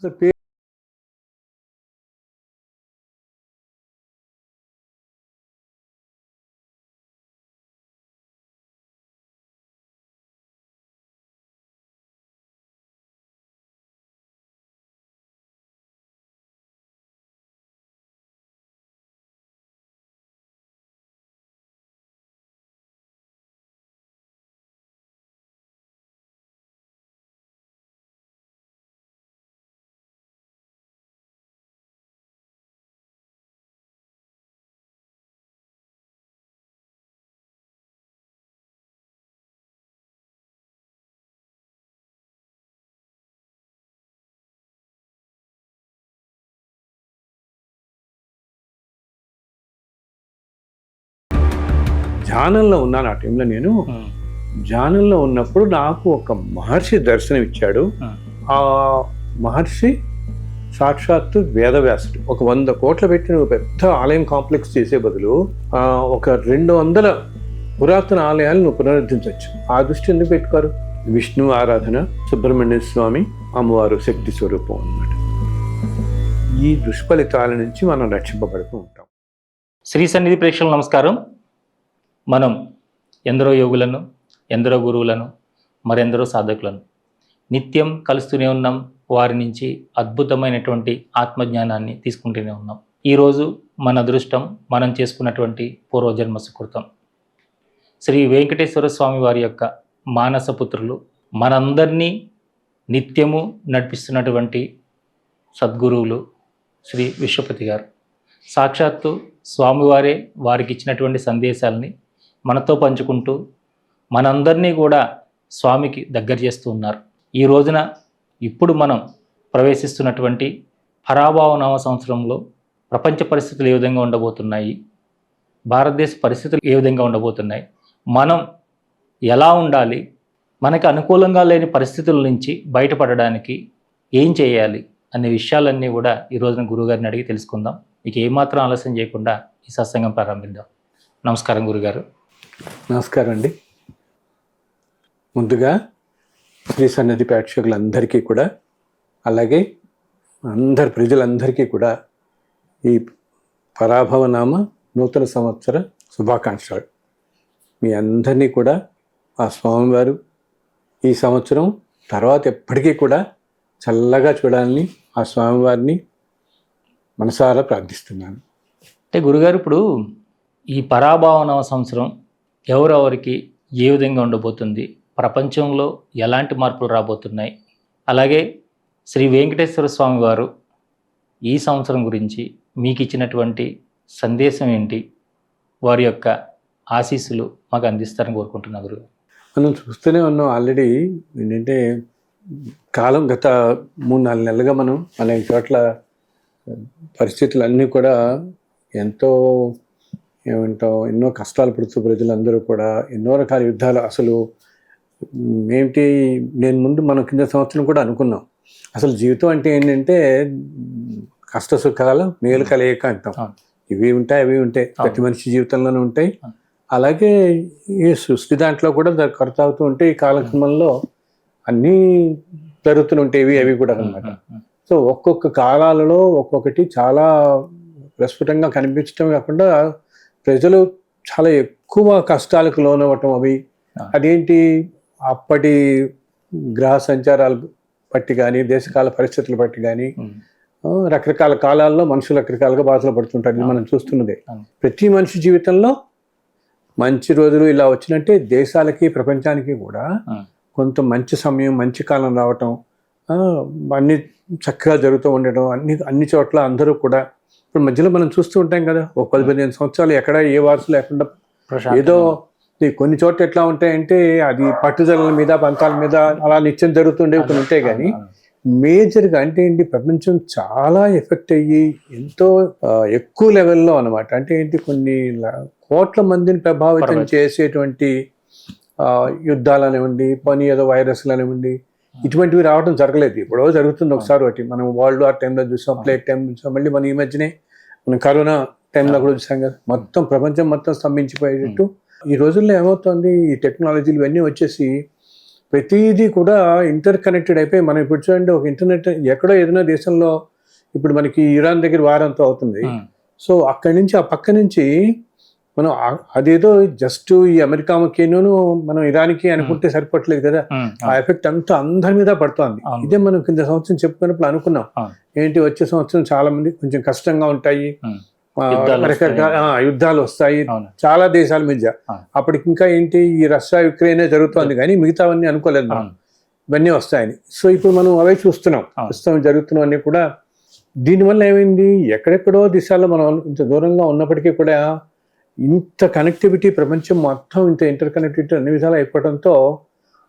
అసలు పే ధ్యానంలో ఉన్నాను ఆ టైంలో. నేను ధ్యానంలో ఉన్నప్పుడు నాకు ఒక మహర్షి దర్శనం ఇచ్చాడు. ఆ మహర్షి సాక్షాత్తు వేదవ్యాసుడు. ఒక 100 కోట్ల పెట్టిన పెద్ద ఆలయం కాంప్లెక్స్ చేసే బదులు ఒక 200 పురాతన ఆలయాలు నువ్వు పునరుద్ధరించవచ్చు. ఆ దృష్టి ఎందుకు పెట్టుకోరు? విష్ణు ఆరాధన, సుబ్రహ్మణ్య స్వామి అమ్మవారు శక్తి స్వరూపం అన్నమాట. ఈ దుష్ఫలితాల నుంచి మనం రక్షింపబడుతూ ఉంటాం. శ్రీ సన్నిధి ప్రేక్షకులకు నమస్కారం. మనం ఎందరో యోగులను, ఎందరో గురువులను, మరెందరో సాధకులను నిత్యం కలుస్తూనే ఉన్నాం. వారి నుంచి అద్భుతమైనటువంటి ఆత్మజ్ఞానాన్ని తీసుకుంటూనే ఉన్నాం. ఈరోజు మన అదృష్టం మనం చేసుకున్నటువంటి పూర్వజన్మ సుకృతం. శ్రీ వెంకటేశ్వర స్వామి వారి యొక్క మానసపుత్రులు, మనందరినీ నిత్యము నడిపిస్తున్నటువంటి సద్గురువులు శ్రీ విశ్వపతి గారు. సాక్షాత్తు స్వామివారే వారికి ఇచ్చినటువంటి సందేశాలని మనతో పంచుకుంటూ మనందరినీ కూడా స్వామికి దగ్గర చేస్తూ ఉన్నారు. ఈ రోజున ఇప్పుడు మనం ప్రవేశిస్తున్నటువంటి పరాభవ నామ సంవత్సరంలో ప్రపంచ పరిస్థితులు ఏ విధంగా ఉండబోతున్నాయి, భారతదేశ పరిస్థితులు ఏ విధంగా ఉండబోతున్నాయి, మనం ఎలా ఉండాలి, మనకు అనుకూలంగా లేని పరిస్థితుల నుంచి బయటపడడానికి ఏం చేయాలి అనే విషయాలన్నీ కూడా ఈ రోజున గురువుగారిని అడిగి తెలుసుకుందాం. ఇక ఏమాత్రం ఆలస్యం చేయకుండా ఈ సత్సంగం ప్రారంభిద్దాం. నమస్కారం గురుగారు. నమస్కారం అండి. ముందుగా శ్రీ సన్నిధి ప్రేక్షకులందరికీ కూడా, అలాగే అందరి ప్రజలందరికీ కూడా ఈ పరాభవనామ నూతన సంవత్సర శుభాకాంక్షలు. మీ అందరినీ కూడా ఆ స్వామివారు ఈ సంవత్సరం తర్వాత ఎప్పటికీ కూడా చల్లగా చూడాలని ఆ స్వామివారిని మనసారా ప్రార్థిస్తున్నాను. అంటే గురుగారు, ఇప్పుడు ఈ పరాభవనామ సంవత్సరం ఎవరెవరికి ఏ విధంగా ఉండబోతుంది, ప్రపంచంలో ఎలాంటి మార్పులు రాబోతున్నాయి, అలాగే శ్రీ వెంకటేశ్వర స్వామి వారు ఈ సంవత్సరం గురించి మీకు ఇచ్చినటువంటి సందేశం ఏంటి, వారి యొక్క ఆశీస్సులు మాకు అందిస్తారని కోరుకుంటున్నా గురుగారు. మనం చూస్తూనే ఉన్నాం ఆల్రెడీ. ఏంటంటే కాలం గత 3-4 నెలలుగా మనం అనేక చోట్ల పరిస్థితులన్నీ కూడా ఎంతో ఎన్నో కష్టాలు పడుతూ ప్రజలందరూ కూడా ఎన్నో రకాల యుద్ధాలు. అసలు ఏమిటి, నేను ముందు మనం కింద సంవత్సరం కూడా అనుకున్నాం, అసలు జీవితం అంటే ఏంటంటే కష్ట సుఖాలు మేలు కలయిక అంటాం. ఇవి ఉంటాయి, అవి ఉంటాయి, ప్రతి మనిషి జీవితంలోనే ఉంటాయి. అలాగే ఈ సృష్టి దాంట్లో కూడా కొనసాగుతూ ఉంటే ఈ కాలక్రమంలో అన్నీ జరుగుతూ ఉంటాయి, ఇవి అవి కూడా అన్నమాట. సో ఒక్కొక్క కాలాలలో ఒక్కొక్కటి చాలా ప్రస్ఫుటంగా కనిపించడం కాకుండా ప్రజలు చాలా ఎక్కువ కష్టాలకు లోనవ్వటం. అదేంటి, అప్పటి గ్రహ సంచారాలు బట్టి కానీ, దేశకాల పరిస్థితులు బట్టి కానీ రకరకాల కాలాల్లో మనుషులు రకరకాలుగా బాధలు పడుతుంటారు. ఇది మనం చూస్తున్నదే. ప్రతి మనిషి జీవితంలో మంచి రోజులు ఇలా వచ్చినట్టే దేశాలకి, ప్రపంచానికి కూడా కొంత మంచి సమయం, మంచి కాలం రావటం, అన్ని చక్కగా జరుగుతూ ఉండటం, అన్ని చోట్ల అందరూ కూడా. ఇప్పుడు మధ్యలో మనం చూస్తూ ఉంటాం కదా, ఒక 10-15 సంవత్సరాలు ఎక్కడ ఏ వారసు లేకుండా ఏదో కొన్ని చోట్ల ఎట్లా ఉంటాయంటే అది పట్టుదలల మీద, పంతాల మీద అలా నిత్యం జరుగుతుండేవి కొన్ని ఉంటాయి. కానీ మేజర్గా అంటే ఏంటి, ప్రపంచం చాలా ఎఫెక్ట్ అయ్యి ఎంతో ఎక్కువ లెవెల్లో అనమాట. అంటే ఏంటి, కొన్ని కోట్ల మందిని ప్రభావితం చేసేటువంటి యుద్ధాలు అనివ్వండి, ఏదో వైరస్లు అనివ్వండి, ఇటువంటివి రావడం జరగలేదు. ఇప్పుడో జరుగుతుంది ఒకసారి ఒకటి. మనం వరల్డ్ వార్ టైంలో చూసాం, ప్లేగ్ టైం చూసాం, మళ్ళీ మన ఈ మధ్యనే మనం కరోనా టైంలో కూడా చూసాం కదా. మొత్తం ప్రపంచం మొత్తం స్తంభించిపోయేటట్టు ఈ రోజుల్లో ఏమవుతుంది, ఈ టెక్నాలజీలు ఇవన్నీ వచ్చేసి ప్రతిదీ కూడా ఇంటర్ కనెక్టెడ్ అయిపోయి మనం ఇప్పుడు చూడండి ఒక ఇంటర్నెట్ ఎక్కడో ఏదైనా దేశంలో ఇప్పుడు మనకి ఇరాన్ దగ్గర వారంతో అవుతుంది. సో అక్కడి నుంచి ఆ పక్క నుంచి మనం అదేదో జస్ట్ ఈ అమెరికాకేను మనం ఇరాన్కి అనుకుంటే సరిపట్లేదు కదా, ఆ ఎఫెక్ట్ అంతా అందరి మీద పడుతోంది. ఇదే మనం కింద సంవత్సరం చెప్పుకున్నప్పుడు అనుకున్నాం ఏంటి వచ్చే సంవత్సరం చాలా మంది కొంచెం కష్టంగా ఉంటాయి, రకరకాల యుద్ధాలు వస్తాయి చాలా దేశాల మధ్య. అప్పటికి ఇంకా ఏంటి ఈ రష్యా యుక్రెయిన్ జరుగుతోంది కానీ మిగతావన్నీ అనుకోలేదు మనం ఇవన్నీ వస్తాయని. సో ఇప్పుడు మనం అవే చూస్తున్నాం, ప్రస్తుతం జరుగుతున్నవన్నీ కూడా. దీనివల్ల ఏమైంది, ఎక్కడెక్కడో దేశాల్లో మనం ఇంత దూరంగా ఉన్నప్పటికీ కూడా ఇంత కనెక్టివిటీ ప్రపంచం మొత్తం ఇంత ఇంటర్ కనెక్టివిటీ అన్ని విధాలు అయిపోవడంతో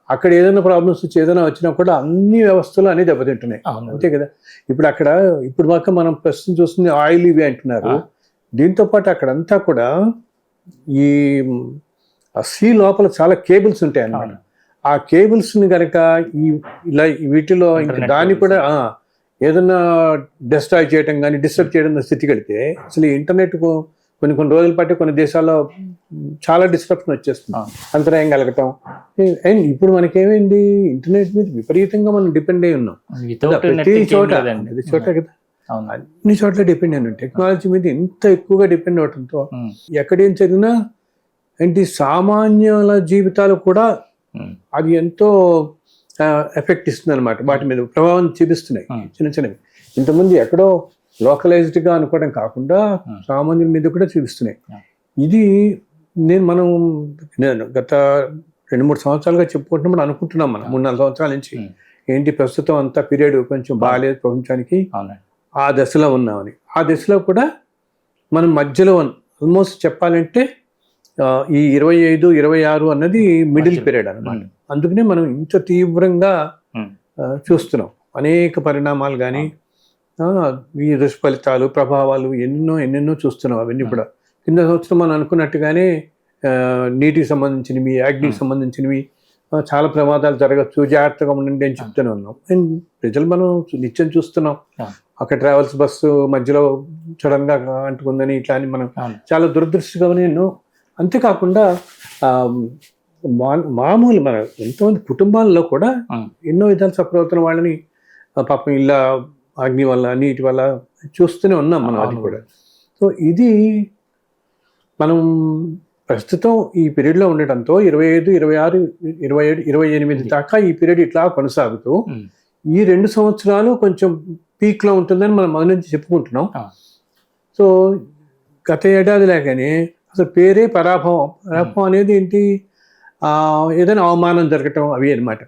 అక్కడ ఏదైనా ప్రాబ్లమ్స్ వచ్చి ఏదైనా వచ్చినా కూడా అన్ని వ్యవస్థలు అన్ని దెబ్బతింటున్నాయి. అంతే కదా. ఇప్పుడు దాకా మనం ప్రస్తుతం చూస్తుంది ఆయిల్ ఇవి అంటున్నారు. దీంతో పాటు అక్కడంతా కూడా ఈ సీ లోపల చాలా కేబుల్స్ ఉంటాయి అన్నమాట. ఆ కేబుల్స్ని కనుక ఇలా వీటిలో ఇంకా దాన్ని కూడా ఏదన్నా డిస్ట్రాయ్ చేయడం కానీ డిస్టర్బ్ చేయడం స్థితికి వెళితే అసలు ఈ ఇంటర్నెట్కు కొన్ని రోజుల పాటు కొన్ని దేశాల్లో చాలా డిస్ట్రప్షన్ వచ్చేస్తుంది, అంతరాయం కలగటం. అండ్ ఇప్పుడు మనకేమైంది, ఇంటర్నెట్ మీద విపరీతంగా మనం డిపెండ్ అయి ఉన్నాం. ప్రతి చోట కదా, అన్ని చోట్ల డిపెండ్ అయిన టెక్నాలజీ మీద ఇంత ఎక్కువగా డిపెండ్ అవడంతో ఎక్కడేం జరిగినా ఏంటి సామాన్యుల జీవితాలు కూడా అది ఎంతో ఎఫెక్ట్ ఇస్తుంది అనమాట. వాటి మీద ప్రభావం చూపిస్తున్నాయి చిన్నవి. ఇంతకుముందు ఎక్కడో లోకలైజ్డ్గా అనుకోవడం కాకుండా సామాన్యుల మీద కూడా చూపిస్తున్నాయి. ఇది నేను గత 2-3 సంవత్సరాలుగా చెప్పుకుంటున్నాం అనుకుంటున్నాం. మనం 3-4 సంవత్సరాల నుంచి ఏంటి ప్రస్తుతం అంతా పీరియడ్ కొంచెం బాగాలేదు ప్రపంచానికి, ఆ దశలో ఉన్నామని. ఆ దశలో కూడా మనం మధ్యలో ఆల్మోస్ట్ చెప్పాలంటే ఈ 25-26 అన్నది మిడిల్ పీరియడ్ అనమాట. అందుకనే మనం ఇంత తీవ్రంగా చూస్తున్నాం అనేక పరిణామాలు కానీ ఈ దుష్ఫలితాలు ప్రభావాలు ఎన్నెన్నో చూస్తున్నాం. అవన్నీ కూడా కింద సంవత్సరం మనం అనుకున్నట్టుగానే నీటికి సంబంధించినవి, అగ్నికి సంబంధించినవి చాలా ప్రమాదాలు జరగచ్చు, జాగ్రత్తగా ఉండండి అని చెప్తూనే ఉన్నాం. అండ్ ప్రజలు మనం నిత్యం చూస్తున్నాం. అక్కడ ట్రావెల్స్ బస్సు మధ్యలో సడన్ గా అంటుకుందని ఇట్లా అని మనం చాలా దురదృష్టంగా ఎన్నో. అంతేకాకుండా మామూలు మన ఎంతోమంది కుటుంబాల్లో కూడా ఎన్నో విధాలు సఫర్ అవుతున్న వాళ్ళని పాపం ఇలా అగ్ని వల్ల నీటి వల్ల చూస్తూనే ఉన్నాం మనం. అది కూడా సో ఇది మనం ప్రస్తుతం ఈ పీరియడ్లో ఉండటంతో 25, 26, 27, 28 దాకా ఈ పీరియడ్ ఇట్లా కొనసాగుతూ ఈ 2 సంవత్సరాలు కొంచెం పీక్లో ఉంటుందని మనం మొదటి నుంచి చెప్పుకుంటున్నాం. సో గత ఏడాది లాగానే అసలు పేరే పరాభవం. పరాభవం అనేది ఏంటి, ఏదైనా అవమానం జరగటం అవి అనమాట.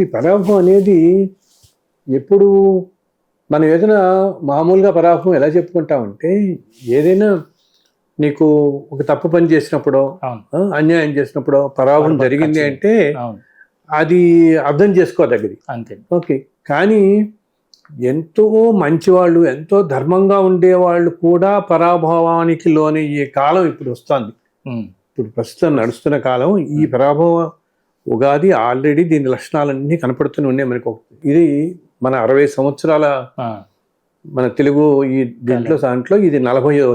ఈ పరాభవం అనేది ఎప్పుడు మనం ఏదైనా మామూలుగా పరాభవం ఎలా చెప్పుకుంటామంటే, ఏదైనా నీకు ఒక తప్పు పని చేసినప్పుడు అన్యాయం చేసినప్పుడు పరాభవం జరిగింది అంటే అది అర్థం చేసుకోదగ్గది. అంతే. ఓకే. కానీ ఎంతో మంచివాళ్ళు, ఎంతో ధర్మంగా ఉండేవాళ్ళు కూడా పరాభవానికి లోనయ్యే కాలం ఇప్పుడు వస్తుంది. ఇప్పుడు ప్రస్తుతం నడుస్తున్న కాలం ఈ పరాభవ ఉగాది ఆల్రెడీ దీని లక్షణాలన్నీ కనపడుతూనే ఉన్నాయి మనకు. ఇది మన 60 సంవత్సరాల మన తెలుగు ఈ దాంట్లో ఇది 40వ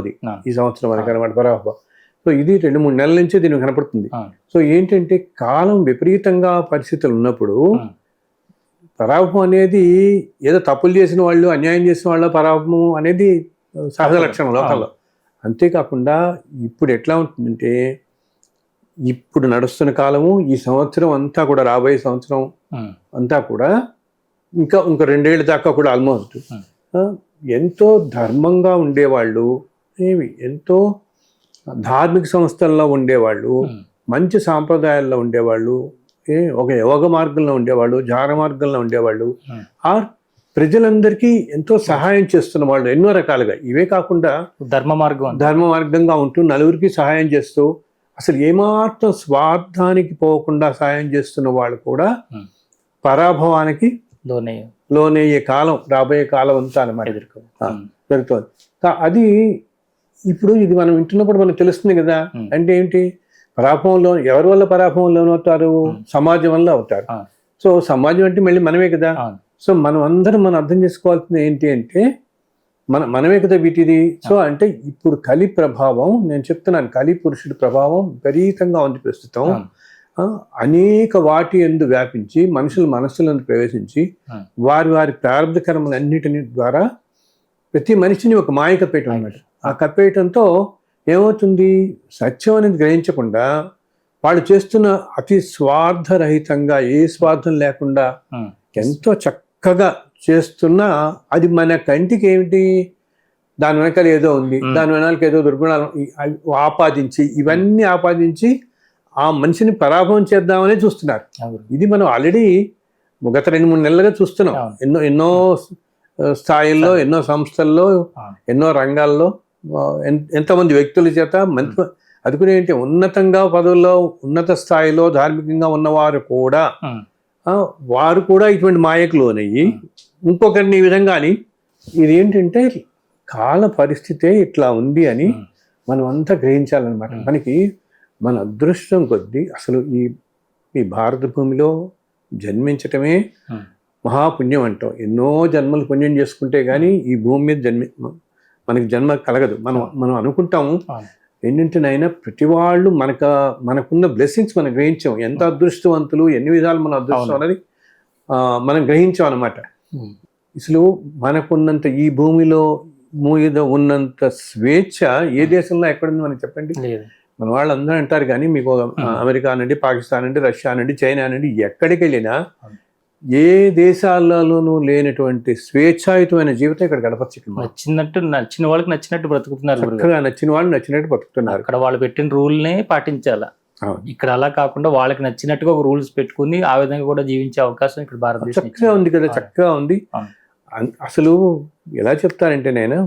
ఈ సంవత్సరం మనకి అనమాట పరాభవం. సో ఇది 2-3 నెలల నుంచే దీనికి కనపడుతుంది. సో ఏంటంటే కాలం విపరీతంగా పరిస్థితులు ఉన్నప్పుడు పరాభవం అనేది ఏదో తప్పులు చేసిన వాళ్ళు, అన్యాయం చేసిన వాళ్ళ పరాభవం అనేది సహజ లక్షణం లోకల్లో. అంతేకాకుండా ఇప్పుడు ఎట్లా ఉంటుందంటే, ఇప్పుడు నడుస్తున్న కాలము ఈ సంవత్సరం అంతా కూడా, రాబోయే సంవత్సరం అంతా కూడా ఇంకా 2 ఏళ్ళ దాకా కూడా ఆల్మోస్ట్ ఎంతో ధర్మంగా ఉండేవాళ్ళు, ఎంతో ధార్మిక సంస్థల్లో ఉండేవాళ్ళు, మంచి సాంప్రదాయాల్లో ఉండేవాళ్ళు, ఒక యోగ మార్గంలో ఉండేవాళ్ళు, ధ్యాన మార్గంలో ఉండేవాళ్ళు, ఆ ప్రజలందరికీ ఎంతో సహాయం చేస్తున్న వాళ్ళు ఎన్నో రకాలుగా. ఇవే కాకుండా ధర్మ మార్గంగా ఉంటూ నలుగురికి సహాయం చేస్తూ అసలు ఏమాత్రం స్వార్థానికి పోకుండా సహాయం చేస్తున్న వాళ్ళు కూడా పరాభవానికి లోనయ్యే కాలం, రాబోయే కాలం అంతా అన్నమాట జరుగుతుంది. అది ఇప్పుడు ఇది మనం వింటున్నప్పుడు మనకు తెలుస్తుంది కదా. అంటే ఏంటి, పరాభవంలో ఎవరి వల్ల పరాభవంలో అవుతారు, సమాజం వల్ల అవుతారు. సో సమాజం అంటే మళ్ళీ మనమే కదా. సో మనం అర్థం చేసుకోవాల్సింది ఏంటి అంటే, మనమే కదా వీటిది. సో అంటే ఇప్పుడు కలి ప్రభావం, నేను చెప్తున్నాను, కలి పురుషుడి ప్రభావం విపరీతంగా ఉంది ప్రస్తుతం. అనేక వాటి యందు వ్యాపించి మనుషుల మనస్సులను ప్రవేశించి వారి వారి ప్రారంభ కర్మలన్నిటిని ద్వారా ప్రతి మనిషిని ఒక మాయ కప్పేయటం అన్నమాట. ఆ కప్పేయటంతో ఏమవుతుంది, సత్యం అనేది గ్రహించకుండా వాళ్ళు చేస్తున్న అతి స్వార్థరహితంగా ఏ స్వార్థం లేకుండా ఎంతో చక్కగా చేస్తున్నా అది మన కంటికి ఏమిటి, దాని వెనకాల ఏదో ఉంది, దాని వెనకాల ఏదో దుర్గుణాలు ఆపాదించి ఇవన్నీ ఆపాదించి ఆ మనిషిని పరాభవం చేద్దామని చూస్తున్నారు. ఇది మనం ఆల్రెడీ గత 2-3 నెలలుగా చూస్తున్నాం. ఎన్నో స్థాయిల్లో, ఎన్నో సంస్థల్లో, ఎన్నో రంగాల్లో ఎంతమంది వ్యక్తుల చేత అది కూడా ఏంటి, ఉన్నతంగా పదవుల్లో ఉన్నత స్థాయిలో ధార్మికంగా ఉన్నవారు కూడా వారు కూడా ఇటువంటి మాయకు లోనయ్యి ఇంకొకరిని ఈ విధంగా అని, ఇది ఏంటంటే కాల పరిస్థితే ఇట్లా ఉంది అని మనం అంతా గ్రహించాలన్నమాట. మనకి మన అదృష్టం కొద్దీ అసలు ఈ భారత భూమిలో జన్మించటమే మహాపుణ్యం అంటాం. ఎన్నో జన్మలు పుణ్యం చేసుకుంటే కానీ ఈ భూమి మీద మనకి జన్మ కలగదు. మనం అనుకుంటాము ఏంటంటే నాయన ప్రతి వాళ్ళు మనకున్న బ్లెస్సింగ్స్ మనం గ్రహించాం, ఎంత అదృష్టవంతులు, ఎన్ని విధాలు మన అదృష్టం అనేది మనం గ్రహించాం అనమాట. అసలు మనకున్నంత ఈ భూమిలో మీద ఉన్నంత స్వేచ్ఛ ఏ దేశంలో ఎక్కడుంది మనకి చెప్పండి. మన వాళ్ళు అందరూ అంటారు కానీ మీకు అమెరికా నుండి, పాకిస్తాన్ నుండి, రష్యా నుండి, చైనా నుండి ఎక్కడికి వెళ్ళినా ఏ దేశాలలోనూ లేనటువంటి స్వేచ్ఛాయుతమైన జీవితం ఇక్కడ గడపచ్చు. నచ్చిన వాళ్ళకి నచ్చినట్టు బ్రతుకుతున్నారు, నచ్చిన వాళ్ళు నచ్చినట్టు బ్రతుకుతున్నారు. అక్కడ వాళ్ళు పెట్టిన రూల్నే పాటించాలా. ఇక్కడ అలా కాకుండా వాళ్ళకి నచ్చినట్టుగా ఒక రూల్స్ పెట్టుకుని ఆ విధంగా కూడా జీవించే అవకాశం ఇక్కడ భారతదేశం చక్కగా ఉంది కదా, చక్కగా ఉంది. అసలు ఎలా చెప్తానంటే నేను,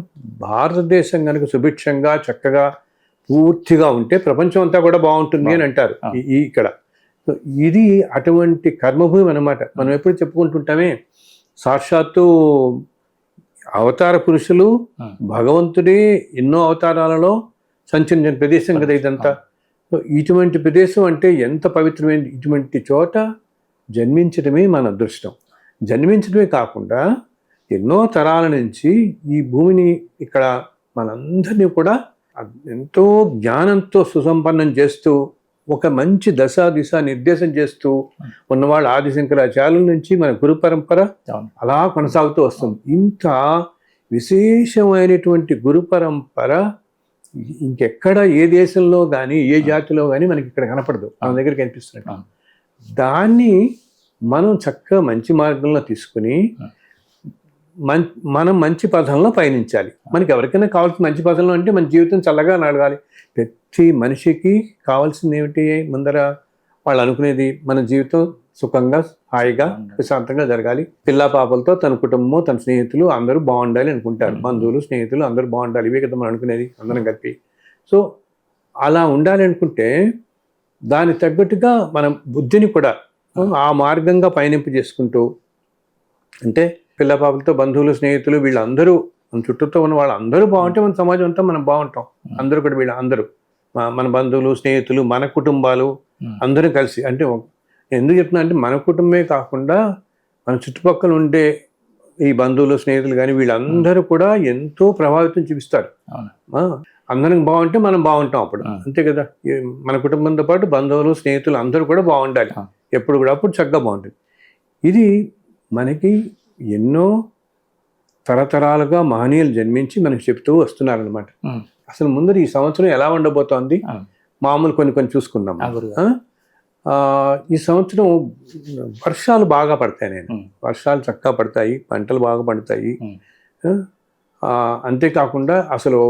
భారతదేశం కనుక సుభిక్షంగా చక్కగా పూర్తిగా ఉంటే ప్రపంచం అంతా కూడా బాగుంటుంది అని అంటారు ఇక్కడ. ఇది అటువంటి కర్మభూమి అన్నమాట. మనం ఎప్పుడు చెప్పుకుంటుంటామే, సాక్షాత్తు అవతార పురుషులు భగవంతుడే ఎన్నో అవతారాలలో సంచరించిన ప్రదేశం కదా ఇదంతా. ఇటువంటి ప్రదేశం అంటే ఎంత పవిత్రమైనది. ఇటువంటి చోట జన్మించడమే మన అదృష్టం. జన్మించడమే కాకుండా ఎన్నో తరాల నుంచి ఈ భూమిని ఇక్కడ మనందరినీ కూడా ఎంతో జ్ఞానంతో సుసంపన్నం చేస్తూ ఒక మంచి దిశ నిర్దేశం చేస్తూ ఉన్నవాళ్ళు ఆది శంకరాచార్యుల నుంచి మన గురు పరంపర అలా కొనసాగుతూ వస్తుంది. ఇంత విశేషమైనటువంటి గురు పరంపర ఇంకెక్కడ ఏ దేశంలో కానీ ఏ జాతిలో కానీ మనకి ఇక్కడ కనపడదు, మన దగ్గర కనిపిస్తున్నట్టు. దాన్ని మనం చక్కగా మంచి మార్గంలో తీసుకుని మనం మంచి పథంలో పయనించాలి. మనకి ఎవరికైనా కావాల్సిన మంచి పథంలో అంటే మన జీవితం చల్లగా నడగాలి. ప్రతి మనిషికి కావాల్సింది ఏమిటి, ముందర వాళ్ళు అనుకునేది మన జీవితం సుఖంగా, హాయిగా, ప్రశాంతంగా జరగాలి. పిల్లా పాపలతో తన కుటుంబం, తన స్నేహితులు అందరూ బాగుండాలి అనుకుంటారు. బంధువులు, స్నేహితులు అందరూ బాగుండాలి, ఇవే కదా మనం అనుకునేది అందరం కలిపి. సో అలా ఉండాలి అనుకుంటే దానికి తగ్గట్టుగా మనం బుద్ధిని కూడా ఆ మార్గంగా పయనింపు చేసుకుంటూ, అంటే పిల్ల పాపలతో బంధువులు, స్నేహితులు వీళ్ళందరూ మన చుట్టూతో ఉన్న వాళ్ళందరూ బాగుంటే మన సమాజం అంతా మనం బాగుంటాం. అందరూ కూడా వీళ్ళందరూ మన బంధువులు, స్నేహితులు, మన కుటుంబాలు అందరూ కలిసి, అంటే ఎందుకు చెప్తున్నా అంటే మన కుటుంబమే కాకుండా మన చుట్టుపక్కల ఉండే ఈ బంధువులు, స్నేహితులు కానీ వీళ్ళందరూ కూడా ఎంతో ప్రభావితం చూపిస్తారు. అందరం బాగుంటే మనం బాగుంటాం అప్పుడు, అంతే కదా. మన కుటుంబంతో పాటు బంధువులు, స్నేహితులు అందరూ కూడా బాగుండాలి ఎప్పుడు కూడా, అప్పుడు చక్కగా బాగుంటుంది. ఇది మనకి ఎన్నో తరతరాలుగా మహనీయులు జన్మించి మనకి చెప్తూ వస్తున్నారనమాట. అసలు ముందు ఈ సంవత్సరం ఎలా ఉండబోతోంది, మామూలు కొన్ని చూసుకుందాం. ఈ సంవత్సరం వర్షాలు బాగా పడతాయి, వర్షాలు చక్కగా పడతాయి, పంటలు బాగా పండుతాయి. అంతేకాకుండా అసలు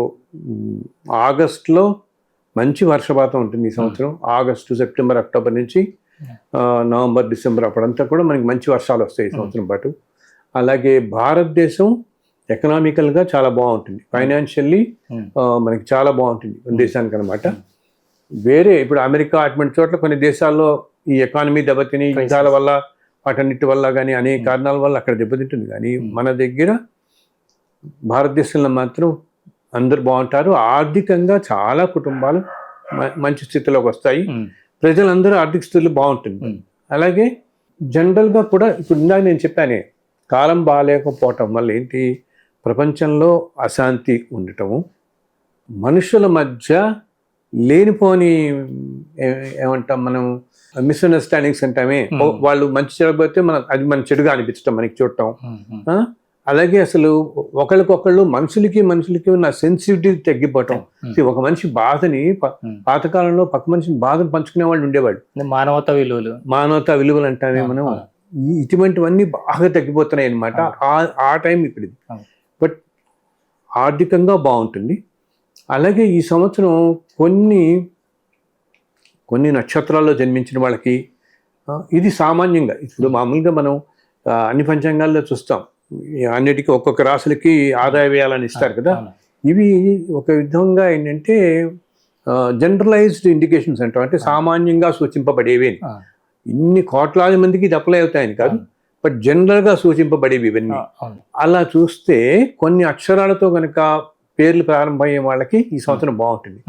ఆగస్టులో మంచి వర్షపాతం ఉంటుంది ఈ సంవత్సరం. ఆగస్టు, సెప్టెంబర్, అక్టోబర్ నుంచి నవంబర్, డిసెంబర్ అప్పుడంతా కూడా మనకి మంచి వర్షాలు వస్తాయి ఈ సంవత్సరం పాటు. అలాగే భారతదేశం ఎకనామికల్గా చాలా బాగుంటుంది, ఫైనాన్షియల్లీ మనకి చాలా బాగుంటుంది దేశానికి అనమాట. వేరే ఇప్పుడు అమెరికా అటువంటి చోట్ల కొన్ని దేశాల్లో ఈ ఎకానమీ దెబ్బతిని యుద్ధాల వల్ల వాటన్నిటి వల్ల కానీ అనేక కారణాల వల్ల అక్కడ దెబ్బతింటుంది. కానీ మన దగ్గర భారతదేశంలో మాత్రం అందరు బాగుంటారు. ఆర్థికంగా చాలా కుటుంబాలు మంచి స్థితిలోకి వస్తాయి, ప్రజలందరూ ఆర్థిక స్థితిలో బాగుంటుంది. అలాగే జనరల్గా కూడా ఇప్పుడు ఇందాక నేను చెప్పానే, కాలం బాగాలేకపోవటం వల్ల ఏంటి, ప్రపంచంలో అశాంతి ఉండటము, మనుషుల మధ్య లేనిపోని ఏమంటాం మనం మిస్అండర్స్టాండింగ్స్ అంటామే. వాళ్ళు మంచి చెడపోతే అది మన చెడుగా అనిపించటం మనకి చూడటం. అలాగే అసలు ఒకళ్ళకొకళ్ళు మనుషులకి ఉన్న సెన్సిటివిటీ తగ్గిపోవటం. ఒక మనిషి బాధని పాతకాలంలో పక్క మనిషిని బాధను పంచుకునే వాళ్ళు ఉండేవాళ్ళు. మానవతా విలువలు అంటామే మనం. ఇటువంటివన్నీ బాగా తగ్గిపోతున్నాయి అనమాట. ఆ టైం ఇప్పుడు. బట్ ఆర్థికంగా బాగుంటుంది. అలాగే ఈ సంవత్సరం కొన్ని నక్షత్రాల్లో జన్మించిన వాళ్ళకి ఇది సామాన్యంగా ఇప్పుడు మామూలుగా మనం అన్ని పంచాంగాల్లో చూస్తాం, అన్నిటికీ ఒక్కొక్క రాశులకి ఆదాయ వ్యయాలని ఇస్తారు కదా. ఇవి ఒక విధంగా ఏంటంటే జనరలైజ్డ్ ఇండికేషన్స్ అంటాం, అంటే సామాన్యంగా సూచింపబడేవి. ఇన్ని కోట్లాది మందికి ఇది అప్లై అవుతాయని కాదు, బట్ జనరల్గా సూచింపబడేవి ఇవన్నీ. అలా చూస్తే కొన్ని అక్షరాలతో కనుక పేర్లు ప్రారంభమయ్యే వాళ్ళకి ఈ సంవత్సరం బాగుంటుంది.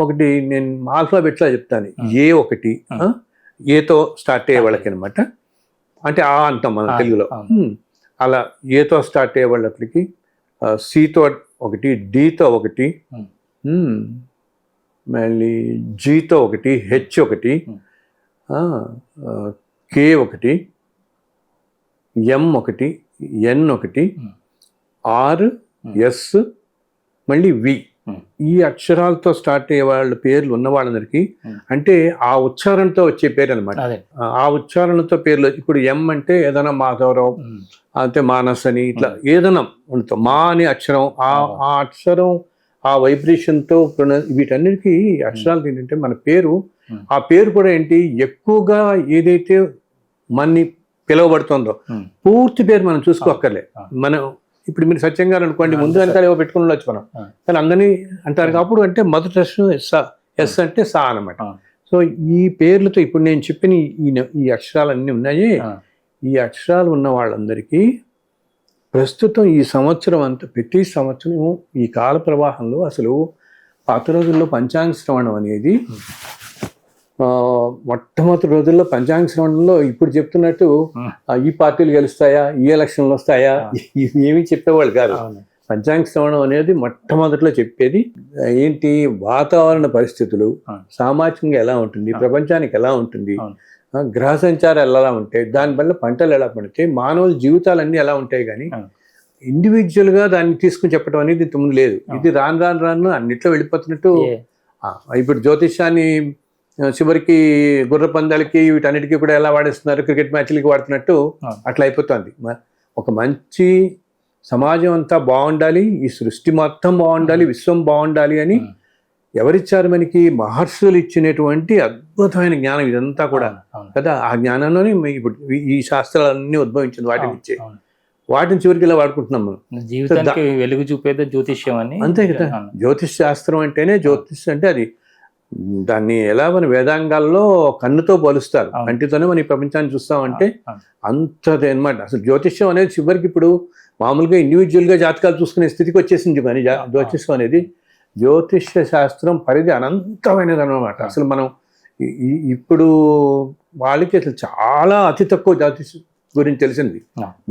ఒకటి నేను ఆల్ఫాబెట్లో చెప్తాను. A1 ఏతో స్టార్ట్ అయ్యే వాళ్ళకి అనమాట, అంటే ఆ అంటాం మన తెలుగులో. అలా ఏతో స్టార్ట్ అయ్యే వాళ్ళకి సితో 1, డితో 1, మళ్ళీ జీతో 1, H1, K1, M1, N1, R, S, మళ్ళీ వి. ఈ అక్షరాలతో స్టార్ట్ అయ్యే వాళ్ళ పేర్లు ఉన్న వాళ్ళందరికీ అంటే ఆ ఉచ్చారణతో వచ్చే పేరు అనమాట. ఆ ఉచ్చారణతో పేర్లు ఇప్పుడు ఎం అంటే ఏదైనా మాధవరావు అంటే మానస్ అని ఇట్లా ఏదైనా ఉంటుంది. మా అనే అక్షరం, ఆ అక్షరం ఆ వైబ్రేషన్తో వీటన్నిటికీ అక్షరాలు ఏంటంటే మన పేరు, ఆ పేరు కూడా ఏంటి ఎక్కువగా ఏదైతే మనని పిలువబడుతుందో పూర్తి పేరు మనం చూసుకోక్కర్లే. మనం ఇప్పుడు మీరు సత్యంగా అనుకోండి, ముందు వెనకాల ఏవో పెట్టుకుని ఉండొచ్చు మనం, కానీ అందరినీ అంటారు. అప్పుడు అంటే మొదటి అక్షరం ఎస్ అంటే సా అనమాట. సో ఈ పేర్లతో ఇప్పుడు నేను చెప్పిన ఈ అక్షరాలు అన్నీ ఉన్నాయి. ఈ అక్షరాలు ఉన్న వాళ్ళందరికీ ప్రస్తుతం ఈ సంవత్సరం అంతా ప్రతి సంవత్సరం ఈ కాల ప్రవాహంలో అసలు పాత రోజుల్లో పంచాంగ శ్రవణం అనేది మొట్టమొదటి రోజుల్లో పంచాంగ శ్రవణంలో ఇప్పుడు చెప్తున్నట్టు ఈ పార్టీలు గెలుస్తాయా, ఈ ఎలక్షన్లు వస్తాయా, ఏమీ చెప్పేవాళ్ళు కాదు. పంచాంగ శ్రవణం అనేది మొట్టమొదటిలో చెప్పేది ఏంటి, వాతావరణ పరిస్థితులు సామాజికంగా ఎలా ఉంటుంది, ప్రపంచానికి ఎలా ఉంటుంది, గ్రహ సంచారాలు ఎలా ఉంటాయి, దానివల్ల పంటలు ఎలా పండుతాయి, మానవుల జీవితాలన్నీ ఎలా ఉంటాయి. కానీ ఇండివిజువల్గా దాన్ని తీసుకుని చెప్పడం అనేది ఇంతకుముందు లేదు. ఇది రాను అన్నిట్లో వెళ్ళిపోతున్నట్టు. ఇప్పుడు జ్యోతిష్యాన్ని చివరికి గుర్ర పందాలకి వీటన్నిటికీ కూడా ఎలా వాడేస్తున్నారు, క్రికెట్ మ్యాచ్లకి వాడుతున్నట్టు అట్లా అయిపోతుంది. ఒక మంచి సమాజం అంతా బాగుండాలి, ఈ సృష్టి మొత్తం బాగుండాలి, విశ్వం బాగుండాలి అని ఎవరిచ్చారు మనకి? మహర్షులు ఇచ్చినటువంటి అద్భుతమైన జ్ఞానం ఇదంతా కూడా కదా. ఆ జ్ఞానంలోనే ఇప్పుడు ఈ శాస్త్రాలన్నీ ఉద్భవించింది, వాటిని ఇచ్చే వాటిని చివరికి ఇలా వాడుకుంటున్నాం మనం. జీవితానికి వెలుగు చూపేది జ్యోతిష్యం అని అంతే కదా. జ్యోతిష్ శాస్త్రం అంటేనే జ్యోతిష్ అంటే అది దాన్ని ఎలా మన వేదాంగాల్లో కన్నుతో పోలుస్తారు, కంటితోనే మన ఈ ప్రపంచాన్ని చూస్తామంటే అంతది అనమాట. అసలు జ్యోతిష్యం అనేది చివరికి ఇప్పుడు మామూలుగా ఇండివిజువల్గా జాతకాలు చూసుకునే స్థితికి వచ్చేసింది. కానీ జ్యోతిష్యం అనేది జ్యోతిష్య శాస్త్రం పరిధి అనంతమైనది అనమాట. అసలు మనం ఇప్పుడు వాళ్ళకి అసలు చాలా అతి తక్కువ జ్యోతిష్యం గురించి తెలిసింది.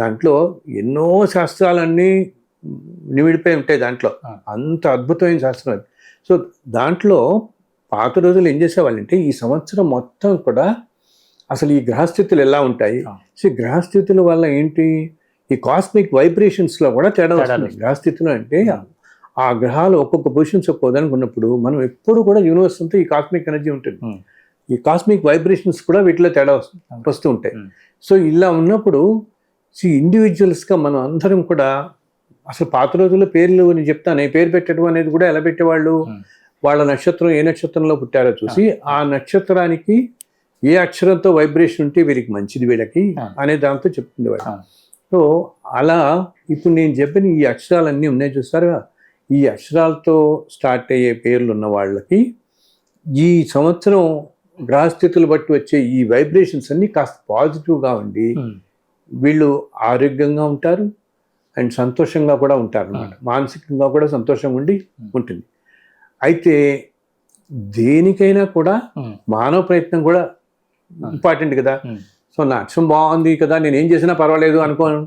దాంట్లో ఎన్నో శాస్త్రాలన్నీ నిమిడిపోయి ఉంటాయి దాంట్లో, అంత అద్భుతమైన శాస్త్రం అది. సో దాంట్లో పాత రోజులు ఏం చేసేవాళ్ళంటే ఈ సంవత్సరం మొత్తం కూడా అసలు ఈ గ్రహస్థితులు ఎలా ఉంటాయి, సో గ్రహస్థితుల వల్ల ఏంటి, ఈ కాస్మిక్ వైబ్రేషన్స్లో కూడా తేడా వస్తుంది. గ్రహస్థితులు అంటే ఆ గ్రహాలు ఒక్కొక్క పొజిషన్స్ ఒక్కోదానికి ఉన్నప్పుడు మనం ఎప్పుడు కూడా యూనివర్స్ అంతా ఈ కాస్మిక్ ఎనర్జీ ఉంటుంది, ఈ కాస్మిక్ వైబ్రేషన్స్ కూడా వీటిలో తేడా వస్తూ ఉంటాయి. సో ఇలా ఉన్నప్పుడు ఇండివిజువల్స్గా మనం అందరం కూడా అసలు పాత రోజుల్లో పేర్లు నేను చెప్తాను, పేరు పెట్టడం అనేది కూడా ఎలా పెట్టేవాళ్ళు, వాళ్ళ నక్షత్రం ఏ నక్షత్రంలో పుట్టారో చూసి ఆ నక్షత్రానికి ఏ అక్షరంతో వైబ్రేషన్ ఉంటే వీరికి మంచిది వీళ్ళకి అనే దాంతో చెప్తుండేవాడు. సో అలా ఇప్పుడు నేను చెప్పిన ఈ అక్షరాలన్నీ ఉన్నాయి చూస్తారా, ఈ అక్షరాలతో స్టార్ట్ అయ్యే పేర్లు ఉన్న వాళ్ళకి ఈ సంవత్సరం గ్రహస్థితులు బట్టి వచ్చే ఈ వైబ్రేషన్స్ అన్నీ కాస్త పాజిటివ్గా ఉండి వీళ్ళు ఆరోగ్యంగా ఉంటారు అండ్ సంతోషంగా కూడా ఉంటారు అన్నమాట. మానసికంగా కూడా సంతోషంగా ఉంటుంది. అయితే దేనికైనా కూడా మానవ ప్రయత్నం కూడా ఇంపార్టెంట్ కదా. సో నా అక్షరం బాగుంది కదా, నేను ఏం చేసినా పర్వాలేదు అనుకోను.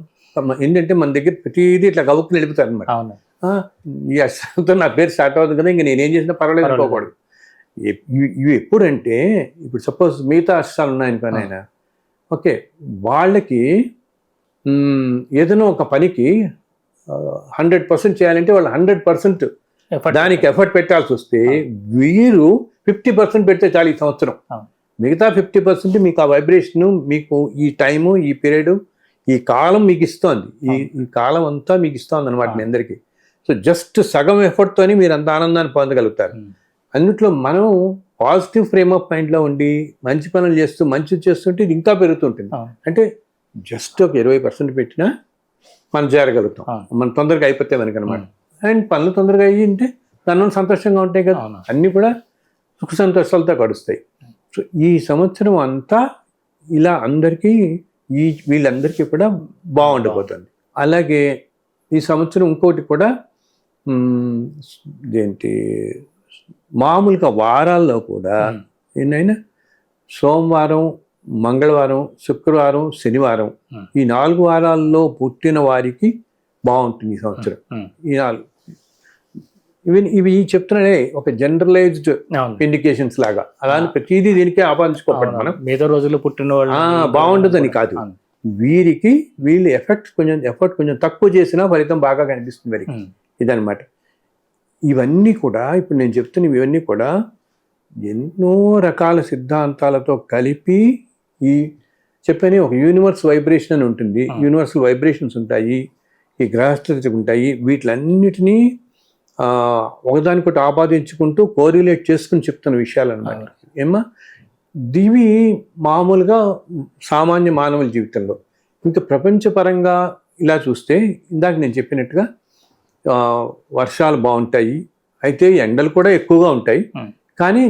ఏంటంటే మన దగ్గర ప్రతిదీ ఇట్లా గవుక్కుని వెళ్ళిపోతారు అనమాట. ఈ అక్షరంతో నా పేరు స్టార్ట్ అవుతుంది కదా, ఇంకా నేనేం చేసినా పర్వాలేదు అనుకోకూడదు. ఇవి ఎప్పుడంటే ఇప్పుడు సపోజ్ మిగతా అష్టాలు ఉన్నాయనుకోని ఆయన ఓకే వాళ్ళకి ఏదైనా ఒక పనికి 100% చేయాలంటే వాళ్ళు 100% దానికి ఎఫర్ట్ పెట్టాల్సి వస్తే వీరు 50% పెడితే చాలు ఈ సంవత్సరం. మిగతా 50% మీకు ఆ వైబ్రేషన్, మీకు ఈ టైము, ఈ పీరియడ్, ఈ కాలం మీకు ఇస్తోంది. ఈ కాలం అంతా మీకు ఇస్తోంది అనమాట మీ అందరికీ. సో జస్ట్ సగం ఎఫర్ట్తోని మీరు అంత ఆనందాన్ని పొందగలుగుతారు. అందుట్లో మనం పాజిటివ్ ఫ్రేమ్ ఆఫ్ మైండ్లో ఉండి మంచి పనులు చేస్తూ మంచి చేస్తుంటే ఇది ఇంకా పెరుగుతుంటుంది. అంటే జస్ట్ ఒక 20% పెట్టినా మనం చేరగలుగుతాం. మనం తొందరగా అయిపోతే మనకనమాట. అండ్ పనులు తొందరగా అయ్యి ఉంటే దానిలో సంతోషంగా ఉంటాయి కదా, అన్నీ కూడా సుఖ సంతోషాలతో గడుస్తాయి. సో ఈ సంవత్సరం అంతా ఇలా అందరికీ వీళ్ళందరికీ కూడా బాగుండిపోతుంది. అలాగే ఈ సంవత్సరం ఇంకోటి కూడా ఏంటి మామూలుగా వారాల్లో కూడా ఏంటైనా సోమవారం, మంగళవారం, శుక్రవారం, శనివారం ఈ 4 వారాల్లో పుట్టిన వారికి బాగుంటుంది ఈ సంవత్సరం. ఈ 4 ఇవి చెప్తున్నానే ఒక జనరలైజ్డ్ ఇండికేషన్స్ లాగా. అలానే ప్రతిదీ దీనికే ఆపాదించుకోకండి మనం. మిగతా రోజుల్లో పుట్టిన వాళ్ళు బాగుంటుందని కాదు, వీళ్ళు ఎఫర్ట్ కొంచెం తక్కువ చేసినా ఫలితం బాగా కనిపిస్తుంది వీరికి. ఇదనమాట. ఇవన్నీ కూడా ఇప్పుడు నేను చెప్తున్న ఇవన్నీ కూడా ఎన్నో రకాల సిద్ధాంతాలతో కలిపి ఈ చెప్పని ఒక యూనివర్స్ వైబ్రేషన్ అని ఉంటుంది. యూనివర్సల్ వైబ్రేషన్స్ ఉంటాయి, ఈ గ్రహస్థితి ఉంటాయి. వీటిలన్నిటినీ ఒకదానికొకటి ఆపాదించుకుంటూ కోరిలేట్ చేసుకుని చెప్తున్న విషయాలు అనమాట. ఏమా ఇవి మామూలుగా సామాన్య మానవుల జీవితంలో. ఇంకా ప్రపంచపరంగా ఇలా చూస్తే ఇందాక నేను చెప్పినట్టుగా వర్షాలు బాగుంటాయి, అయితే ఎండలు కూడా ఎక్కువగా ఉంటాయి. కానీ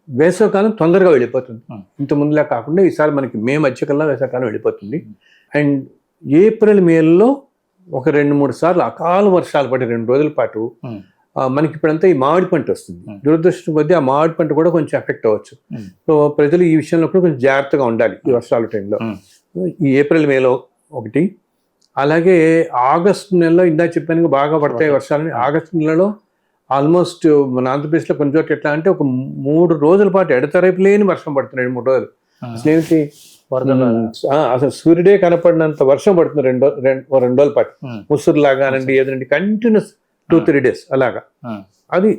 వేసవకాలం తొందరగా వెళ్ళిపోతుంది. ఇంత ముందులా కాకుండా ఈసారి మనకి మే మధ్యకల్లా వేసవకాలం వెళ్ళిపోతుంది. అండ్ ఏప్రిల్ మేలో ఒక 2-3 సార్లు అకాల వర్షాలు పడి 2 రోజుల పాటు మనకి ఇప్పుడంతా ఈ మామిడి పంట వస్తుంది. దురదృష్టం కొద్దీ ఆ మామిడి పంట కూడా కొంచెం ఎఫెక్ట్ అవ్వచ్చు. సో ప్రజలు ఈ విషయంలో కూడా కొంచెం జాగ్రత్తగా ఉండాలి ఈ వర్షాల టైంలో. ఈ ఏప్రిల్ మేలో ఒకటి, అలాగే ఆగస్టు నెలలో ఇందా చెప్పాను బాగా పడతాయి వర్షాలని. ఆగస్టు నెలలో ఆల్మోస్ట్ మన ఆంధ్రప్రదేశ్లో కొన్ని చోట్ల ఎట్లా అంటే ఒక 3 రోజుల పాటు ఎడతెరపి లేని వర్షం పడుతుంది. 2-3 రోజులు అసలు అసలు సూర్యుడే కనపడినంత వర్షం పడుతుంది 2 రోజుల పాటు. ముసురులాగానండి ఏదండి కంటిన్యూస్ 2-3 డేస్ అలాగా. అది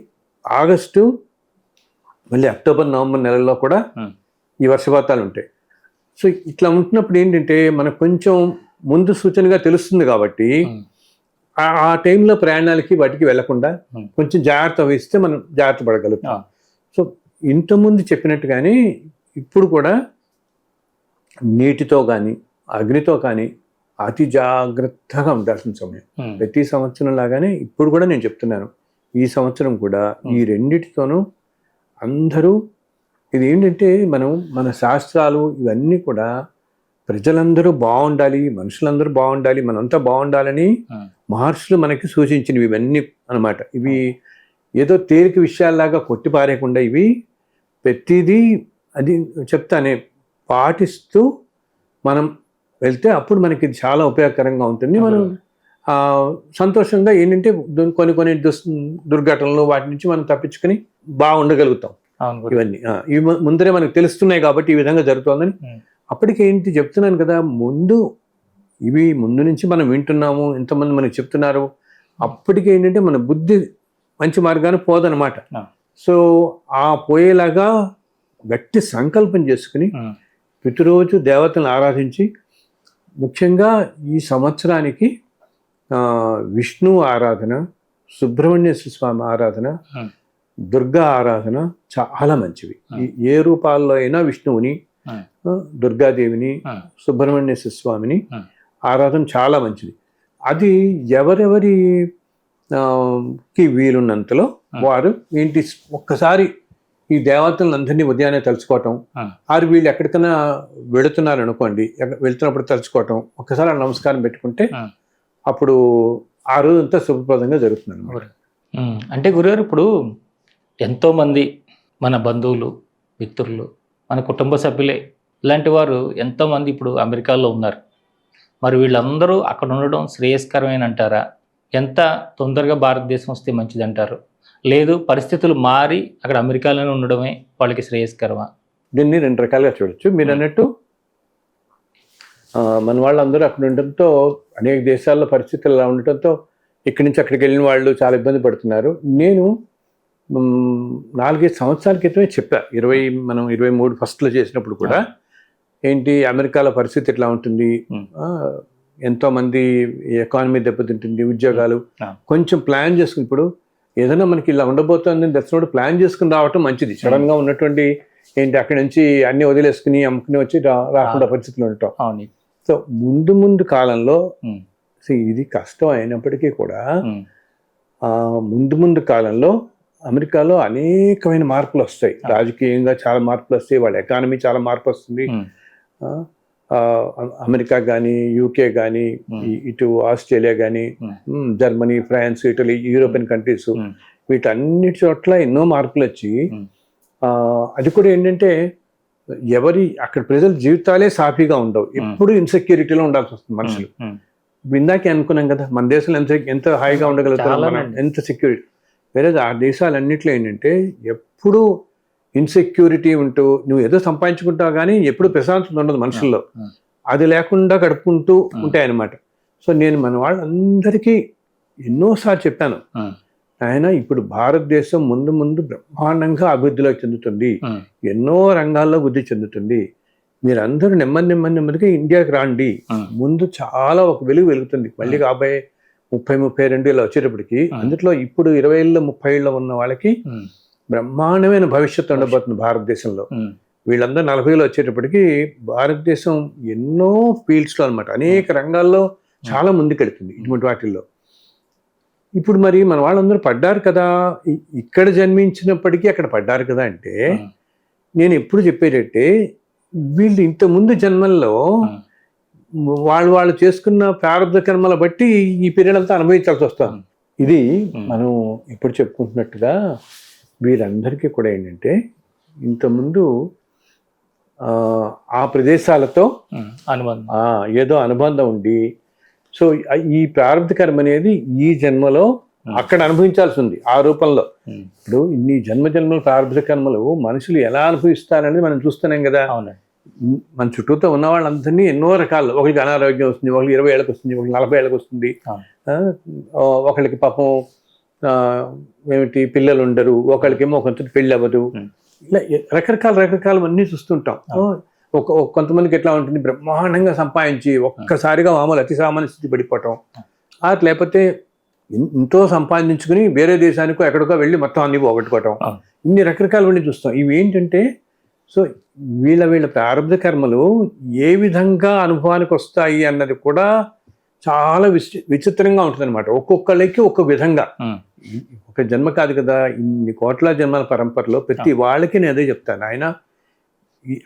ఆగస్టు, మళ్ళీ అక్టోబర్, నవంబర్ నెలల్లో కూడా ఈ వర్షపాతాలు ఉంటాయి. సో ఇట్లా ఉంటున్నప్పుడు ఏంటంటే మనకు కొంచెం ముందు సూచనగా తెలుస్తుంది కాబట్టి ఆ టైంలో ప్రయాణాలకి వాటికి వెళ్లకుండా కొంచెం జాగ్రత్త వహిస్తే మనం జాగ్రత్త పడగలుగుతాం. సో ఇంతకుముందు చెప్పినట్టుగానే ఇప్పుడు కూడా నీటితో కానీ అగ్నితో కానీ అతి జాగ్రత్తగా ఉండాల్సిన సమయం. ప్రతి సంవత్సరం లాగానే ఇప్పుడు కూడా నేను చెప్తున్నాను, ఈ సంవత్సరం కూడా ఈ రెండిటితోనూ అందరూ ఇది ఏంటంటే మన శాస్త్రాలు ఇవన్నీ కూడా ప్రజలందరూ బాగుండాలి, మనుషులందరూ బాగుండాలి, మనంతా బాగుండాలని మహర్షులు మనకి సూచించినవి ఇవన్నీ అనమాట. ఇవి ఏదో తేలిక విషయాల్లాగా కొట్టిపారేయకుండా ఇవి ప్రతిదీ అది చెప్తానే పాటిస్తూ మనం వెళ్తే అప్పుడు మనకి చాలా ఉపయోగకరంగా ఉంటుంది. మనం సంతోషంగా ఏంటంటే కొన్ని దుర్ఘటనలు వాటి నుంచి మనం తప్పించుకొని బాగుండగలుగుతాం. ఇవన్నీ ఇవి ముందరే మనకు తెలుస్తున్నాయి కాబట్టి ఈ విధంగా జరుగుతుందని. అప్పటికి ఏంటి చెప్తున్నాను కదా, ముందు నుంచి మనం వింటున్నాము, ఎంతమంది మనకి చెప్తున్నారు. అప్పటికి ఏంటంటే మన బుద్ధి మంచి మార్గాన్ని పోదనమాట. సో ఆ పోయేలాగా గట్టి సంకల్పం చేసుకుని ప్రతిరోజు దేవతలను ఆరాధించి, ముఖ్యంగా ఈ సంవత్సరానికి విష్ణు ఆరాధన, సుబ్రహ్మణ్యేశ్వర స్వామి ఆరాధన, దుర్గా ఆరాధన చాలా మంచివి. ఏ రూపాల్లో అయినా విష్ణువుని, దుర్గాదేవిని, సుబ్రహ్మణ్యేశ్వర స్వామిని ఆరాధన చాలా మంచిది. అది ఎవరెవరికి వీలున్నంతలో వారు ఏంటి ఒక్కసారి ఈ దేవతలందరినీ ఉదయాన్నే తలుచుకోవటం, ఆరు వీళ్ళు ఎక్కడికైనా వెళుతున్నారు అనుకోండి, వెళ్తున్నప్పుడు తలుచుకోవటం, ఒక్కసారి నమస్కారం పెట్టుకుంటే అప్పుడు ఆ రోజు అంతా శుభప్రదంగా జరుగుతుంది అన్నమాట. అంటే గురుగారు ఇప్పుడు ఎంతోమంది మన బంధువులు, మిత్రులు, మన కుటుంబ సభ్యులే ఇలాంటి వారు ఎంతోమంది ఇప్పుడు అమెరికాలో ఉన్నారు. మరి వీళ్ళందరూ అక్కడ ఉండడం శ్రేయస్కరమైన అంటారా? ఎంత తొందరగా భారతదేశం వస్తే మంచిది అంటారు? లేదు పరిస్థితులు మారి అక్కడ అమెరికాలోనే ఉండడమే వాళ్ళకి శ్రేయస్కరమా? దీన్ని రెండు రకాలుగా చూడొచ్చు. మీరు అన్నట్టు మన వాళ్ళందరూ అక్కడ ఉండటంతో అనేక దేశాల్లో పరిస్థితులు అలా ఉండటంతో ఇక్కడి నుంచి అక్కడికి వెళ్ళిన వాళ్ళు చాలా ఇబ్బంది పడుతున్నారు. నేను 4-5 సంవత్సరాల క్రితమే చెప్పా, మనం 23 ఫస్ట్లో చేసినప్పుడు కూడా, ఏంటి అమెరికాలో పరిస్థితి ఎట్లా ఉంటుంది, ఎంతోమంది ఎకానమీ దెబ్బతింటుంది, ఉద్యోగాలు కొంచెం ప్లాన్ చేసుకుని, ఇప్పుడు ఏదైనా మనకి ఇలా ఉండబోతుందని దర్శనం ప్లాన్ చేసుకుని రావటం మంచిది. సడన్గా ఉన్నటువంటి ఏంటి అక్కడి నుంచి అన్ని వదిలేసుకుని అమ్ముకుని వచ్చి రాకుండా పరిస్థితులు ఉంటాం. సో ముందు కాలంలో ఇది కష్టం అయినప్పటికీ కూడా ముందు కాలంలో అమెరికాలో అనేకమైన మార్పులు వస్తాయి. రాజకీయంగా చాలా మార్పులు వస్తాయి, వాళ్ళ ఎకానమీ చాలా మార్పు వస్తుంది. అమెరికా కానీ, యూకే కానీ, ఇటు ఆస్ట్రేలియా కానీ, Germany, France, Italy, European countries, వీటన్నిటి చోట్ల ఎన్నో మార్పులు వచ్చి అది కూడా ఏంటంటే అక్కడ ప్రజల జీవితాలే సాఫీగా ఉండవు, ఎప్పుడు ఇన్సెక్యూరిటీలో ఉండాల్సి వస్తుంది మనుషులు. ఇందాకే అనుకున్నాం కదా, మన దేశంలో ఎంత హాయిగా ఉండగలుగుతాం, ఎంత సెక్యూరిటీ. వేరే ఆ దేశాలన్నింటిలో ఏంటంటే ఎప్పుడు ఇన్సెక్యూరిటీ ఉంటూ నువ్వు ఏదో సంపాదించుకుంటావు కానీ ఎప్పుడు ప్రశాంతత ఉండదు మనుషుల్లో, అది లేకుండా గడుపుకుంటూ ఉంటాయి అన్నమాట. సో నేను మన వాళ్ళందరికీ ఎన్నోసార్లు చెప్పాను, ఆయన ఇప్పుడు భారతదేశం ముందు బ్రహ్మాండంగా అభివృద్ధిలో చెందుతుంది, ఎన్నో రంగాల్లో వృద్ధి చెందుతుంది, మీరందరూ నెమ్మదిగా ఇండియాకి రాండి, ముందు చాలా ఒక వెలుగుతుంది. మళ్ళీ కాబోయే 30-32 ఇలా వచ్చేటప్పటికి అందులో ఇప్పుడు 20-30 ఉన్న వాళ్ళకి బ్రహ్మాండమైన భవిష్యత్తు ఉండబోతుంది భారతదేశంలో. వీళ్ళందరూ 40లో వచ్చేటప్పటికి భారతదేశం ఎన్నో ఫీల్డ్స్లో అనమాట, అనేక రంగాల్లో చాలా ముందుకెళ్తుంది ఇటువంటి వాటిల్లో. ఇప్పుడు మరి మన వాళ్ళందరూ పడ్డారు కదా, ఇక్కడ జన్మించినప్పటికీ అక్కడ పడ్డారు కదా అంటే, నేను ఎప్పుడు చెప్పేటట్టే వీళ్ళు ఇంతకుముందు జన్మల్లో వాళ్ళు చేసుకున్న ప్రారంభ కర్మల బట్టి ఈ పీరియడ్ అంతా అనుభవించాల్సి వస్తుంది. ఇది మనం ఇప్పుడు చెప్పుకుంటున్నట్టుగా వీరందరికీ కూడా ఏంటంటే ఇంతకుముందు ఆ ప్రదేశాలతో ఏదో అనుబంధం ఉండి, సో ఈ ప్రారంభ కర్మ అనేది ఈ జన్మలో అక్కడ అనుభవించాల్సి ఉంది ఆ రూపంలో. ఇప్పుడు ఇన్ని జన్మల ప్రారంభ కర్మలు మనుషులు ఎలా అనుభవిస్తారనేది మనం చూస్తున్నాం కదా. మన చుట్టూతో ఉన్న వాళ్ళందరినీ ఎన్నో రకాలు, ఒకరికి అనారోగ్యం వస్తుంది, ఒకరికి 20 ఏళ్ళకి వస్తుంది, ఒకరికి 40 ఏళ్ళకి వస్తుంది, ఒకరికి పాపం పిల్లలు ఉండరు, ఒకరికేమో కొంత పెళ్ళి అవ్వదు, ఇలా రకరకాల అన్నీ చూస్తుంటాం. కొంతమందికి ఎట్లా ఉంటుంది, బ్రహ్మాండంగా సంపాదించి ఒక్కసారిగా మామూలు అతి సామాన్య స్థితి పడిపోవటం, లేకపోతే ఎంతో సంపాదించుకుని వేరే దేశానికో ఎక్కడికో వెళ్ళి మొత్తం అన్ని పోగొట్టుకోవటం, ఇన్ని రకరకాలవన్నీ చూస్తాం. ఇవి ఏంటంటే సో వీళ్ళ ప్రారంభ కర్మలు ఏ విధంగా అనుభవానికి వస్తాయి అన్నది కూడా చాలా విచిత్రంగా ఉంటుంది అనమాట. ఒక్కొక్కళ్ళకి ఒక్కొక్క విధంగా, ఒక జన్మ కాదు కదా, ఇన్ని కోట్ల జన్మల పరంపరలో ప్రతి వాళ్ళకి నేను అదే చెప్తాను, ఆయన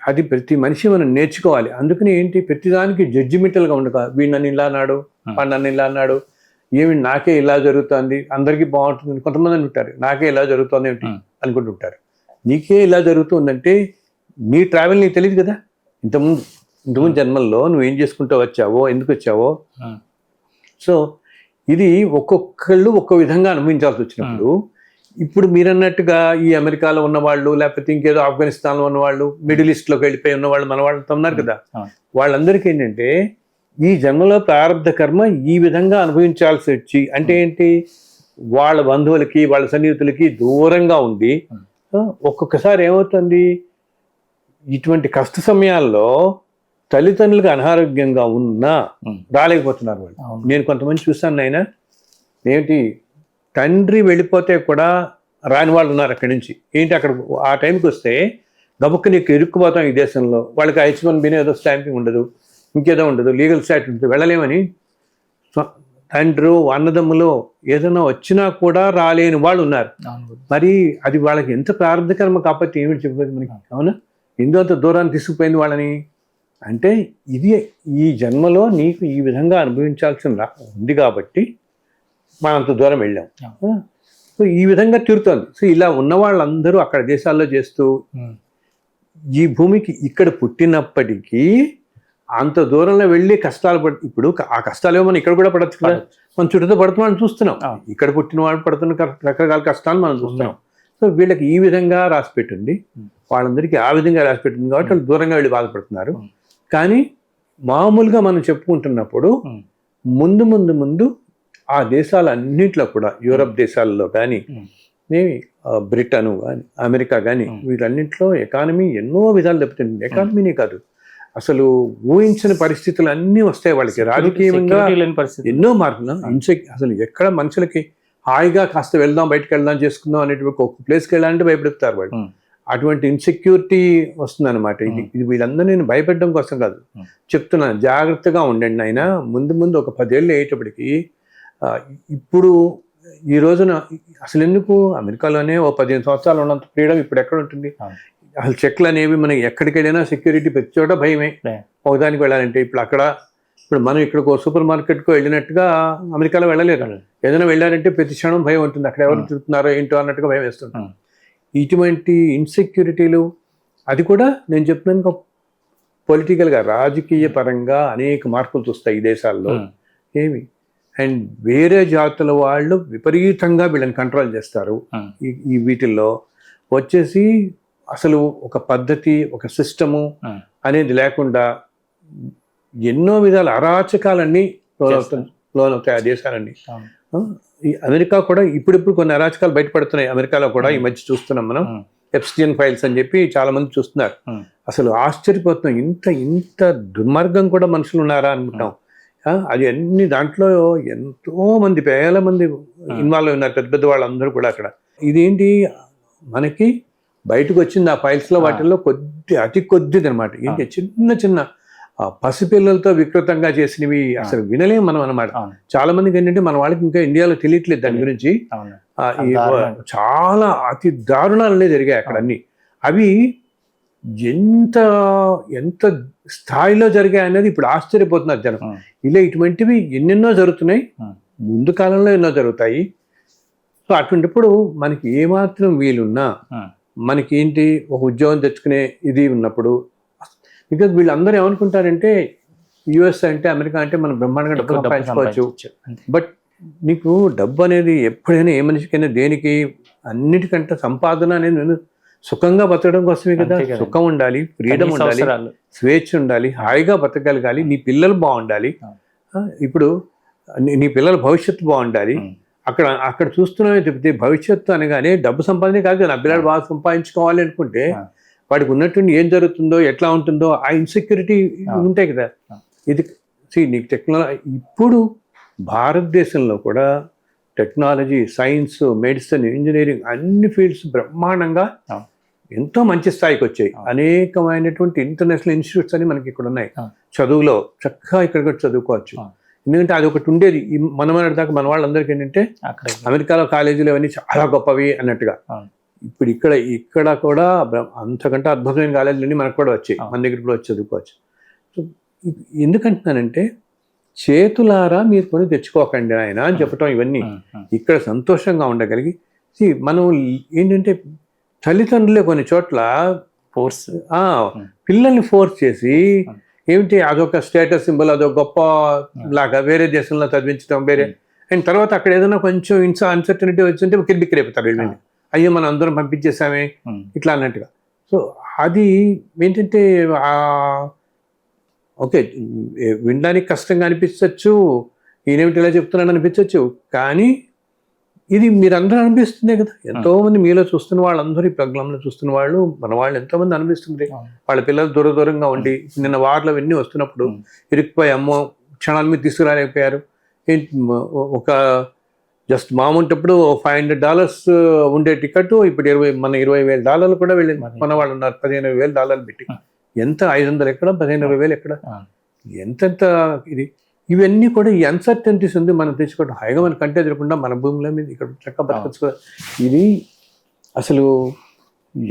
అది ప్రతి మనిషి మనం నేర్చుకోవాలి. అందుకని ఏంటి, ప్రతిదానికి జడ్జిమెంటల్గా ఉండక వీడు నన్ను ఇలా అన్నాడు, వాడు నన్ను ఇలా అన్నాడు, ఏమి నాకే ఇలా జరుగుతుంది, అందరికీ బాగుంటుంది, కొంతమంది ఉంటారు నాకే ఇలా జరుగుతుంది ఏమిటి అనుకుంటుంటారు. నీకే ఇలా జరుగుతుందంటే నీ ట్రావెల్ నీకు తెలియదు కదా, ఇంతకుముందు జన్మల్లో నువ్వేం చేసుకుంటూ వచ్చావో, ఎందుకు వచ్చావో. సో ఇది ఒక్కొక్కళ్ళు ఒక్కో విధంగా అనుభవించాల్సి వచ్చినప్పుడు, ఇప్పుడు మీరన్నట్టుగా ఈ అమెరికాలో ఉన్నవాళ్ళు, లేకపోతే ఇంకేదో ఆఫ్ఘనిస్తాన్లో ఉన్నవాళ్ళు, మిడిల్ ఈస్ట్లోకి వెళ్ళిపోయి ఉన్నవాళ్ళు, మన వాళ్ళతో ఉన్నారు కదా, వాళ్ళందరికీ ఏంటంటే ఈ జన్మలో ప్రారంభ కర్మ ఈ విధంగా అనుభవించాల్సి వచ్చి, అంటే ఏంటి, వాళ్ళ బంధువులకి వాళ్ళ సన్నిహితులకి దూరంగా ఉండి, ఒక్కొక్కసారి ఏమవుతుంది, ఇటువంటి కష్ట సమయాల్లో తల్లిదండ్రులకు అనారోగ్యంగా ఉన్నా రాలేకపోతున్నారు వాళ్ళు. నేను కొంతమంది చూస్తాను నాయన, ఏమిటి తండ్రి వెళ్ళిపోతే కూడా రాని వాళ్ళు ఉన్నారు అక్కడి నుంచి. ఏంటి, అక్కడ ఆ టైంకి వస్తే గబుక్కు నీకు ఇరుక్కుపోతాం ఈ దేశంలో, వాళ్ళకి H1B ఏదో స్టాంపింగ్ ఉండదు, ఇంకేదో ఉండదు, లీగల్ స్టాటస్ ఉంటుంది, వెళ్ళలేమని తండ్రి అన్నదమ్ములో ఏదైనా వచ్చినా కూడా రాలేని వాళ్ళు ఉన్నారు. మరి అది వాళ్ళకి ఎంత ప్రారంభకర్మ కాకపోతే ఏమిటి చెప్పేది మనకి, అవునా, ఎందుకు అంత దూరాన్ని తీసుకుపోయింది వాళ్ళని అంటే, ఇది ఈ జన్మలో నీకు ఈ విధంగా అనుభవించాల్సిన ఉంది కాబట్టి మనం అంత దూరం వెళ్ళాం. సో ఈ విధంగా తీరుతోంది. సో ఇలా ఉన్న వాళ్ళందరూ అక్కడ దేశాల్లో చేస్తూ ఈ భూమికి ఇక్కడ పుట్టినప్పటికీ అంత దూరంలో వెళ్ళి కష్టాలు ఇప్పుడు ఆ కష్టాలు ఏమో మనం ఇక్కడ కూడా పడచ్చు కదా. మన చుట్టూతో పడుతున్న వాళ్ళని చూస్తున్నాం. అవును. ఇక్కడ పుట్టిన వాళ్ళు పడుతున్న రకరకాల కష్టాలు మనం చూస్తున్నాం. సో వీళ్ళకి ఈ విధంగా రాసి పెట్టింది, వాళ్ళందరికీ ఆ విధంగా రాసి పెట్టింది కాబట్టి వాళ్ళు దూరంగా వెళ్ళి బాధపడుతున్నారు. కానీ మామూలుగా మనం చెప్పుకుంటున్నప్పుడు ముందు ముందు ముందు ఆ దేశాలన్నింటిలో కూడా, యూరప్ దేశాలలో కానీ, బ్రిటన్ కానీ, అమెరికా కానీ, వీటన్నింటిలో ఎకానమీ ఎన్నో విధాలు దెబ్బతింటుంది. ఎకానమీనే కాదు, అసలు ఊహించిన పరిస్థితులు అన్నీ వస్తాయి వాళ్ళకి. రాజకీయంగా ఎన్నో మార్పులు, అసలు ఎక్కడ మనుషులకి హాయిగా కాస్త వెళ్దాం, బయటకు వెళ్దాం, చేసుకుందాం అనేటువంటి ఒక ప్లేస్కి వెళ్ళాలంటే భయపడతారు వాళ్ళు. అటువంటి ఇన్సెక్యూరిటీ వస్తుందన్నమాట. ఇది వీళ్ళందరూ నేను భయపెట్టడం కోసం కాదు చెప్తున్నాను, జాగ్రత్తగా ఉండండి ఆయన. ముందు ముందు ఒక 10 ఏళ్ళు అయ్యేటప్పటికి, ఇప్పుడు ఈ రోజున అసలు ఎందుకు అమెరికాలోనే ఓ 15 సంవత్సరాలు ఉన్నంత ఫ్రీడమ్ ఇప్పుడు ఎక్కడ ఉంటుంది? అసలు చెక్లు అనేవి మనకి ఎక్కడికి వెళ్ళినా సెక్యూరిటీ ప్రతి చోట భయమే. ఒకదానికి వెళ్ళాలంటే ఇప్పుడు మనం ఇక్కడికి సూపర్ మార్కెట్కో వెళ్ళినట్టుగా అమెరికాలో వెళ్ళలేరు. ఏదైనా వెళ్ళాలంటే ప్రతి క్షణం భయం ఉంటుంది, అక్కడ ఎవరు తిరుగుతున్నారో ఏంటో అన్నట్టుగా భయం వేస్తుంటాం. ఇటువంటి ఇన్సెక్యూరిటీలు, అది కూడా నేను చెప్తున్నాను పొలిటికల్గా, రాజకీయ పరంగా అనేక మార్పులు చూస్తాయి ఈ దేశాల్లో. అండ్ వేరే జాతుల వాళ్ళు విపరీతంగా వీళ్ళని కంట్రోల్ చేస్తారు. ఈ వీటిల్లో వచ్చేసి అసలు ఒక పద్ధతి, ఒక సిస్టము అనేది లేకుండా ఎన్నో విధాల అరాచకాలన్నీ లోనవుతాయి ఆ దేశాలన్నీ. ఈ అమెరికా కూడా ఇప్పుడిప్పుడు కొన్ని అరాచకాలు బయటపడుతున్నాయి. అమెరికాలో కూడా ఈ మధ్య చూస్తున్నాం మనం, ఎప్స్టీన్ ఫైల్స్ అని చెప్పి చాలా మంది చూస్తున్నారు. అసలు ఆశ్చర్యపోతున్నాం, ఇంత దుర్మార్గం కూడా మనుషులు ఉన్నారా అనుకుంటాం. అది అన్ని దాంట్లో ఎంతో మంది, వేల మంది ఇన్వాల్వ్ ఉన్నారు, పెద్ద పెద్ద వాళ్ళందరూ కూడా అక్కడ. ఇదేంటి మనకి బయటకు వచ్చింది ఆ ఫైల్స్లో, వాటిల్లో అతి కొద్దిది అనమాట. ఏంటి చిన్న చిన్న పసిపిల్లలతో వికృతంగా చేసినవి అసలు వినలేం మనం అనమాట. చాలా మందికి ఏంటంటే మన వాళ్ళకి ఇంకా ఇండియాలో తెలియట్లేదు దాని గురించి. చాలా అతి దారుణాలనే జరిగాయి అక్కడ అన్ని. అవి ఎంత స్థాయిలో జరిగాయి అనేది ఇప్పుడు ఆశ్చర్యపోతున్నారు జనం. ఇలా ఇటువంటివి ఎన్నెన్నో జరుగుతున్నాయి, ముందు కాలంలో ఎన్నో జరుగుతాయి. సో అటువంటిప్పుడు మనకి ఏమాత్రం వీలున్నా, మనకి ఏంటి ఒక ఉద్యోగం తెచ్చుకునే ఇది ఉన్నప్పుడు, బికాజ్ వీళ్ళందరూ ఏమనుకుంటారంటే యుఎస్ అంటే, అమెరికా అంటే మనం బ్రహ్మాండంగా డబ్బు సంపాదించుకోవచ్చు. బట్ నీకు డబ్బు అనేది ఎప్పుడైనా ఏ మనిషికైనా దేనికి అన్నిటికంటే సంపాదన అనేది సుఖంగా బతకడం కోసమే కదా. సుఖం ఉండాలి, ఫ్రీడమ్ ఉండాలి, స్వేచ్ఛ ఉండాలి, హాయిగా బతకగలగాలి, నీ పిల్లలు బాగుండాలి. ఇప్పుడు నీ పిల్లల భవిష్యత్తు బాగుండాలి. అక్కడ చూస్తున్నామే చెప్తే భవిష్యత్తు అనగానే డబ్బు సంపాదనే కాదు కదా. నా పిల్లలు బాగా సంపాదించుకోవాలి అనుకుంటే వాడికి ఉన్నట్టుండి ఏం జరుగుతుందో, ఎట్లా ఉంటుందో ఆ ఇన్సెక్యూరిటీ ఉంటాయి కదా. ఇది నీకు టెక్నాలజీ, ఇప్పుడు భారతదేశంలో కూడా టెక్నాలజీ, సైన్స్, మెడిసిన్, ఇంజనీరింగ్ అన్ని ఫీల్డ్స్ బ్రహ్మాండంగా ఎంతో మంచి స్థాయికి వచ్చాయి. అనేకమైనటువంటి ఇంటర్నేషనల్ ఇన్స్టిట్యూట్స్ అని మనకి ఇక్కడ ఉన్నాయి. చదువులో చక్కగా ఇక్కడ చదువుకోవచ్చు. ఎందుకంటే అది ఒకటి ఉండేది మనం దాకా మన వాళ్ళందరికీ ఏంటంటే అమెరికాలో కాలేజీలు అవన్నీ చాలా గొప్పవి అన్నట్టుగా. ఇప్పుడు ఇక్కడ కూడా అంతకంటే అద్భుతమైన కాలేజీలన్నీ మనకు కూడా వచ్చాయి, మన దగ్గర కూడా వచ్చి చదువుకోవచ్చు. సో ఎందుకంటున్నానంటే చేతులారా మీరు కొని తెచ్చుకోకండి ఆయన అని చెప్పటం. ఇవన్నీ ఇక్కడ సంతోషంగా ఉండగలిగి మనం ఏంటంటే తల్లిదండ్రులే కొన్ని చోట్ల పిల్లల్ని ఫోర్స్ చేసి ఏమిటి అదొక స్టేటస్ సింబల్, అదొక గొప్ప లాగా వేరే దేశంలో చదివించడం వేరే. అండ్ తర్వాత అక్కడ ఏదైనా కొంచెం అన్సర్టనిటీ వచ్చింటే కిరికిరేపుతారు వీళ్ళని, అయ్యో మనం అందరం పంపించేసామే ఇట్లా అన్నట్టుగా. సో అది ఏంటంటే ఓకే, వినడానికి కష్టంగా అనిపించవచ్చు, ఈయనేమిటి ఇలా చెప్తున్నాను అనిపించవచ్చు, కానీ ఇది మీరందరూ అనిపిస్తుందే కదా. ఎంతోమంది మీలో చూస్తున్న వాళ్ళందరూ, ఈ ప్రోగ్రాంలో చూస్తున్న వాళ్ళు, మన వాళ్ళు ఎంతోమంది అనిపిస్తుంది. వాళ్ళ పిల్లలు దూరంగా ఉండి నిన్న వార్లో ఇవన్నీ వస్తున్నప్పుడు ఇరుక్కుపోయి అమ్మో క్షణాల మీద తీసుకురాలేకపోయారు. ఏంటి ఒక జస్ట్ మామూలుటప్పుడు $500 ఉండే టికెట్ ఇప్పుడు $20,000 కూడా వెళ్ళింది. మన వాళ్ళు ఉన్నారు $15,000 పెట్టి. ఎంత 500 ఎక్కడ, 15,000 ఎక్కడ, ఎంతెంత ఇది. ఇవన్నీ కూడా ఈ అన్సర్టనిటీస్ ఉంది మనం తెచ్చుకోవడం. హాయిగా మన కంటే ఎదురకుండా మన భూమిలో మీద ఇక్కడ చక్కగా బతకచ్చు కదా. ఇది అసలు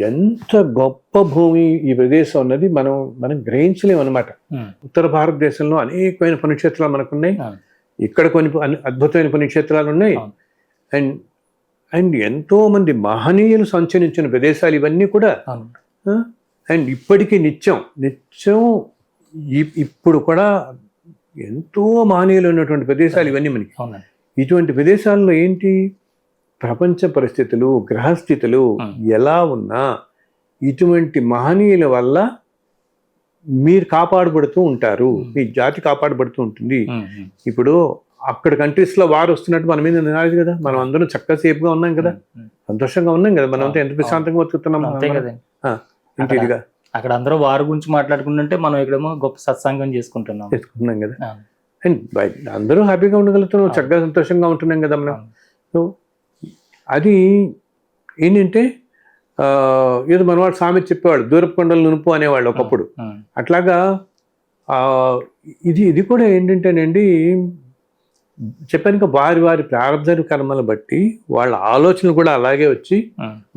ఎంత గొప్ప భూమి ఈ ప్రదేశం ఉన్నది మనం గ్రహించలేము అనమాట. ఉత్తర భారతదేశంలో అనేకమైన పుణ్యక్షేత్రాలు మనకున్నాయి, ఇక్కడ కొన్ని అద్భుతమైన పుణ్యక్షేత్రాలు ఉన్నాయి. అండ్ ఎంతో మంది మహనీయులు సంచరించిన ప్రదేశాలు ఇవన్నీ కూడా. అండ్ ఇప్పటికీ నిత్యం ఇప్పుడు కూడా ఎంతో మహనీయులు ఉన్నటువంటి ప్రదేశాలు ఇవన్నీ మనకి. ఇటువంటి ప్రదేశాల్లో ఏంటి, ప్రపంచ పరిస్థితులు, గ్రహస్థితులు ఎలా ఉన్నా ఇటువంటి మహనీయుల వల్ల మీరు కాపాడబడుతూ ఉంటారు, మీ జాతి కాపాడబడుతూ ఉంటుంది. ఇప్పుడు అక్కడ కంట్రీస్లో వారు వస్తున్నట్టు మన మీద రాలేదు కదా, మనం అందరం చక్కగా సేఫ్గా ఉన్నాం కదా, సంతోషంగా ఉన్నాం కదా, మనం అంతా ఎంత ప్రశాంతంగా బతుకుతున్నాం ఇంటిగా. అక్కడ అందరూ వారి గురించి మాట్లాడుకుంటుంటే మనం ఇక్కడేమో గొప్ప సత్సంగం చేసుకుంటున్నాం కదా, అండ్ అందరూ హ్యాపీగా ఉండగలుగుతున్నాం, చక్కగా సంతోషంగా ఉంటున్నాం కదా మనం. సో అది ఏంటంటే ఏదో మనవాడు సామెత చెప్పేవాడు, దూరపు కొండలు నునుపు అనేవాళ్ళు ఒకప్పుడు. అట్లాగా ఇది కూడా ఏంటంటేనండి, చెప్పాను వారి వారి ప్రారంభ కర్మలు బట్టి వాళ్ళ ఆలోచనలు కూడా అలాగే వచ్చి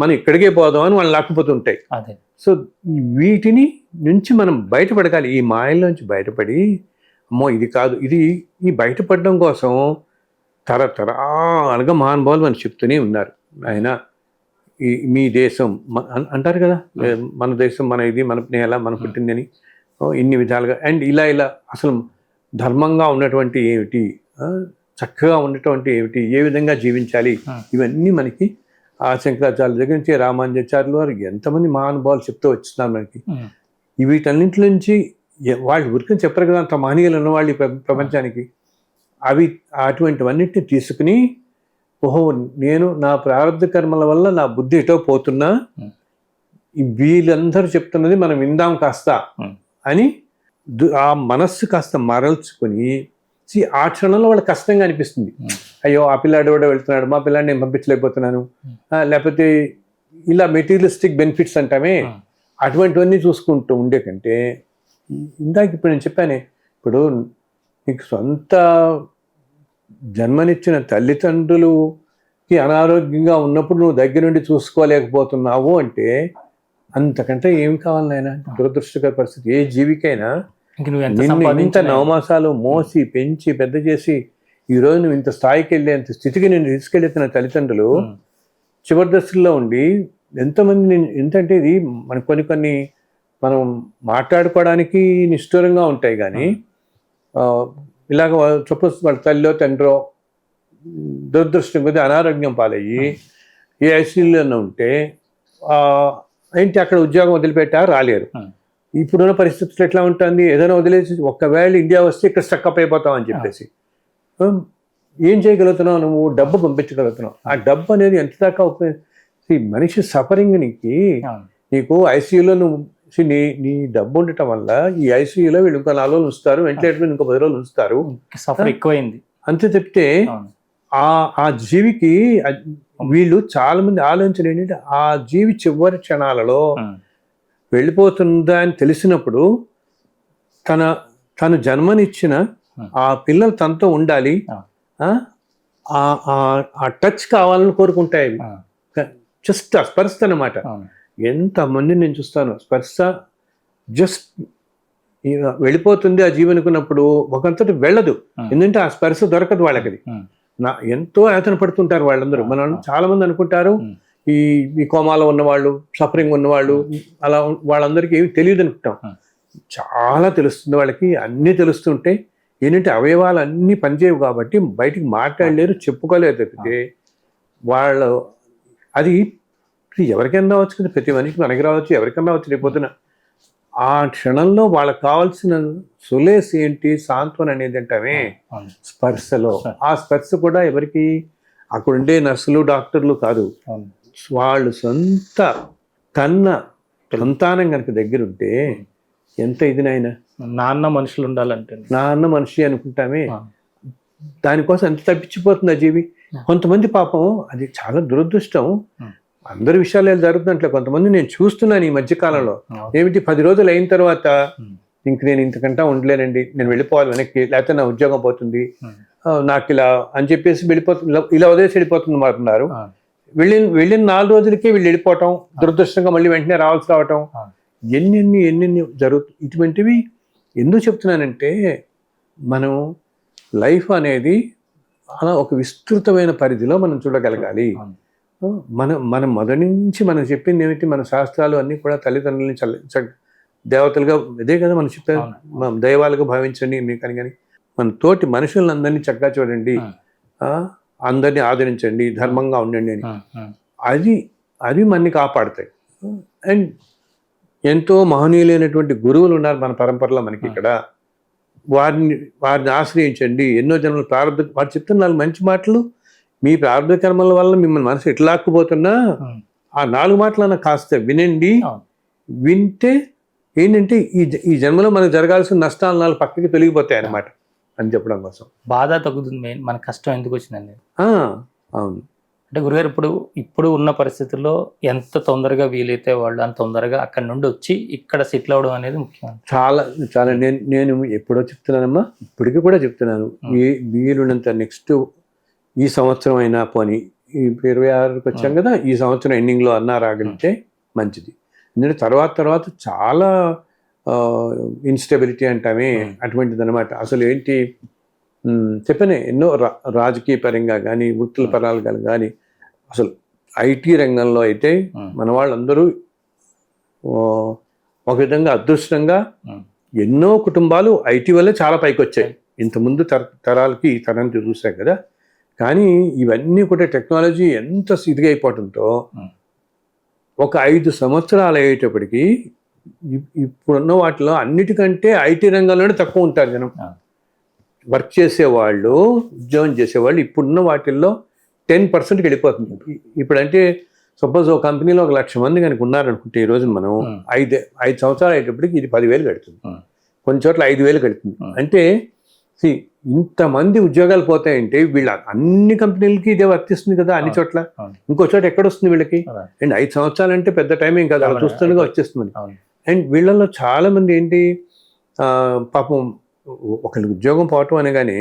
మనం ఇక్కడికే పోదాం అని వాళ్ళు లాక్కుపోతుంటాయి. సో వీటిని నుంచి మనం బయటపడగాలి, ఈ మాయల్లోంచి బయటపడి అమ్మో ఇది కాదు ఇది, ఈ బయటపడడం కోసం తరతరాలుగా మహానుభావులు మనకు చెప్తూనే ఉన్నారు. ఆయన మీ దేశం అంటారు కదా, మన దేశం మన ఇది మన నేల మన పుట్టిందని ఇన్ని విధాలుగా, అండ్ ఇలా అసలు ధర్మంగా ఉన్నటువంటి ఏమిటి, చక్కగా ఉన్నటువంటి ఏమిటి, ఏ విధంగా జీవించాలి, ఇవన్నీ మనకి ఆ శంకరాచార్యుల దగ్గర నుంచి రామానుజాచార్యుల వారు ఎంతమంది మహానుభావులు చెప్తూ వచ్చిస్తున్నారు మనకి. వీటన్నింటి నుంచి వాళ్ళు ఉరికని చెప్పరు కదా, అంత మహనీయులు ఉన్నవాళ్ళు ఈ ప్రపంచానికి. అటువంటివన్నిటిని తీసుకుని ఓహో నేను నా ప్రారంభ కర్మల వల్ల నా బుద్ధి ఎటో పోతున్నా, వీళ్ళందరూ చెప్తున్నది మనం విందాం కాస్త అని ఆ మనస్సు కాస్త మరల్చుకొని ఆ క్షణంలో వాళ్ళకి కష్టంగా అనిపిస్తుంది. అయ్యో ఆ పిల్లాడు కూడా వెళ్తున్నాడు, మా పిల్లాడిని నేను పంపించలేకపోతున్నాను, లేకపోతే ఇలా మెటీరియలిస్టిక్ బెనిఫిట్స్ అంటామే, అటువంటివన్నీ చూసుకుంటూ ఉండే కంటే ఇందాక ఇప్పుడు నేను చెప్పానే, ఇప్పుడు నీకు సొంత జన్మనిచ్చిన తల్లిదండ్రులకి అనారోగ్యంగా ఉన్నప్పుడు నువ్వు దగ్గర నుండి చూసుకోలేకపోతున్నావు అంటే అంతకంటే ఏం కావాలి నాయన. దురదృష్టకర పరిస్థితి. ఏ జీవికైనా ఇంత నవమాసాలు మోసి పెంచి పెద్ద చేసి ఈరోజు నువ్వు ఇంత స్థాయికి వెళ్ళేంత స్థితికి నేను తీసుకెళ్ళిన తల్లిదండ్రులు చివరి దశల్లో ఉండి ఎంతమంది ఎంతంటే ఇది మన కొన్ని మనం మాట్లాడుకోవడానికి నిష్ఠూరంగా ఉంటాయి, కానీ ఇలాగ సపోజ్ వాళ్ళ తల్లిలో తండ్రో దురదృష్టం కొద్ది అనారోగ్యం పాలయ్యి ఏ ఐసీయూలోనే ఉంటే ఏంటి అక్కడ ఉద్యోగం వదిలిపెట్టా రాలేరు. ఇప్పుడున్న పరిస్థితులు ఎట్లా ఉంటుంది, ఏదైనా వదిలేసి ఒకవేళ ఇండియా వస్తే ఇక్కడ స్టక్అప్ అయిపోతాం అని చెప్పేసి ఏం చేయగలుగుతున్నావు, నువ్వు డబ్బు పంపించగలుగుతున్నావు. ఆ డబ్బు అనేది ఎంత దాకా మనిషి సఫరింగ్ నీకు ఐసీయూలో నువ్వు నీ డబ్బు ఉండటం వల్ల ఈ ఐసీయూలో వీళ్ళు ఇంకో 4 రోజులు ఉంచుతారు, వెంటిలేటర్ మీద ఇంకో 10 రోజులు ఉంచుతారు, సఫర్ ఎక్కువైంది అంతే. చెప్తే ఆ జీవికి వీళ్ళు చాలా మంది ఆలోచన ఏంటంటే ఆ జీవి చివరి క్షణాలలో వెళ్ళిపోతుందా అని తెలిసినప్పుడు తను జన్మనిచ్చిన ఆ పిల్లలు తనతో ఉండాలి, ఆ టచ్ కావాలని కోరుకుంటాయి. జస్ట్ ఆ స్పర్శ అన్నమాట. ఎంతమంది నేను చూస్తాను స్పర్శ జస్ట్ వెళ్ళిపోతుంది ఆ జీవి అనుకున్నప్పుడు ఒకంతటి వెళ్ళదు, ఎందుకంటే ఆ స్పర్శ దొరకదు వాళ్ళకి. ఎంతో యాతన పడుతుంటారు వాళ్ళందరూ. మనం చాలా మంది అనుకుంటారు ఈ కోమాలో ఉన్నవాళ్ళు, సఫరింగ్ ఉన్నవాళ్ళు, అలా వాళ్ళందరికీ ఏమి తెలియదు అనుకుంటాం. చాలా తెలుస్తుంది వాళ్ళకి, అన్నీ తెలుస్తుంటే ఏంటంటే అవయవాలు అన్నీ పనిచేయవు కాబట్టి బయటికి మాట్లాడలేరు, చెప్పుకోలేరు తప్పితే వాళ్ళు అది ఎవరికైనా రావచ్చు కదా, ప్రతి మనకి రావచ్చు, ఎవరికైనా రావచ్చు. రేపొద్దున ఆ క్షణంలో వాళ్ళకి కావాల్సిన సులేస్ ఏంటి, సాంత్వన అనేది అంటామే స్పర్శలో. ఆ స్పర్శ కూడా ఎవరికి అక్కడ ఉండే నర్సులు డాక్టర్లు కాదు, వాళ్ళు సొంత సంతానం కనుక దగ్గర ఉంటే ఎంత ఇది నాయన. నాన్న మనుషులు ఉండాలంటే నాన్న మనిషి అనుకుంటామే, దానికోసం ఎంత తప్పించిపోతుంది ఆ జీవి. కొంతమంది పాపం అది చాలా దురదృష్టం, అందరి విషయాలు జరుగుతున్నట్లే. కొంతమంది నేను చూస్తున్నాను ఈ మధ్యకాలంలో, ఏమిటి 10 రోజులు అయిన తర్వాత ఇంక నేను ఇంతకంటా ఉండలేనండి, నేను వెళ్ళిపోవాలి వెనక్కి, లేకపోతే నా ఉద్యోగం పోతుంది, నాకు ఇలా అని చెప్పేసి వెళ్ళిపోతుంది, ఇలా వదిలేసి వెళ్ళిపోతుంది మారుతున్నారు. వెళ్ళిన 4 రోజులకే వీళ్ళు వెళ్ళిపోవటం, దురదృష్టంగా మళ్ళీ వెంటనే రావటం, ఎన్నెన్ని జరుగుతుంది. ఇటువంటివి ఎందుకు చెప్తున్నానంటే మనం లైఫ్ అనేది అలా ఒక విస్తృతమైన పరిధిలో మనం చూడగలగాలి. మనం మొదటి నుంచి మనం చెప్పింది ఏమిటి, మన శాస్త్రాలు అన్నీ కూడా తల్లిదండ్రులని దేవతలుగా ఇదే కదా మనం చెప్పారు, దైవాలుగా భావించండి మీకు అని. కానీ మన తోటి మనుషులందరినీ చక్కగా చూడండి, అందరినీ ఆదరించండి, ధర్మంగా ఉండండి అని. ఉమ్. అది మనని కాపాడతాయి. అండ్ ఎంతో మహనీయులైనటువంటి గురువులు ఉన్నారు మన పరంపరలో మనకి ఇక్కడ. వారిని ఆశ్రయించండి. ఎన్నో జన్మల ప్రారంభ వారు చెప్తున్న 4 మంచి మాటలు మీ ప్రారంభ కర్మల వల్ల మిమ్మల్ని మనసు ఎట్లా లాక్కుపోతున్నా ఆ 4 మాటలన్నా కాస్త వినండి. వింటే ఏంటంటే ఈ జన్మలో మనకు జరగాల్సిన నష్టాలు 4 పక్కకి తొలగిపోతాయి అన్నమాట అని చెప్పడం కోసం. బాధ తగ్గుతుంది. మెయిన్ మన కష్టం ఎందుకు వచ్చిందండి. అవును. అంటే గురుగారు ఇప్పుడు ఉన్న పరిస్థితుల్లో ఎంత తొందరగా వీలైతే వాళ్ళు అంత తొందరగా అక్కడ నుండి వచ్చి ఇక్కడ సెటిల్ అవడం అనేది ముఖ్యం. చాలా చాలా నేను ఎప్పుడో చెప్తున్నానమ్మా, ఇప్పటికీ కూడా చెప్తున్నాను. వీలున్నంత నెక్స్ట్ ఈ సంవత్సరం అయినా పోనీ, ఇప్పుడు 26కి వచ్చాం కదా, ఈ సంవత్సరం ఎండింగ్లో అన్నా రాగలిగితే మంచిది. ఎందుకంటే తర్వాత చాలా ఇన్స్టెబిలిటీ అంటామే అటువంటిది అనమాట. అసలు ఏంటి చెప్పనే ఎన్నో రాజకీయ పరంగా కానీ వృత్తుల పరాలుగా కానీ అసలు ఐటీ రంగంలో అయితే మన వాళ్ళందరూ ఒక విధంగా అదృష్టంగా ఎన్నో కుటుంబాలు ఐటీ వల్లే చాలా పైకి వచ్చాయి. ఇంతకుముందు తరాలకి ఈ తరానికి చూసాం కదా. కానీ ఇవన్నీ కూడా టెక్నాలజీ ఎంత ఇదిగా అయిపోవడంతో ఒక 5 సంవత్సరాలు అయ్యేటప్పటికి ఇప్పుడున్న వాటిలో అన్నిటికంటే ఐటీ రంగంలోనే తక్కువ ఉంటారు జనం. వర్క్ చేసేవాళ్ళు, ఉద్యోగం చేసేవాళ్ళు ఇప్పుడున్న వాటిల్లో 10%కి వెళ్ళిపోతుంది. ఇప్పుడంటే సపోజ్ ఒక కంపెనీలో 1,00,000 మంది కనుక ఉన్నారనుకుంటే ఈ రోజు మనం 5 సంవత్సరాలు అయ్యేటప్పటికి ఇది 10,000 కడుతుంది, కొన్ని చోట్ల 5,000 కడుతుంది. అంటే ఇంతమంది ఉద్యోగాలు పోతాయంటే వీళ్ళ అన్ని కంపెనీలకి ఇదే వర్తిస్తుంది కదా అన్ని చోట్ల. ఇంకో చోట ఎక్కడ వస్తుంది వీళ్ళకి? అండ్ 5 సంవత్సరాలు అంటే పెద్ద టైం ఏం కాదు, అలా చూస్తుండగా వచ్చేస్తుంది. అండ్ వీళ్ళల్లో చాలా మంది ఏంటి పాపం ఒకరికి ఉద్యోగం పోవటం అనగానే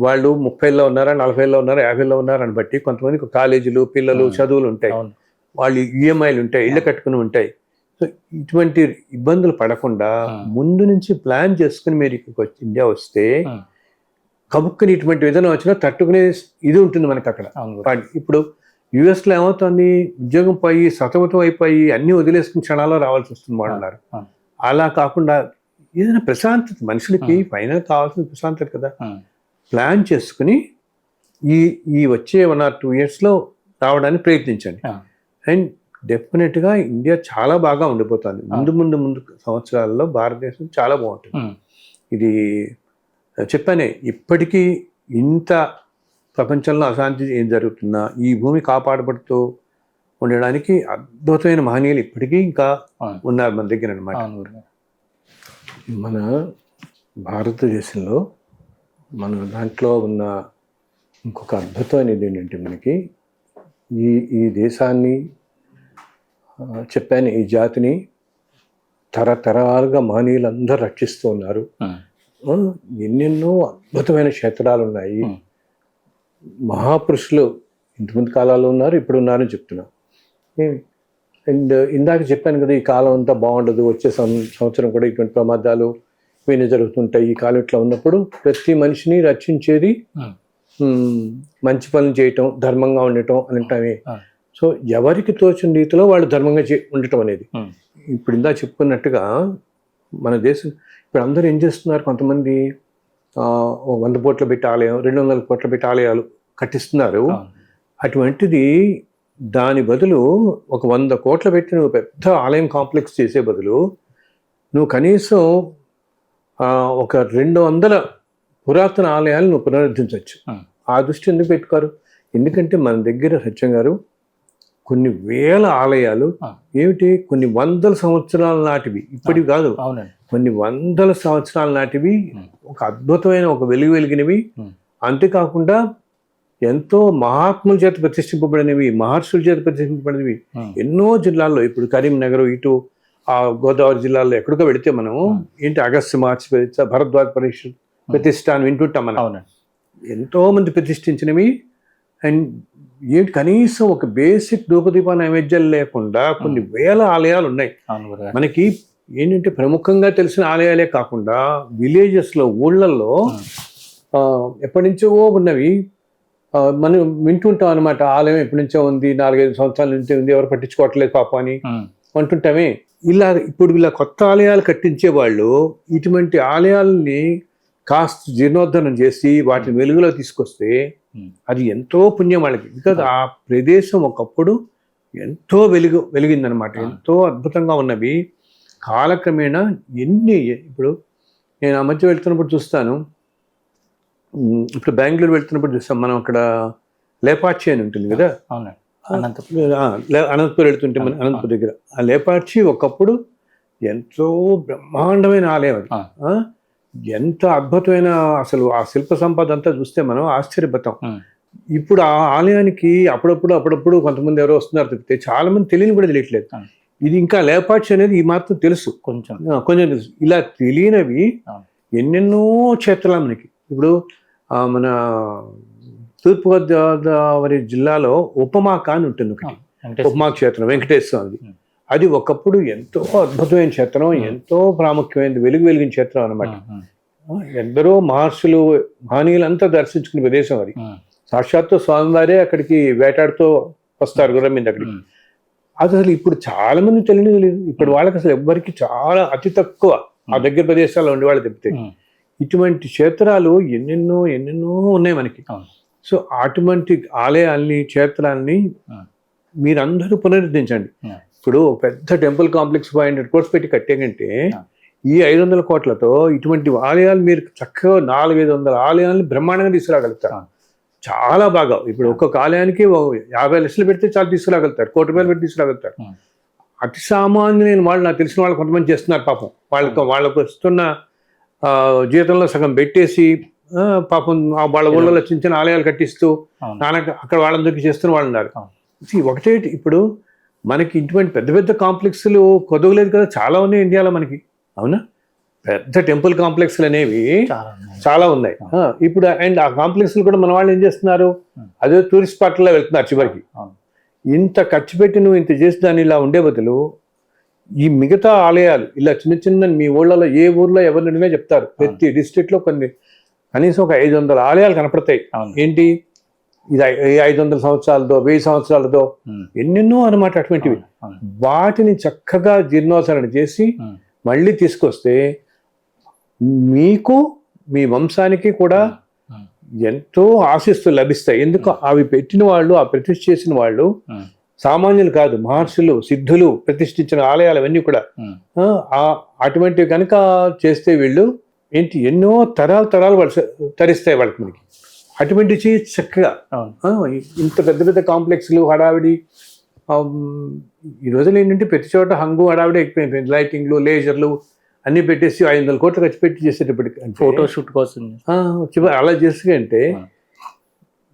వాళ్ళు 30లో ఉన్నారా, 40లో ఉన్నారా, 50లో ఉన్నారా అని బట్టి కొంతమందికి కాలేజీలు, పిల్లలు, చదువులు ఉంటాయి, వాళ్ళు ఈఎంఐలు ఉంటాయి, ఇళ్ళు కట్టుకుని ఉంటాయి. సో ఇటువంటి ఇబ్బందులు పడకుండా ముందు నుంచి ప్లాన్ చేసుకుని మీరు ఇక్కడికి ఇండియా వస్తే కబుక్కుని ఇటువంటి విధానం వచ్చినా తట్టుకునే ఇది ఉంటుంది మనకి అక్కడ. ఇప్పుడు యుఎస్లో ఏమవుతుంది, ఉద్యోగం పోయి సతమతం అయిపోయి అన్ని వదిలేసుకుని క్షణాల్లో రావాల్సి వస్తుంది వాళ్ళన్నారు. అలా కాకుండా ఏదైనా ప్రశాంతత, మనుషులకి ఫైనల్ కావాల్సిన ప్రశాంతత కదా, ప్లాన్ చేసుకుని ఈ వచ్చే 1 or 2 yearsలో రావడానికి ప్రయత్నించండి. అండ్ డెఫినెట్గా ఇండియా చాలా బాగా ఉండిపోతుంది. ముందు సంవత్సరాల్లో భారతదేశం చాలా బాగుంటుంది. ఇది చెప్పానే, ఇప్పటికీ ఇంత ప్రపంచంలో అశాంతి ఏం జరుగుతున్నా ఈ భూమి కాపాడబడుతూ ఉండడానికి అద్భుతమైన మహనీయులు ఇప్పటికీ ఇంకా ఉన్నారు మన దగ్గర అన్నమాట. మన భారతదేశంలో మన దాంట్లో ఉన్న ఇంకొక అద్భుతమైనది ఏంటంటే మనకి ఈ దేశాన్ని చెప్పాను, ఈ జాతిని తరతరాలుగా మహనీయులందరూ రక్షిస్తూ ఉన్నారు. ఎన్నెన్నో అద్భుతమైన క్షేత్రాలు ఉన్నాయి. మహాపురుషులు ఇంతమంది కాలాల్లో ఉన్నారు, ఇప్పుడు ఉన్నారని చెప్తున్నా. అండ్ ఇందాక చెప్పాను కదా, ఈ కాలం అంతా బాగుండదు, వచ్చే సంవత్సరం కూడా ఇటువంటి ప్రమాదాలు ఇవన్నీ జరుగుతుంటాయి. ఈ కాలం ఇట్లా ఉన్నప్పుడు ప్రతి మనిషిని రక్షించేది మంచి పనులు చేయటం, ధర్మంగా ఉండటం అంటామే. సో ఎవరికి తోచిన రీతిలో వాళ్ళు ధర్మంగా ఉండటం అనేది. ఇప్పుడు ఇందా చెప్పుకున్నట్టుగా మన దేశం ఇప్పుడు అందరూ ఏం చేస్తున్నారు, కొంతమంది 100 కోట్లు పెట్టి ఆలయం, 200 కోట్లు పెట్టి ఆలయాలు కట్టిస్తున్నారు. అటువంటిది దాని బదులు ఒక 100 కోట్లు పెట్టి నువ్వు పెద్ద ఆలయం కాంప్లెక్స్ చేసే బదులు నువ్వు కనీసం ఒక 200 పురాతన ఆలయాలు నువ్వు పునరుద్ధరించవచ్చు. ఆ దృష్టి ఎందుకు పెట్టుకోరు? ఎందుకంటే మన దగ్గర సత్యం గారు కొన్ని వేల ఆలయాలు ఏమిటి, కొన్ని 100 సంవత్సరాల నాటివి, ఇప్పటివి కాదు, కొన్ని 100 సంవత్సరాల నాటివి, ఒక అద్భుతమైన ఒక వెలిగినవి. అంతేకాకుండా ఎంతో మహాత్ముల చేత ప్రతిష్ఠింపబడినవి, మహర్షుల చేత ప్రతిష్ఠింపబడినవి ఎన్నో జిల్లాల్లో. ఇప్పుడు కరీంనగర్, ఇటు ఆ గోదావరి జిల్లాలో ఎక్కడికో వెళితే మనం ఏంటి అగస్త్య మహర్షి భరద్వాజ ప్రతిష్ఠ అని వింటుంటాం మనం. ఎంతో మంది ప్రతిష్ఠించినవి. అండ్ ఏంటి కనీసం ఒక బేసిక్ ధూపదీప నైవేద్యాలు లేకుండా కొన్ని వేల ఆలయాలు ఉన్నాయి మనకి. ఏంటంటే ప్రముఖంగా తెలిసిన ఆలయాలే కాకుండా విలేజెస్లో, ఊళ్ళల్లో ఎప్పటి నుంచో ఉన్నవి మనం వింటుంటాం అనమాట. ఆలయం ఎప్పటి నుంచో ఉంది, 4-5 సంవత్సరాల నుంచి ఉంది, ఎవరు పట్టించుకోవట్లేదు పాప అని అంటుంటామే. ఇలా ఇప్పుడు ఇలా కొత్త ఆలయాలు కట్టించే వాళ్ళు ఇటువంటి ఆలయాలని కాస్త జీర్ణోద్ధరణ చేసి వాటిని వెలుగులో తీసుకొస్తే అది ఎంతో పుణ్యం వాళ్ళకి. బికాజ్ ఆ ప్రదేశం ఒకప్పుడు ఎంతో వెలిగిందనమాట. ఎంతో అద్భుతంగా ఉన్నవి. కాలక్రమేణా ఇప్పుడు నేను ఆ మధ్య వెళ్తున్నప్పుడు చూస్తాను, ఇప్పుడు బెంగళూరు వెళ్తున్నప్పుడు చూస్తాం మనం, అక్కడ లేపాక్షి అని ఉంటుంది కదా, అనంతపూర్ వెళ్తుంటే మన అనంతపూర్ దగ్గర ఆ లేపాక్షి ఒకప్పుడు ఎంతో బ్రహ్మాండమైన ఆలయం అది. ఎంత అద్భుతమైన, అసలు ఆ శిల్ప సంపద అంతా చూస్తే మనం ఆశ్చర్యపోతాం. ఇప్పుడు ఆ ఆలయానికి అప్పుడప్పుడు కొంతమంది ఎవరో వస్తున్నారు తప్పితే చాలా మంది తెలియని కూడా తెలియట్లేదు. ఇది ఇంకా లేపాక్షి అనేది ఈ మాత్రం తెలుసు, కొంచెం తెలుసు. ఇలా తెలియనివి ఎన్నెన్నో క్షేత్రాలు మనకి. ఇప్పుడు మన తూర్పుగోదావరి జిల్లాలో ఉపమాక అని ఉంటుంది ఒకటి, ఉపమా క్షేత్రం, వెంకటేశ్వర స్వామిది. అది ఒకప్పుడు ఎంతో అద్భుతమైన క్షేత్రం, ఎంతో ప్రాముఖ్యమైనది, వెలిగిన క్షేత్రం అనమాట. ఎందరో మహర్షులు మహనీయులంతా దర్శించుకునే ప్రదేశం అది. సాక్షాత్తు స్వామివారే అక్కడికి వేటాడుతూ వస్తారు గుర్రం మీద అక్కడికి. అది అసలు ఇప్పుడు చాలా మంది తెలియదు. ఇప్పుడు వాళ్ళకి అసలు ఎవ్వరికి చాలా అతి తక్కువ ఆ దగ్గర ప్రదేశాల్లో ఉండేవాళ్ళు తప్పితే. ఇటువంటి క్షేత్రాలు ఎన్నెన్నో ఉన్నాయి మనకి. సో అటువంటి ఆలయాల్ని, క్షేత్రాల్ని మీరందరూ పునరుద్ధరించండి. ఇప్పుడు పెద్ద టెంపుల్ కాంప్లెక్స్ 500 crores పెట్టి కట్టేకంటే ఈ 500 కోట్లతో ఇటువంటి ఆలయాలు మీరు చక్కగా 400-500 ఆలయాలను బ్రహ్మాండంగా తీసుకురాగలుగుతారు. చాలా బాగా. ఇప్పుడు ఒక్కొక్క ఆలయానికి 50 లక్షలు పెడితే చాలా తీసుకురాగలుగుతారు, 1 కోటి రూపాయలు పెట్టి తీసుకురాగలుగుతారు. అతి సామాన్యులైన వాళ్ళు, నాకు తెలిసిన వాళ్ళు కొంతమంది చేస్తున్నారు పాపం. వాళ్ళకు వస్తున్న జీతంలో సగం పెట్టేసి పాపం వాళ్ళ ఊళ్ళలో చిన్న ఆలయాలు కట్టిస్తూ అక్కడ వాళ్ళందరికీ చేస్తున్న వాళ్ళు ఉన్నారు. ఒకటే ఇప్పుడు మనకి ఇటువంటి పెద్ద పెద్ద కాంప్లెక్స్లు కొదవలేదు కదా, చాలా ఉన్నాయి ఇండియాలో మనకి. అవునా, పెద్ద టెంపుల్ కాంప్లెక్స్లు అనేవి చాలా ఉన్నాయి ఇప్పుడు. అండ్ ఆ కాంప్లెక్స్లు కూడా మన వాళ్ళు ఏం చేస్తున్నారు, అదే టూరిస్ట్ స్పాట్లో వెళ్తున్నారు చివరికి. ఇంత ఖర్చు పెట్టి నువ్వు ఇంత చేసి దాన్ని ఇలా ఉండే బదులు ఈ మిగతా ఆలయాలు ఇలా చిన్న మీ ఊళ్ళలో, ఏ ఊర్లో ఎవరిని అడిగినా చెప్తారు, ప్రతి డిస్ట్రిక్ట్లో కనీసం ఒక 500 ఆలయాలు కనపడతాయి. ఏంటి ఇది 500 సంవత్సరాలతో, 1000 సంవత్సరాలతో, ఎన్నెన్నో అనమాట అటువంటివి. వాటిని చక్కగా జీర్ణోద్ధరణ చేసి మళ్ళీ తీసుకొస్తే మీకు, మీ వంశానికి కూడా ఎంతో ఆశీస్సులు లభిస్తాయి. ఎందుకు, అవి పెట్టిన వాళ్ళు, ఆ ప్రతిష్ఠ చేసిన వాళ్ళు సామాన్యులు కాదు, మహర్షులు, సిద్ధులు ప్రతిష్ఠించిన ఆలయాలు అవన్నీ కూడా. అటువంటివి కనుక చేస్తే వీళ్ళు ఏంటి, ఎన్నో తరాలు వాళ్ళు తరిస్తాయి వాళ్ళకి మనకి. అటువంటి చక్కగా ఇంత పెద్ద పెద్ద కాంప్లెక్స్లు, హడావిడి. ఈ రోజులు ఏంటంటే ప్రతి చోట హంగు హడావిడి ఎక్కువైపోయింది. లైటింగ్లు, లేజర్లు అన్నీ పెట్టేసి 500 కోట్లు ఖర్చు పెట్టి చేసేటప్పటికి ఫోటోషూట్ కోసం అలా చేస్తే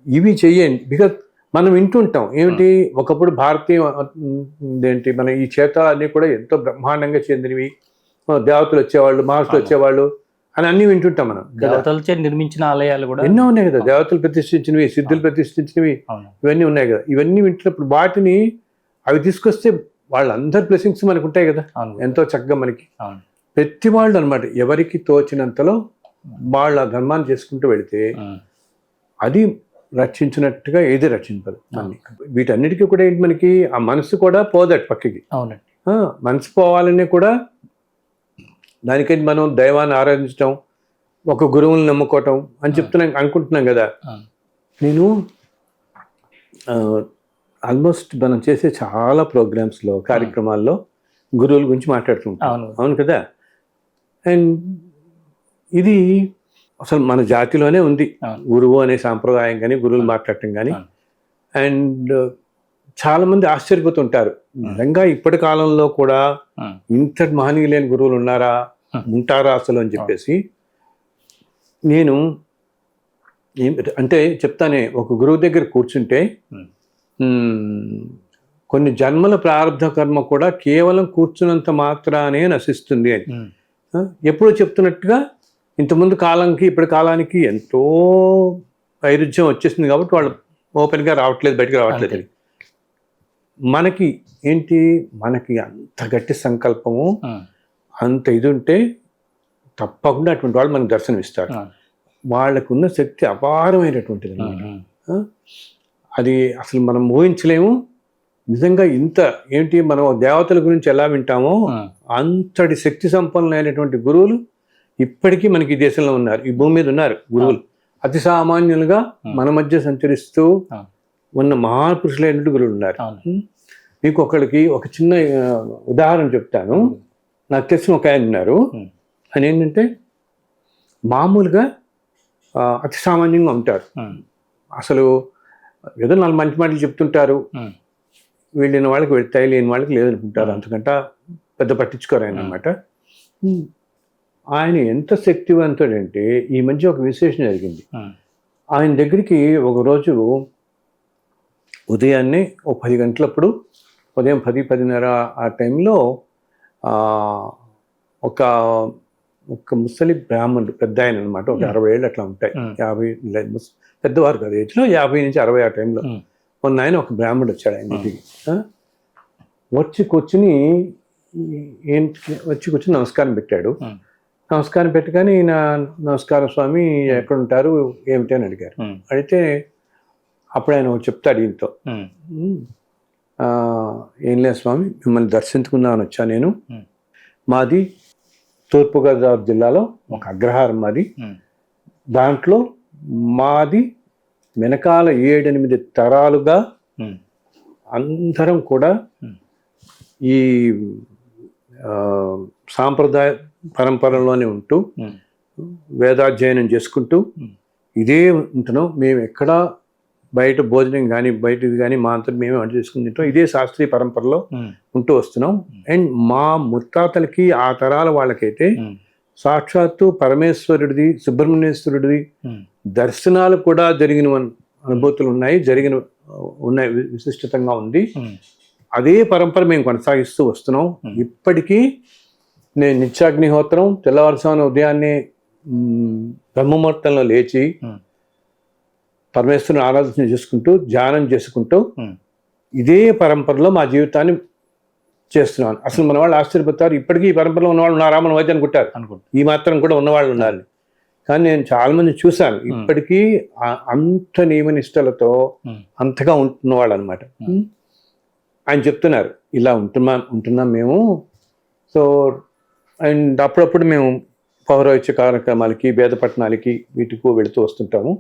ఇవి చెయ్యండి. బికాజ్ మనం వింటుంటాం ఏమిటి, ఒకప్పుడు భారతీయ ఏంటి మన ఈ క్షేత్రాలన్నీ కూడా ఎంతో బ్రహ్మాండంగా చెందినవి, దేవతలు వచ్చేవాళ్ళు, మహర్షులు వచ్చేవాళ్ళు అని అన్నీ వింటుంటాం మనం. దేవతలచే నిర్మించిన ఆలయాలు కూడా ఎన్నో ఉన్నాయి కదా, దేవతలు ప్రతిష్ఠించినవి, సిద్ధులు ప్రతిష్ఠించినవి, ఇవన్నీ ఉన్నాయి కదా. ఇవన్నీ వింటున్నప్పుడు వాటిని అవి తీసుకొస్తే వాళ్ళందరి బ్లెస్సింగ్స్ మనకు ఉంటాయి కదా, ఎంతో చక్కగా మనకి. ప్రతి వాళ్ళు అనమాట ఎవరికి తోచినంతలో వాళ్ళ ధర్మాన్ని చేసుకుంటూ వెళితే అది రక్షించినట్టుగా ఏది రక్షింపదు. వీటన్నిటికీ కూడా ఏంటి, మనకి ఆ మనసు కూడా పోదట్ పక్కకి. మనసు పోవాలనే కూడా దానికంటే మనం దైవాన్ని ఆరాధించడం, ఒక గురువుని నమ్ముకోవటం అని అనుకుంటున్నాం కదా. నేను ఆల్మోస్ట్ మనం చేసే చాలా ప్రోగ్రామ్స్లో, కార్యక్రమాల్లో గురువుల గురించి మాట్లాడుతుంటాం. అవును కదా. అండ్ ఇది అసలు మన జాతిలోనే ఉంది, గురువు అనే సాంప్రదాయం కానీ, గురువులు మాట్లాడటం కానీ. అండ్ చాలామంది ఆశ్చర్యపోతుంటారు, నిజంగా ఇప్పటి కాలంలో కూడా ఇంతటి మహనీయులైన గురువులు ఉంటారా అసలు అని చెప్పేసి. నేను అంటే చెప్తానే, ఒక గురువు దగ్గర కూర్చుంటే కొన్ని జన్మల ప్రారంధ కర్మ కూడా కేవలం కూర్చున్నంత మాత్రానే నశిస్తుంది అని ఎప్పుడూ చెప్తున్నట్టుగా, ఇంతకుముందు కాలంకి ఇప్పటి కాలానికి ఎంతో వైరుధ్యం వచ్చేసింది కాబట్టి వాళ్ళు ఓపెన్గా బయటకు రావట్లేదు. మనకి ఏంటి, మనకి అంత గట్టి సంకల్పము, అంత ఇది ఉంటే తప్పకుండా అటువంటి వాళ్ళు మనకు దర్శనం ఇస్తారు. వాళ్ళకు ఉన్న శక్తి అపారమైనటువంటిది అన్నమాట. అది అసలు మనం ఊహించలేము. నిజంగా ఇంత ఏంటి, మనం దేవతల గురించి ఎలా వింటామో అంతటి శక్తి సంపన్నులైనటువంటి గురువులు ఇప్పటికీ మనకి ఈ దేశంలో ఉన్నారు, ఈ భూమి మీద ఉన్నారు గురువులు. అతి సామాన్యులుగా మన మధ్య సంచరిస్తూ ఉన్న మహాపురుషులైనటువంటి గురువులు ఉన్నారు. మీకు ఒక చిన్న ఉదాహరణ చెప్తాను. నాకు తెలిసిన ఒక ఆయన ఉన్నారు. ఆయన ఏంటంటే మామూలుగా అతి సామాన్యంగా ఉంటారు. అసలు ఏదో 4 మంచి మాటలు చెప్తుంటారు, వెళ్ళిన వాళ్ళకి వెళ్తాయి, లేని వాళ్ళకి లేదనుకుంటారు. అంతకంటే పెద్ద పట్టించుకోరు ఆయన అనమాట. ఆయన ఎంత శక్తివంతుడంటే ఈ మధ్య ఒక విశేషం జరిగింది. ఆయన దగ్గరికి ఒకరోజు ఉదయాన్నే 10 గంటలప్పుడు, ఉదయం 10-10:30 ఆ టైంలో ఒక ముసలి బ్రాహ్మణుడు, పెద్ద ఆయన అనమాట, ఒక 60 ఏళ్ళు అట్లా ఉంటాయి, 50 పెద్దవారు కదా ఏజ్లో, 50 నుంచి 60 ఆ టైంలో మొన్న ఆయన ఒక బ్రాహ్మణుడు వచ్చాడు ఆయన ఇంటికి. వచ్చి కూర్చుని నమస్కారం పెట్టాడు. నమస్కారం పెట్టగానే ఈయన, నమస్కారం స్వామి, ఎక్కడుంటారు ఏమిటి అని అడిగారు. అడిగితే అప్పుడు ఆయన చెప్తాడు ఈయనతో, ఏం లేదు స్వామి, మిమ్మల్ని దర్శించుకుందామని వచ్చా నేను. మాది తూర్పుగోదావరి జిల్లాలో ఒక అగ్రహారం మాది. దాంట్లో మాది వెనకాల 7-8 తరాలుగా అందరం కూడా ఈ సాంప్రదాయ పరంపరలోనే ఉంటూ వేదాధ్యయనం చేసుకుంటూ ఇదే ఉంటున్నాం. మేము ఎక్కడా బయట భోజనం కానీ బయటది కానీ మా అంతా మేమే వంట చేసుకుని తింటాం. ఇదే శాస్త్రీయ పరంపరలో ఉంటూ వస్తున్నాం. అండ్ మా ముత్తాతలకి ఆ తరాల వాళ్ళకైతే సాక్షాత్తు పరమేశ్వరుడిది, సుబ్రహ్మణ్యేశ్వరుడిది దర్శనాలు కూడా జరిగిన అనుభూతులు ఉన్నాయి, విశిష్టంగా ఉంది. అదే పరంపర మేము కొనసాగిస్తూ వస్తున్నాం. ఇప్పటికీ నేను నిత్యాగ్నిహోత్రం, తెల్లవారుజామున ఉదయాన్నే బ్రహ్మముహూర్తంలో లేచి పరమేశ్వరుని ఆరాధన చేసుకుంటూ, ధ్యానం చేసుకుంటూ ఇదే పరంపరలో మా జీవితాన్ని చేస్తున్నాను. అసలు మన వాళ్ళు ఆశ్చర్యపోతారు, ఇప్పటికీ ఈ పరంపరలో ఉన్నవాళ్ళు ఉన్నారా మన మధ్య అనుకుంటారు. ఈ మాత్రం కూడా ఉన్నవాళ్ళు ఉన్నారు. కానీ నేను చాలా మంది చూశాను, ఇప్పటికీ అంత నియమనిష్టలతో అంతగా ఉంటున్నవాళ్ళు అనమాట. ఆయన చెప్తున్నారు, ఇలా ఉంటున్నాం మేము. సో అండ్ అప్పుడప్పుడు మేము పౌరోహిత్య కార్యక్రమాలకి, వేదపట్నాలకి, వీటికి వెళుతూ వస్తుంటాము.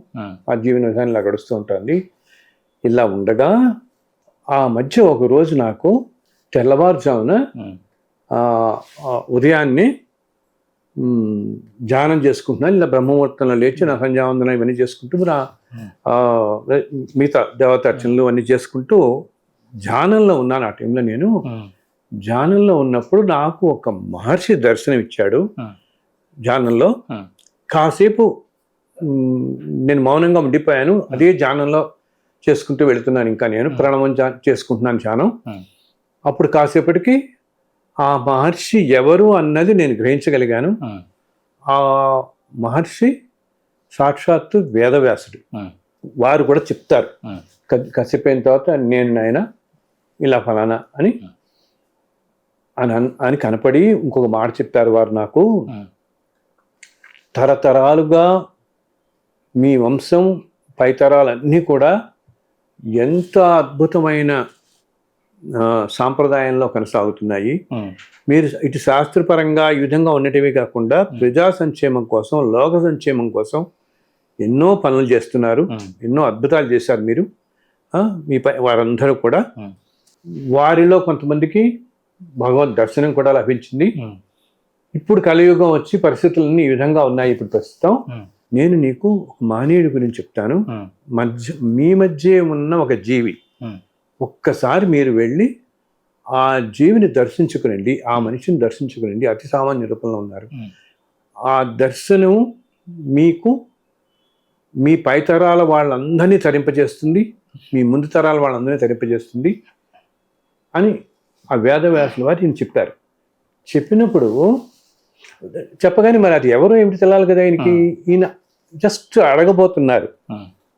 ఆ జీవన విధానం ఇలా గడుస్తూ ఉంటుంది. ఇలా ఉండగా ఆ మధ్య ఒక రోజు నాకు తెల్లవారుజామున ఉదయాన్నే ధ్యానం చేసుకుంటున్నాను. ఇలా బ్రహ్మముహూర్తంలో లేచి నా సంధ్యావందనం ఇవన్నీ చేసుకుంటూ మిగతా దేవతార్చనలు అన్నీ చేసుకుంటూ ధ్యానంలో ఉన్నాను. ఆ టైంలో నేను ధ్యానంలో ఉన్నప్పుడు నాకు ఒక మహర్షి దర్శనం ఇచ్చాడు. ధ్యానంలో కాసేపు నేను మౌనంగా ఉండిపోయాను. అదే ధ్యానంలో చేసుకుంటూ వెళుతున్నాను. ఇంకా నేను ప్రణవం చేసుకుంటున్నాను ధ్యానం. అప్పుడు కాసేపటికి ఆ మహర్షి ఎవరు అన్నది నేను గ్రహించగలిగాను. ఆ మహర్షి సాక్షాత్తు వేదవ్యాసుడు. వారు కూడా చెప్తారు కాసేపు అయిన తర్వాత, నేను నాయన ఇలా ఫలానా అని కనపడి ఇంకొక మాట చెప్పారు వారు నాకు. తరతరాలుగా మీ వంశం పైతరాలన్నీ కూడా ఎంత అద్భుతమైన సాంప్రదాయంలో కొనసాగుతున్నాయి. మీరు ఇటు శాస్త్రపరంగా ఈ విధంగా ఉండటమే కాకుండా ప్రజా సంక్షేమం కోసం, లోక సంక్షేమం కోసం ఎన్నో పనులు చేస్తున్నారు. ఎన్నో అద్భుతాలు చేశారు మీరు. వారందరూ కూడా, వారిలో కొంతమందికి భగవద్ దర్శనం కూడా లభించింది. ఇప్పుడు కలియుగం వచ్చి పరిస్థితులన్నీ ఈ విధంగా ఉన్నాయి. ఇప్పుడు ప్రస్తుతం నేను నీకు ఒక మహనీయుడి గురించి చెప్తాను. మీ మధ్య ఉన్న ఒక జీవి, ఒక్కసారి మీరు వెళ్ళి ఆ జీవిని దర్శించుకునండి, ఆ మనిషిని దర్శించుకునండి. అతి సామాన్య రూపంలో ఉన్నారు. ఆ దర్శనం మీకు మీ పైతరాల వాళ్ళందరినీ తరింపజేస్తుంది, మీ ముందు తరాల వాళ్ళందరినీ తరింపజేస్తుంది అని ఆ వేదవ్యాసుల వారు ఈయన చెప్పారు. చెప్పినప్పుడు చెప్పగానే మరి అది ఎవరు ఏమిటి తెలియాలి కదా ఆయనకి. ఈయన జస్ట్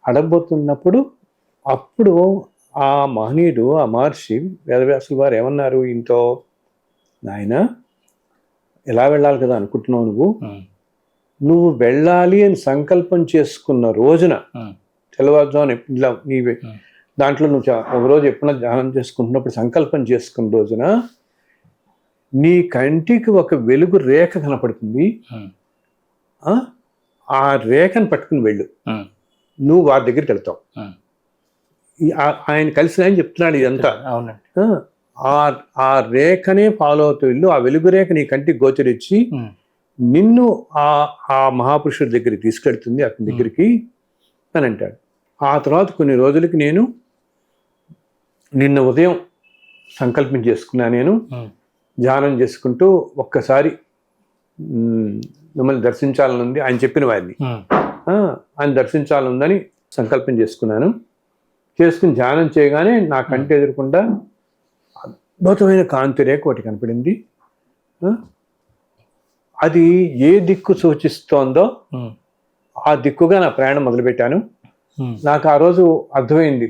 అడగబోతున్నప్పుడు అప్పుడు ఆ మహనీయుడు, ఆ మహర్షి వేదవ్యాసుల వారు ఏమన్నారు ఈయనతో, నాయన ఎలా వెళ్ళాలి కదా అనుకుంటున్నావు, నువ్వు వెళ్ళాలి అని సంకల్పం చేసుకున్న రోజున తెల్లవారుజామున ఇలా నీవే దాంట్లో నువ్వు ఒక రోజు ఎప్పుడైనా ధ్యానం చేసుకుంటున్నప్పుడు సంకల్పం చేసుకున్న రోజున నీ కంటికి ఒక వెలుగు రేఖ కనపడుతుంది. ఆ, ఆ రేఖను పట్టుకుని వెళ్ళు, ఉమ్, నువ్వు వారి దగ్గరికి వెళ్తావు. ఉమ్. ఆయన కలిసి ఆయన చెప్తున్నాడు ఇదంతా. అవునండి. ఆ, ఆ ఆ రేఖనే ఫాలో అవుతూ వెళ్ళు, ఆ వెలుగు రేఖ నీ కంటికి గోచరించి ఉమ్, నిన్ను ఆ ఆ మహాపురుషుడి దగ్గరికి తీసుకెళ్తుంది, అతని దగ్గరికి అని అంటాడు. ఆ తర్వాత కొన్ని రోజులకి నేను నిన్న ఉదయం సంకల్పం చేసుకున్నా, నేను ఉమ్, ధ్యానం చేసుకుంటూ ఒక్కసారి మిమ్మల్ని దర్శించాలని ఉంది, ఆయన చెప్పిన వారిని ఉమ్, ఆయన దర్శించాలనుందని సంకల్పం చేసుకున్నాను. చేసుకుని ధ్యానం చేయగానే నా కంటి ఎదురకుండా అద్భుతమైన కాంతి రేఖ ఒకటి కనపడింది. ఆ, అది ఏ దిక్కు సూచిస్తోందో ఉమ్, ఆ దిక్కుగా నా ప్రయాణం మొదలుపెట్టాను. ఉమ్, నాకు ఆ రోజు అర్థమైంది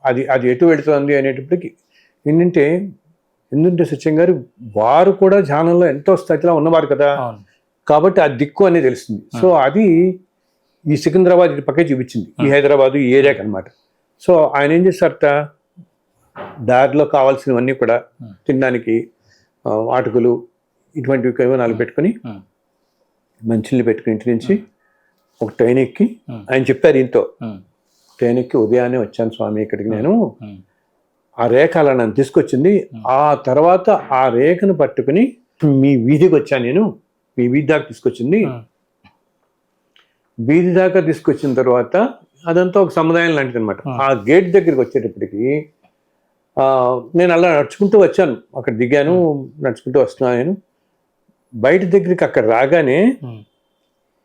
అది అది ఎటు వెళుతోంది అనేటప్పటికి. ఎందుకంటే సత్యం గారు వారు కూడా ధ్యానంలో ఎంతో స్థితిలో ఉన్నవారు కదా, అవును. కాబట్టి ఆ దిక్కు అనేది తెలిసింది. సో అది ఈ సికింద్రాబాద్ ఇటు పక్కే చూపించింది, ఈ హైదరాబాద్ ఈ ఏరియాకి అనమాట. సో ఆయన ఏం చేస్తారట, దారిలో కావాల్సినవన్నీ కూడా తినడానికి ఆటుకులు ఇటువంటివి ఏమో నాలుగు పెట్టుకుని, ఉమ్, మంచినీళ్ళు పెట్టుకుని ఇంటి నుంచి ఒక ట్రైన్ ఎక్కి, ఉమ్, ఆయన చెప్పారు ఇంతో, ఉమ్, ట్రైన్ ఎక్కి ఉదయాన్నే వచ్చాను స్వామి ఇక్కడికి నేను. ఉమ్, ఆ రేఖ అలా నన్ను తీసుకొచ్చింది. ఆ తర్వాత ఆ రేఖను పట్టుకుని మీ వీధికి వచ్చాను నేను, మీ వీధి దాకా తీసుకొచ్చింది. ఉమ్, వీధి దాకా తీసుకొచ్చిన తర్వాత అదంతా ఒక సముదాయం లాంటిది అనమాట. ఆ గేట్ దగ్గరికి వచ్చేటప్పటికి నేను అలా నడుచుకుంటూ వచ్చాను, అక్కడ దిగాను, నడుచుకుంటూ వస్తున్నాను. నేను బయట దగ్గరికి అక్కడ రాగానే ఉమ్,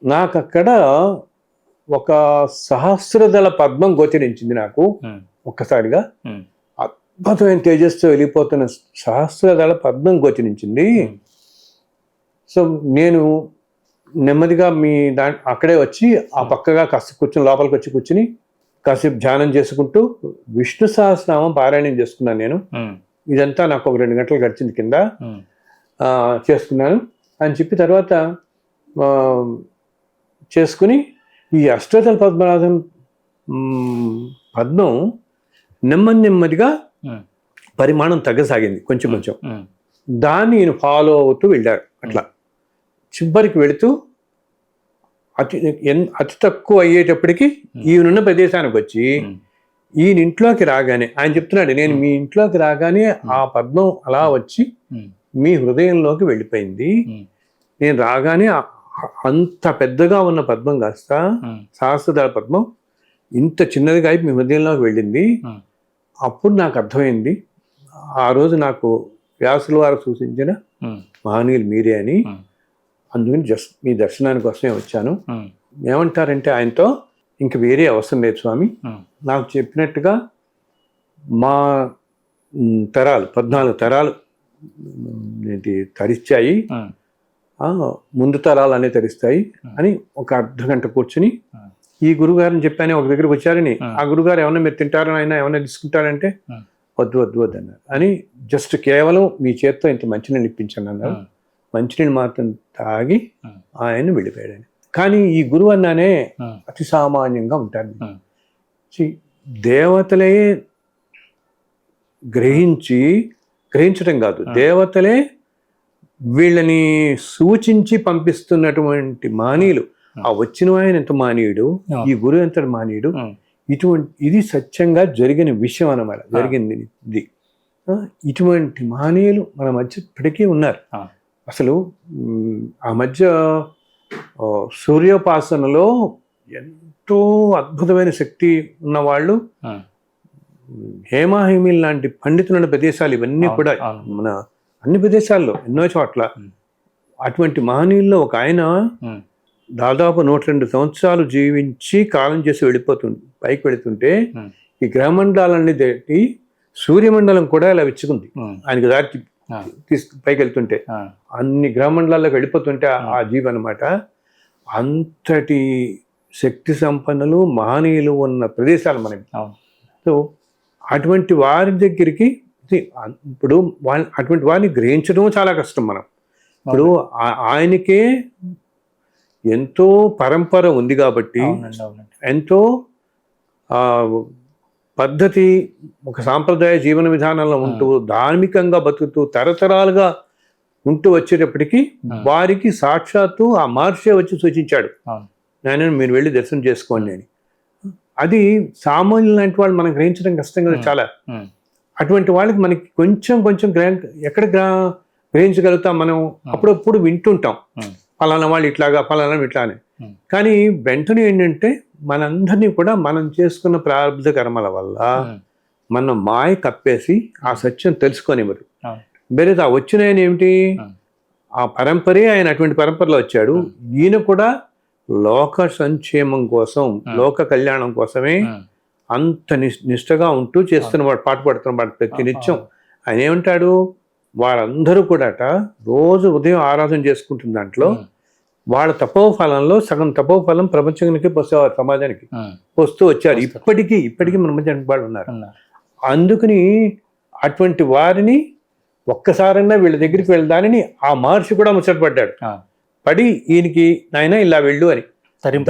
నాకు అక్కడ ఒక సహస్రదళ పద్మం గోచరించింది నాకు ఉమ్, ఒక్కసారిగా. ఉమ్, అద్భుతమైన తేజస్తో వెళ్ళిపోతున్న సహస్రదళ పద్మం గోచరించింది. సో నేను నెమ్మదిగా అక్కడే వచ్చి ఆ పక్కగా కాస్త కూర్చుని లోపలికి వచ్చి కూర్చుని కాసేపు ధ్యానం చేసుకుంటూ విష్ణు సహస్రనామం పారాయణం చేసుకున్నాను నేను. ఉమ్, ఇదంతా నాకు ఒక 2 గంటలు గడిచింది కింద. ఉమ్, చేసుకున్నాను అని చెప్పి తర్వాత ఆ, చేసుకుని ఈ అష్టదళ పద్మనాథం పద్మం నెమ్మదిగా ఉమ్, పరిమాణం తగ్గసాగింది కొంచెం కొంచెం. ఉమ్, దాన్ని ఈయన ఫాలో అవుతూ వెళ్ళాడు. అట్లా చివరికి వెళుతూ అతి తక్కువ అయ్యేటప్పటికి ఈయనున్న ప్రదేశానికి వచ్చి ఉమ్, ఈయన ఇంట్లోకి రాగానే ఆయన చెప్తున్నాడు, నేను మీ ఇంట్లోకి రాగానే ఆ పద్మం అలా వచ్చి ఉమ్, మీ హృదయంలోకి వెళ్ళిపోయింది. ఉమ్, నేను రాగానే అంత పెద్దగా ఉన్న పద్మం కాస్త ఉమ్, సహస్రదళ పద్మం ఇంత చిన్నదిగా అయిపోయి మీ హృదయంలోకి వెళ్ళింది. ఉమ్, అప్పుడు నాకు అర్థమైంది, ఆ రోజు నాకు వ్యాసుల వారు సూచించిన ఉమ్, మహనీయులు మీరే అని. ఉమ్, అందుకని జస్ట్ మీ దర్శనాని కోసమే వచ్చాను. ఉమ్, ఏమంటారంటే ఆయనతో, ఇంక వేరే అవసరం లేదు స్వామి, ఉమ్, నాకు చెప్పినట్టుగా మా తరాలు 14 తరాలు ఏంటి తరిచాయి, ఉమ్, ముందు తరాలు అనే తరిస్తాయి అని ఒక అర్ధగంట కూర్చుని ఈ గురుగారిని చెప్పానే ఒక దగ్గరికి వచ్చారని, ఆ గురుగారు ఏమన్నా మీరు తింటారని ఆయన ఏమన్నా తీసుకుంటారంటే వద్దు వద్దు వద్దు అన్నారు. అని జస్ట్ కేవలం మీ చేత్తో ఇంత మంచినీళ్ళు ఇప్పించాను అన్నారు. మంచినీళ్ళు మాత్రం తాగి ఆయన వెళ్ళిపోయాడు. కానీ ఈ గురువు అన్నానే అతి సామాన్యంగా ఉంటారు. దేవతలే గ్రహించడం కాదు, దేవతలే వీళ్ళని సూచించి పంపిస్తున్నటువంటి మానీయులు. ఆ వచ్చిన ఆయన ఎంత మానీయుడు, ఈ గురువు ఎంత మానీయుడు, ఇది సత్యంగా జరిగిన విషయం అన్నమాట. జరిగింది ఇది. ఇటువంటి మానీయులు మన మధ్య ఇప్పటికీ ఉన్నారు. అసలు ఆ మధ్య సూర్యోపాసనలో ఎంతో అద్భుతమైన శక్తి ఉన్నవాళ్ళు, హేమాహేమిల్ లాంటి పండితులున్న ప్రదేశాలు ఇవన్నీ కూడా మన అన్ని ప్రదేశాల్లో ఎన్నో చోట్ల అటువంటి మహనీయుల్లో ఒక ఆయన దాదాపు 102 సంవత్సరాలు జీవించి కాలం చేసి పైకి వెళుతుంటే ఈ గ్రహమండలాన్ని దాటి సూర్యమండలం కూడా ఇలా విచ్చుకుంది ఆయనకి దాటి పైకి వెళ్తుంటే. అన్ని గ్రహమండలాల్లోకి వెళ్ళిపోతుంటే ఆ జీవి అనమాట. అంతటి శక్తి సంపన్నులు మహనీయులు ఉన్న ప్రదేశాలు మనకి. సో అటువంటి వారి దగ్గరికి ఇప్పుడు అటువంటి వారిని గ్రహించడం చాలా కష్టం. మనం ఇప్పుడు ఆయనకే ఎంతో పరంపర ఉంది కాబట్టి, ఎంతో పద్ధతి, ఒక సాంప్రదాయ జీవన విధానంలో ఉంటూ ధార్మికంగా బతుకుతూ తరతరాలుగా ఉంటూ వచ్చేటప్పటికి వారికి సాక్షాత్తు ఆ మహర్షి వచ్చి సూచించాడు, అవును. నాయన మీరు వెళ్ళి దర్శనం చేసుకోండి అని. అది సామాన్యులు లాంటి వాళ్ళు మనం గ్రహించడం కష్టం కదా చాలా. అటువంటి వాళ్ళకి మనకి కొంచెం కొంచెం ఎక్కడ గ్రహించగలుగుతాం మనం, అప్పుడప్పుడు వింటుంటాం ఫలానా వాళ్ళు ఇట్లాగా ఫలానా ఇట్లా అని. కానీ వెంటనే ఏంటంటే మనందరినీ కూడా మనం చేసుకున్న ప్రారంభ కర్మల వల్ల మన మాయ కప్పేసి ఆ సత్యం తెలుసుకొనివ్వరు. వేరేది ఆ వచ్చిన ఆయన ఏమిటి, ఆ పరంపరే ఆయన అటువంటి పరంపరలో వచ్చాడు. ఈయన కూడా లోక సంక్షేమం కోసం, లోక కళ్యాణం కోసమే అంత నిష్టగా ఉంటూ చేస్తున్నవాడు, పాటు పడుతున్నవాడు ప్రతి నిత్యం. ఆయన ఏమంటాడు, వారందరూ కూడా రోజు ఉదయం ఆరాధన చేసుకుంటున్న దాంట్లో వాళ్ళ తపోఫలంలో సగం తపోఫలం ప్రపంచానికి పోసేవారు, సమాజానికి పోస్తూ వచ్చారు. ఇప్పటికీ మన మధ్య వాళ్ళు ఉన్నారు. అందుకని అటువంటి వారిని ఒక్కసారైనా వీళ్ళ దగ్గరికి వెళ్దానని ఆ మహర్షి కూడా ముచ్చటపడ్డాడు. పడి ఈయనకి నాయన ఇలా వెళ్ళు అని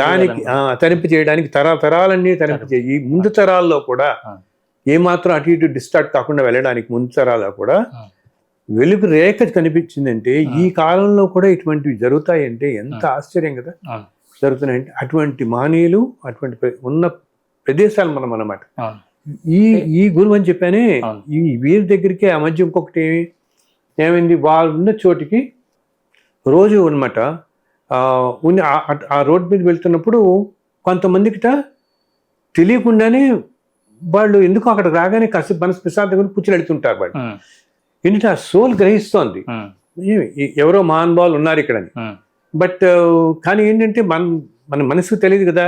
దానికి తరింపు చేయడానికి తరాలన్నీ తరింపు చేయి. ఈ ముందు తరాల్లో కూడా ఏమాత్రం అటు ఇటు డిస్టార్ట్ కాకుండా వెళ్ళడానికి ముందు తరాల్లో కూడా వెలుగు రేఖ కనిపించిందంటే ఈ కాలంలో కూడా ఇటువంటివి జరుగుతాయంటే ఎంత ఆశ్చర్యం కదా. జరుగుతున్నాయంటే అటువంటి మహనీయులు అటువంటి ఉన్న ప్రదేశాలు మనం అన్నమాట. ఈ గురువు అని చెప్పానే, ఈ వీరి దగ్గరికి ఆ మధ్య ఇంకొకటి ఏమైంది, వాళ్ళు ఉన్న చోటికి రోజు అనమాట ఆ రోడ్ మీద వెళ్తున్నప్పుడు కొంతమందికిట తెలియకుండానే వాళ్ళు ఎందుకు అక్కడ రాగానే కాసేపు మనసు ప్రశాంతంగా కూర్చుని వెళ్తుంటారు. వాళ్ళు ఏంటంటే ఆ సోల్ గ్రహిస్తోంది ఎవరో మహానుభావులు ఉన్నారు ఇక్కడని. బట్ కానీ ఏంటంటే మన మనసుకు తెలియదు కదా,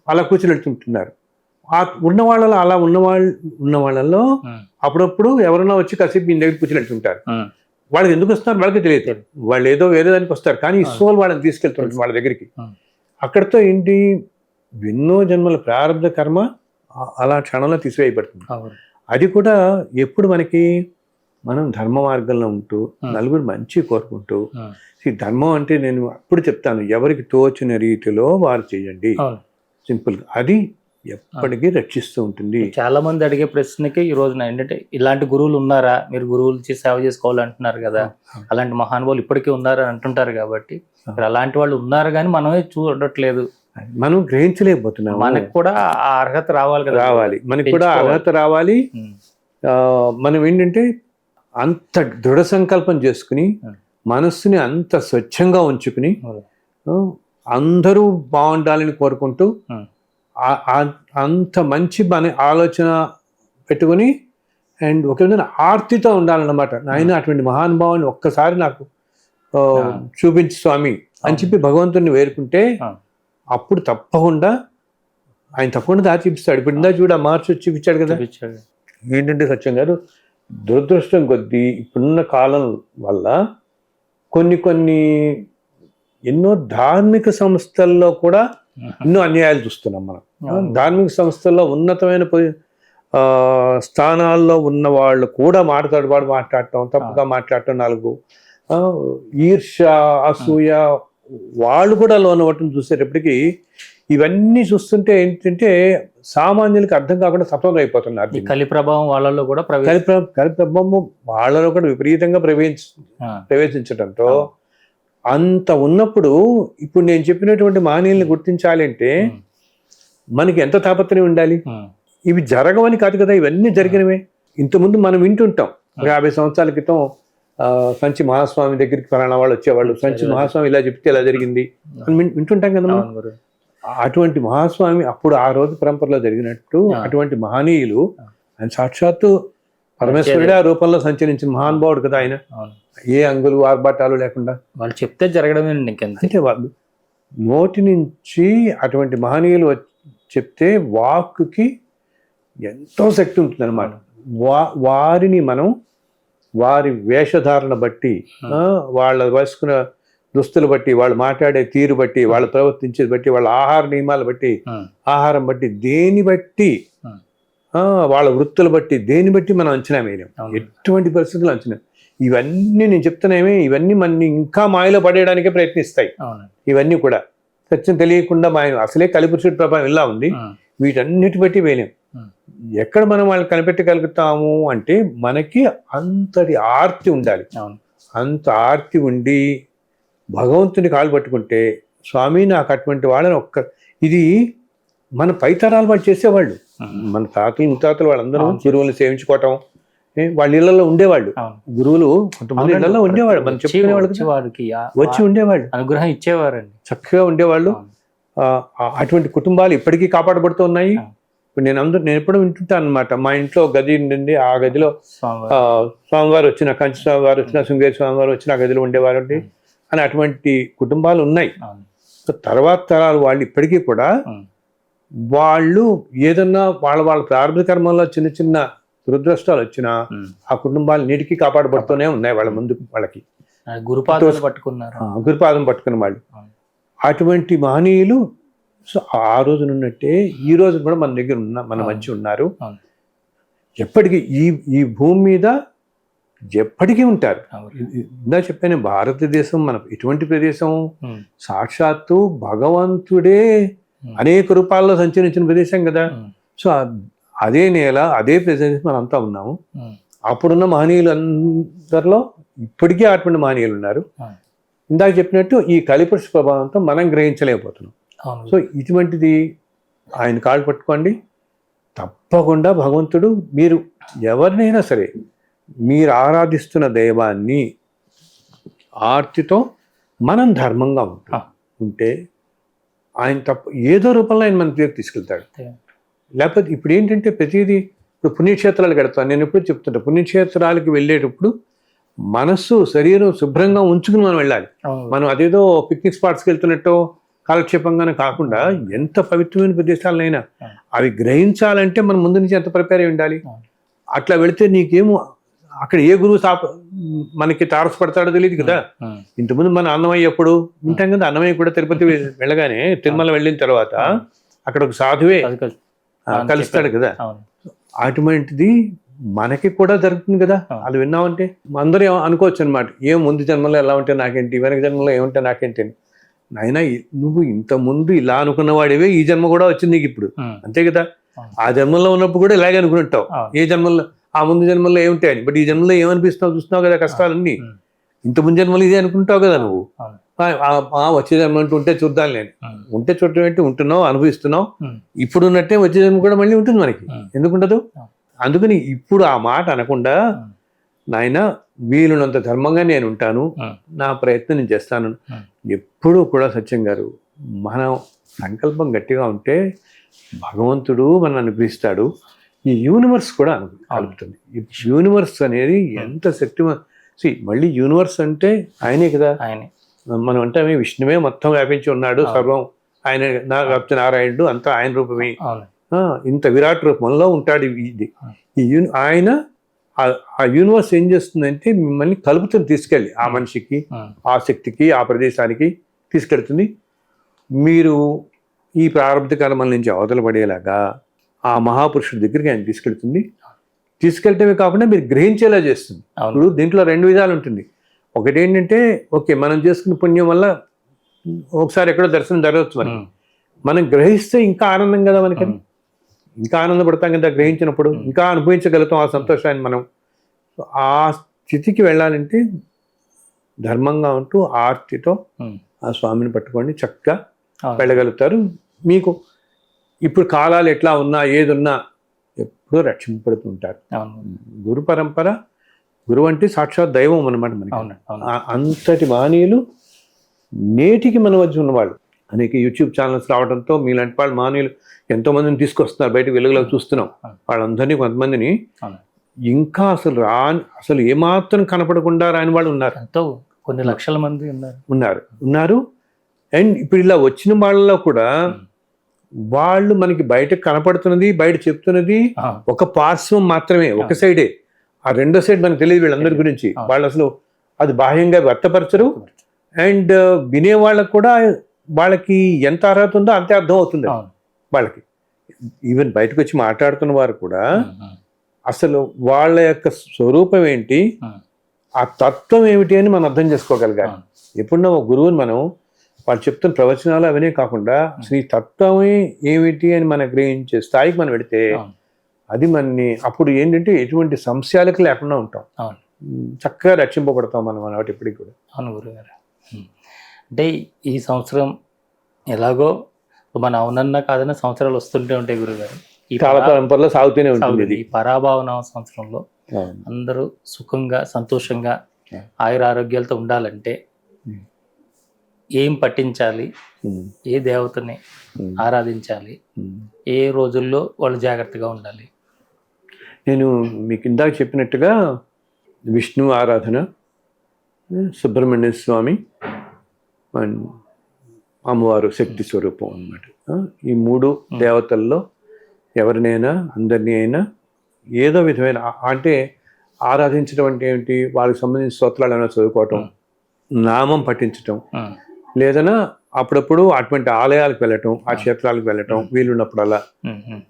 అలా కూర్చుని వెళ్తుంటున్నారు. ఆ ఉన్న వాళ్ళలో అలా ఉన్న వాళ్ళలో అప్పుడప్పుడు ఎవరైనా వచ్చి కాసేపు మీ దగ్గర కూర్చుని వెళ్తుంటారు. వాళ్ళకి ఎందుకు వస్తున్నారు వాళ్ళకి తెలియదు, వాళ్ళు ఏదో వేరే దానికి వస్తారు. కానీ ఈ సోల్ వాళ్ళని తీసుకెళ్తుంటారు వాళ్ళ దగ్గరికి. అక్కడితో ఏంటి, ఎన్నో జన్మల ప్రారంభ కర్మ అలా క్షణంలో తీసివేయబడుతుంది. అది కూడా ఎప్పుడు మనకి మనం ధర్మ మార్గంలో ఉంటూ నలుగురు మంచి కోరుకుంటూ, ఈ ధర్మం అంటే నేను అప్పుడు చెప్తాను, ఎవరికి తోచిన రీతిలో వారు చేయండి, సింపుల్. అది ఎప్పటికీ రక్షిస్తూ ఉంటుంది. చాలా మంది అడిగే ప్రశ్నకి ఈ రోజున ఏంటంటే ఇలాంటి గురువులు ఉన్నారా, మీరు గురువులు సేవ చేసుకోవాలంటున్నారు కదా, అలాంటి మహానుభావులు ఇప్పటికీ ఉన్నారని అంటుంటారు. కాబట్టి అలాంటి వాళ్ళు ఉన్నారు కానీ మనమే చూడట్లేదు, మనం గ్రహించలేకపోతున్నాం. మనకు కూడా ఆ అర్హత రావాలి కదా, మనకి కూడా అర్హత రావాలి. మనం ఏంటంటే అంత దృఢ సంకల్పం చేసుకుని మనస్సుని అంత స్వచ్ఛంగా ఉంచుకుని అందరూ బాగుండాలని కోరుకుంటూ అంత మంచి ఆలోచన పెట్టుకుని అండ్ ఒక విధంగా ఆర్తితో ఉండాలన్నమాట. నాయన అటువంటి మహానుభావాన్ని ఒక్కసారి నాకు చూపించు స్వామి అని చెప్పి భగవంతుడిని వేరుకుంటే అప్పుడు తప్పకుండా దారి చూపిస్తాడు. ఇప్పుడు ఇందా చూడ మార్చి చూపించాడు కదా. ఏంటంటే సత్యం గారు, దురదృష్టం కొద్దీ ఇప్పుడున్న కాలం వల్ల కొన్ని ఎన్నో ధార్మిక సంస్థల్లో కూడా ఎన్నో అన్యాయాలు చూస్తున్నాం మనం. ధార్మిక సంస్థల్లో ఉన్నతమైన స్థానాల్లో ఉన్న వాళ్ళు కూడా మాట్లాడటం, తప్పుగా మాట్లాడటం, నాలుగు ఈర్ష్య, అసూయ వాళ్ళు కూడా లోనవ్వటం చూసేటప్పటికి ఇవన్నీ చూస్తుంటే ఏంటంటే సామాన్యులకు అర్థం కాకుండా సఫలం అయిపోతున్నారు. కలి ప్రభావం వాళ్ళలో కూడా కలి ప్రభావం వాళ్ళలో కూడా విపరీతంగా ప్రవేశించడంతో అంత ఉన్నప్పుడు ఇప్పుడు నేను చెప్పినటువంటి మహనీయుల్ని గుర్తించాలి అంటే మనకి ఎంత తాపత్రయం ఉండాలి. ఇవి జరగవని కాదు కదా, ఇవన్నీ జరిగినవే. ఇంతకుముందు మనం వింటుంటాం. 50 సంవత్సరాల క్రితం సంచి మహాస్వామి దగ్గరికి ఫలానా వాళ్ళు వచ్చేవాళ్ళు, సంచి మహాస్వామి ఇలా చెప్తే ఇలా జరిగింది అని వింటుంటాం కదా. అటువంటి మహాస్వామి అప్పుడు ఆ రోజు పరంపరలో జరిగినట్టు అటువంటి మహనీయులు ఆయన సాక్షాత్తు పరమేశ్వరుడే ఆ రూపంలో సంచరించిన మహానుభావుడు కదా ఆయన. ఏ అంగులు ఆర్భాటాలు లేకుండా వాళ్ళు చెప్తే జరగడమే. అంటే వాళ్ళు నోటి నుంచి అటువంటి మహనీయులు చెప్తే వాక్కుకి ఎంతో శక్తి ఉంటుంది అనమాట. వారిని మనం వారి వేషధారణ బట్టి, వాళ్ళ వేసుకున్న దుస్తులు బట్టి, వాళ్ళు మాట్లాడే తీరు బట్టి, వాళ్ళు ప్రవర్తించేది బట్టి, వాళ్ళ ఆహార నియమాలు బట్టి, ఆహారం బట్టి, దేని బట్టి, వాళ్ళ వృత్తులు బట్టి, దేని బట్టి మనం అంచనా వేయలేం. ఎటువంటి పరిస్థితులు అంచనా. ఇవన్నీ నేను చెప్తున్నామే, ఇవన్నీ మన ఇంకా మాయలో పడేయడానికే ప్రయత్నిస్తాయి. ఇవన్నీ కూడా సత్యం తెలియకుండా మాయ, అసలే కలిపురుషుడి ప్రభావం ఇలా ఉంది. వీటన్నిటి బట్టి వేయలేం. ఎక్కడ మనం వాళ్ళని కనిపెట్టగలుగుతాము అంటే మనకి అంతటి ఆర్తి ఉండాలి. అంత ఆర్తి ఉండి భగవంతుని కాలు పట్టుకుంటే స్వామి నాకు అటువంటి వాళ్ళని ఇది మన పైతరాలు వాళ్ళు చేసేవాళ్ళు. మన తాతలు ముత్తాతలు వాళ్ళందరూ గురువుల్ని సేవించుకోవటం, వాళ్ళ ఇళ్లలో ఉండేవాళ్ళు. గురువులు కొంతమంది ఇళ్లలో ఉండేవాళ్ళు, మనం చెప్పుకునేవాళ్ళు, వచ్చి ఉండేవాళ్ళు, అనుగ్రహం ఇచ్చేవారండి, చక్కగా ఉండేవాళ్ళు. అటువంటి కుటుంబాలు ఇప్పటికీ కాపాడబడుతూ ఉన్నాయి. నేను ఎప్పుడూ వింటుంటాను అనమాట. మా ఇంట్లో గది ఉండింది, ఆ గదిలో స్వామివారు వచ్చిన, కంచి స్వామివారు వచ్చిన, శృంగేరి స్వామివారు వచ్చిన ఆ గదిలో ఉండేవారు అని అటువంటి కుటుంబాలు ఉన్నాయి. తర్వాత తరాలు వాళ్ళు ఇప్పటికీ కూడా వాళ్ళు ఏదన్నా వాళ్ళ ప్రారంభ కర్మంలో చిన్న చిన్న దురదృష్టాలు వచ్చినా ఆ కుటుంబాలు నీటికి కాపాడబడుతూనే ఉన్నాయి. వాళ్ళ ముందు వాళ్ళకి గురుపాదం పట్టుకున్నారు, గురుపాదం పట్టుకున్న వాళ్ళు. అటువంటి మహనీయులు సో ఆ రోజున ఉన్నట్టే ఈ రోజు కూడా మన దగ్గర మన మధ్య ఉన్నారు. ఎప్పటికీ ఈ భూమి మీద ఎప్పటికీ ఉంటారు. ఇందా చెప్పాను, భారతదేశం మన ఎటువంటి ప్రదేశం, సాక్షాత్తు భగవంతుడే అనేక రూపాల్లో సంచరించిన ప్రదేశం కదా. సో అదే నేల, అదే ప్రదేశం మనంతా ఉన్నాము. అప్పుడున్న మహనీయులు అందరిలో ఇప్పటికీ అటువంటి మహనీయులు ఉన్నారు. ఇందాక చెప్పినట్టు ఈ కలిపురుష ప్రభావంతో మనం గ్రహించలేకపోతున్నాం. సో ఇటువంటిది ఆయన కాళ్ళు పట్టుకోండి, తప్పకుండా భగవంతుడు, మీరు ఎవరినైనా సరే మీరు ఆరాధిస్తున్న దైవాన్ని ఆర్తితో మనం ధర్మంగా ఉంటే ఆయన ఏదో రూపంలో ఆయన మన దగ్గరికి తీసుకెళ్తాడు. లేకపోతే ఇప్పుడు ఏంటంటే ప్రతిదీ, ఇప్పుడు పుణ్యక్షేత్రాలు కడతాను, నేను ఎప్పుడు చెప్తుంటా, పుణ్యక్షేత్రాలకి వెళ్ళేటప్పుడు మనస్సు శరీరం శుభ్రంగా ఉంచుకుని మనం వెళ్ళాలి. మనం అదేదో పిక్నిక్ స్పాట్స్కి వెళ్తున్నట్టు కాలక్షేపంగానే కాకుండా ఎంత పవిత్రమైన ప్రదేశాలనైనా అవి గ్రహించాలంటే మనం ముందు నుంచి ఎంత ప్రిపేర్ అయి ఉండాలి. అట్లా వెళితే నీకేమో అక్కడ ఏ గురువు మనకి తారసపడతాడో తెలియదు కదా. ఇంతకుముందు మన అన్నమయ్య ఎప్పుడు ఉంటాం కదా, అన్నమయ్య కూడా తిరుపతి వెళ్ళగానే తిరుమల వెళ్ళిన తర్వాత అక్కడ ఒక సాధువే కలుస్తాడు కదా. అటువంటిది మనకి కూడా జరుగుతుంది కదా. అది విన్నామంటే అందరూ అనుకోవచ్చు అనమాట, ఏం ముందు జన్మలో ఎలా ఉంటే నాకేంటి, వెనక జన్మలో ఏముంటే నాకేంటి. నాయన నువ్వు ఇంత ముందు ఇలా అనుకున్నవాడివే ఈ జన్మ కూడా వచ్చింది నీకు ఇప్పుడు, అంతే కదా. ఆ జన్మలో ఉన్నప్పుడు కూడా ఇలాగే అనుకుంటావు, ఏ జన్మల్లో ఆ ముందు జన్మల్లో ఏముంటాయని. బట్ ఈ జన్మలో ఏమనిపిస్తున్నావు చూస్తున్నావు కదా, కష్టాలన్నీ. ఇంత ముందు జన్మలో ఇదే అనుకుంటావు కదా నువ్వు. వచ్చే జన్మ అంటూ ఉంటే చూద్దాం, నేను ఉంటే చూడటం ఏంటి, ఉంటున్నావు, అనుభవిస్తున్నావు. ఇప్పుడు ఉన్నట్టే వచ్చే జన్మ కూడా మళ్ళీ ఉంటుంది మనకి, ఎందుకుండదు. అందుకని ఇప్పుడు ఆ మాట అనకుండా, నాయన వీలున్నంత ధర్మంగా నేను ఉంటాను, నా ప్రయత్నం నేను చేస్తాను. ఎప్పుడూ కూడా సత్యం గారు, మనం సంకల్పం గట్టిగా ఉంటే భగవంతుడు మనం అనుగ్రహిస్తాడు. ఈ యూనివర్స్ కూడా కలుపుతుంది. ఈ యూనివర్స్ అనేది ఎంత శక్తి. మళ్ళీ యూనివర్స్ అంటే ఆయనే కదా. మనం అంటే విష్ణువే మొత్తం వ్యాపించి ఉన్నాడు, సర్వం ఆయన, నారాయణుడు అంతా ఆయన రూపమే. ఇంత విరాట్ రూపంలో ఉంటాడు ఇది. ఆయన ఆ యూనివర్స్ ఏం చేస్తుందంటే మిమ్మల్ని కలుపుతుంది, తీసుకెళ్ళి ఆ మనిషికి, ఆ శక్తికి, ఆ ప్రదేశానికి తీసుకెళ్తుంది. మీరు ఈ ప్రారంభ కాలం నుంచి అవతల పడేలాగా ఆ మహాపురుషుడి దగ్గరికి ఆయన తీసుకెళ్తుంది. తీసుకెళ్ళటమే కాకుండా మీరు గ్రహించేలా చేస్తుంది. ఇప్పుడు దీంట్లో రెండు విధాలు ఉంటుంది. ఒకటి ఏంటంటే, ఓకే మనం చేసుకున్న పుణ్యం వల్ల ఒకసారి ఎక్కడో దర్శనం జరగవచ్చు మనకి, మనం గ్రహిస్తే ఇంకా ఆనందం కదా మనకి, ఇంకా ఆనందపడతాం కదా గ్రహించినప్పుడు, ఇంకా అనుభవించగలుగుతాం ఆ సంతోషాన్ని మనం. ఆ స్థితికి వెళ్ళాలంటే ధర్మంగా ఉంటూ ఆర్తితో ఆ స్వామిని పట్టుకోండి, చక్కగా వెళ్ళగలుగుతారు. మీకు ఇప్పుడు కాలాలు ఎట్లా ఉన్నా ఏదున్నా ఎప్పుడూ రక్షింపడుతుంటారు. గురు పరంపర, గురువు అంటే సాక్షాత్ దైవం అన్నమాట మనకి. అంతటి మహనీయులు నేటికి మన మధ్య ఉన్నవాళ్ళు. అనేక యూట్యూబ్ ఛానల్స్ రావడంతో మీలాంటి వాళ్ళు మహనీయులు ఎంతోమందిని తీసుకొస్తున్నారు, బయటకు వెలుగులోకి చూస్తున్నాం. వాళ్ళందరినీ, కొంతమందిని ఇంకా అసలు ఏమాత్రం కనపడకుండా రాని వాళ్ళు ఉన్నారు. కొన్ని లక్షల మంది ఉన్నారు. అండ్ ఇప్పుడు ఇలా వచ్చిన వాళ్ళలో కూడా వాళ్ళు మనకి బయట కనపడుతున్నది, బయట చెప్తున్నది ఒక పార్శ్వం మాత్రమే, ఒక సైడే. ఆ రెండో సైడ్ మనకు తెలియదు వీళ్ళందరి గురించి. వాళ్ళు అసలు అది బాహ్యంగా వ్యక్తపరచరు. అండ్ వినే వాళ్ళకు కూడా వాళ్ళకి ఎంత అర్హత ఉందో అంతే అర్థం అవుతుంది వాళ్ళకి. ఈవెన్ బయటకు వచ్చి మాట్లాడుతున్న వారు కూడా అసలు వాళ్ళ యొక్క స్వరూపం ఏంటి, ఆ తత్వం ఏమిటి అని మనం అర్థం చేసుకోగలగాలి. ఎప్పుడున్నా ఒక గురువుని మనం వాళ్ళు చెప్తున్న ప్రవచనాలు అవనే కాకుండా అసలు ఈ తత్వమే ఏమిటి అని మనం గ్రహించే స్థాయికి మనం పెడితే అది మనని అప్పుడు ఏంటంటే ఎటువంటి సంశయాలకు లేకుండా ఉంటాం. చక్కగా రక్షింపబడతాం మనం అన్నమాట ఇప్పటికి కూడా. అవును గురుగారు. అంటే ఈ సంవత్సరం ఎలాగో మన అవునన్నా కాదన్న సంవత్సరాలు వస్తుంటే ఉంటాయి గురుగారు. ఈ చాలా పరంపరలో సాగుతూనే ఉంటుంది సాగుతుంది. ఇది. ఈ పరాభావన సంవత్సరంలో అందరూ సుఖంగా సంతోషంగా ఆయుర ఆరోగ్యాలతో ఉండాలంటే ఏం పట్టించాలి, ఏ దేవతని ఆరాధించాలి, ఏ రోజుల్లో వాళ్ళు జాగ్రత్తగా ఉండాలి? నేను మీకు ఇందాక చెప్పినట్టుగా విష్ణు ఆరాధన, సుబ్రహ్మణ్య స్వామి అండ్ అమ్మవారు శక్తి స్వరూపం అన్నమాట. ఈ 3 దేవతల్లో ఎవరినైనా అందరినీ అయినా ఏదో విధమైన అంటే ఆరాధించడం అంటే ఏమిటి, వాళ్ళకి సంబంధించిన స్తోత్రాలు ఏమైనా చదువుకోవటం, నామం పఠించటం, లేదన్నా అప్పుడప్పుడు అటువంటి ఆలయాలకు వెళ్ళటం, ఆ క్షేత్రాలకు వెళ్ళటం వీలున్నప్పుడు అలా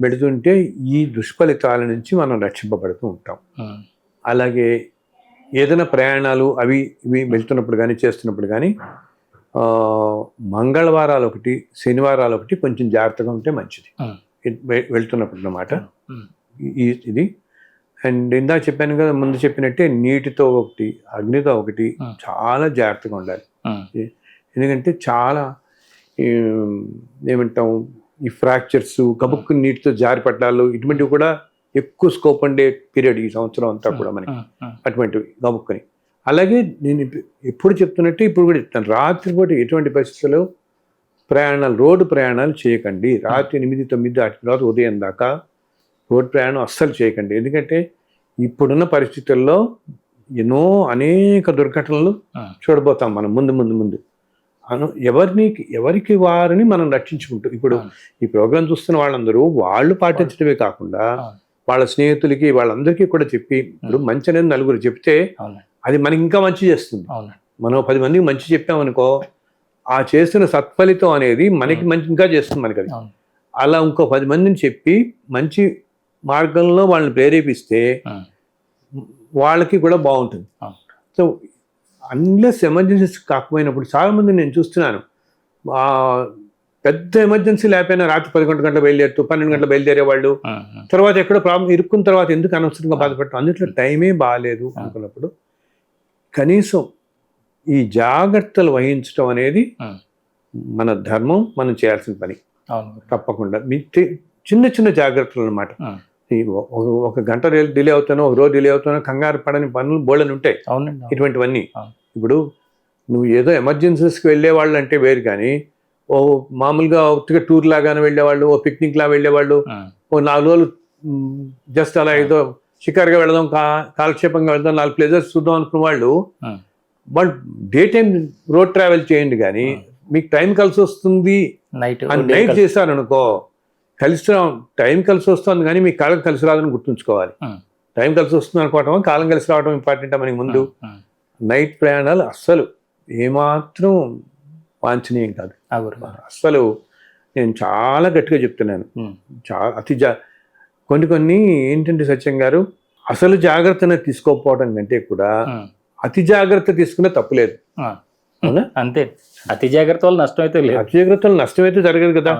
పెడుతుంటే ఈ దుష్ఫలితాల నుంచి మనం రక్షింపబడుతూ ఉంటాం. అలాగే ఏదైనా ప్రయాణాలు అవి ఇవి వెళ్తున్నప్పుడు కానీ చేస్తున్నప్పుడు కానీ మంగళవారాలు ఒకటి, శనివారాలు ఒకటి కొంచెం జాగ్రత్తగా ఉంటే మంచిది వెళ్తున్నప్పుడు అన్నమాట. ఇది అండ్ ఇందాక చెప్పాను కదా, ముందు చెప్పినట్టే నీటితో ఒకటి, అగ్నితో ఒకటి చాలా జాగ్రత్తగా ఉండాలి. ఎందుకంటే చాలా ఏమంటాం ఈ ఫ్రాక్చర్స్, కబుక్కు నీటితో జారి పడ్డాలు ఇటువంటివి కూడా ఎక్కువ స్కోప్ ఉండే పీరియడ్ ఈ సంవత్సరం అంతా కూడా మనకి అటువంటివి గబుక్కుని. అలాగే నేను ఎప్పుడు చెప్తున్నట్టు ఇప్పుడు కూడా చెప్తాను, రాత్రిపూట ఎటువంటి పరిస్థితుల్లో ప్రయాణాలు, రోడ్డు ప్రయాణాలు చేయకండి. రాత్రి 8, 9 దాటిన తర్వాత ఉదయం దాకా రోడ్డు ప్రయాణం అస్సలు చేయకండి. ఎందుకంటే ఇప్పుడున్న పరిస్థితుల్లో ఎన్నో అనేక దుర్ఘటనలు చూడబోతాం మనం ముందు. ఎవరికి వారిని మనం రక్షించుకుంటూ ఇప్పుడు ఈ ప్రోగ్రాం చూస్తున్న వాళ్ళందరూ వాళ్ళు పాటించడమే కాకుండా వాళ్ళ స్నేహితులకి వాళ్ళందరికీ కూడా చెప్పి, ఇప్పుడు మంచి అనేది నలుగురు చెప్తే అది మనకి ఇంకా మంచి చేస్తుంది. మనం 10 మందికి మంచి చెప్పామనుకో, ఆ చేసిన సత్ఫలితం అనేది మనకి మంచి ఇంకా చేస్తుంది మనకి. అది అలా ఇంకో 10 మందిని చెప్పి మంచి మార్గంలో వాళ్ళని ప్రేరేపిస్తే వాళ్ళకి కూడా బాగుంటుంది. సో అన్లెస్ ఎమర్జెన్సీస్ కాకపోయినప్పుడు చాలామంది నేను చూస్తున్నాను, పెద్ద ఎమర్జెన్సీ లేకపోయినా రాత్రి 11 గంటలు బయలుదేరుతూ 12 గంటలు బయలుదేరే వాళ్ళు, తర్వాత ఎక్కడో ప్రాబ్లం ఇరుక్కున్న తర్వాత ఎందుకు అనవసరంగా బాధపడటం, అందులో టైమే బాగాలేదు అనుకున్నప్పుడు కనీసం ఈ జాగ్రత్తలు వహించడం అనేది మన ధర్మం, మనం చేయాల్సిన పని. తప్పకుండా మీ చిన్న జాగ్రత్తలు అన్నమాట. ఒక గంట డిలే అవుతానో, ఒక రోజు డిలే అవుతానో కంగారు పడని పనులు బోళ్ళని ఉంటాయి ఇటువంటివన్నీ. ఇప్పుడు నువ్వు ఏదో ఎమర్జెన్సీస్కి వెళ్ళే వాళ్ళు అంటే వేరు, కానీ ఓ మామూలుగా ఒత్తిగా టూర్ లాగానే వెళ్ళేవాళ్ళు, ఓ పిక్నిక్ లా వెళ్ళేవాళ్ళు, ఓ 4 రోజులు జస్ట్ అలా ఏదో షికారుగా వెళదాం, కాలక్షేపంగా వెళదాం, 4 ప్లేసెస్ చూద్దాం అనుకున్న వాళ్ళు డే టైం రోడ్ ట్రావెల్ చేయండి. కానీ మీకు టైం కలిసి వస్తుంది నైట్ చేశారనుకో, టైం కలిసి వస్తుంది కానీ మీ కాలం కలిసి రాదని గుర్తుంచుకోవాలి. టైం కలిసి వస్తుంది అనుకోవటం, కాలం కలిసి రావడం ఇంపార్టెంట్ మనకి ముందు. నైట్ ప్రయాణాలు అస్సలు ఏమాత్రం వాంఛనీయం కాదు అస్సలు. నేను చాలా గట్టిగా చెప్తున్నాను, కొన్ని ఏంటంటే సత్యం గారు, అసలు జాగ్రత్తనే తీసుకోకపోవడం కంటే కూడా అతి జాగ్రత్త తీసుకునే తప్పులేదు. అవునా? అంతే, అతి జాగ్రత్త వల్ల నష్టం అయితే లేదు. అతి జాగ్రత్త వల్ల నష్టం అయితే జరగదు కదా.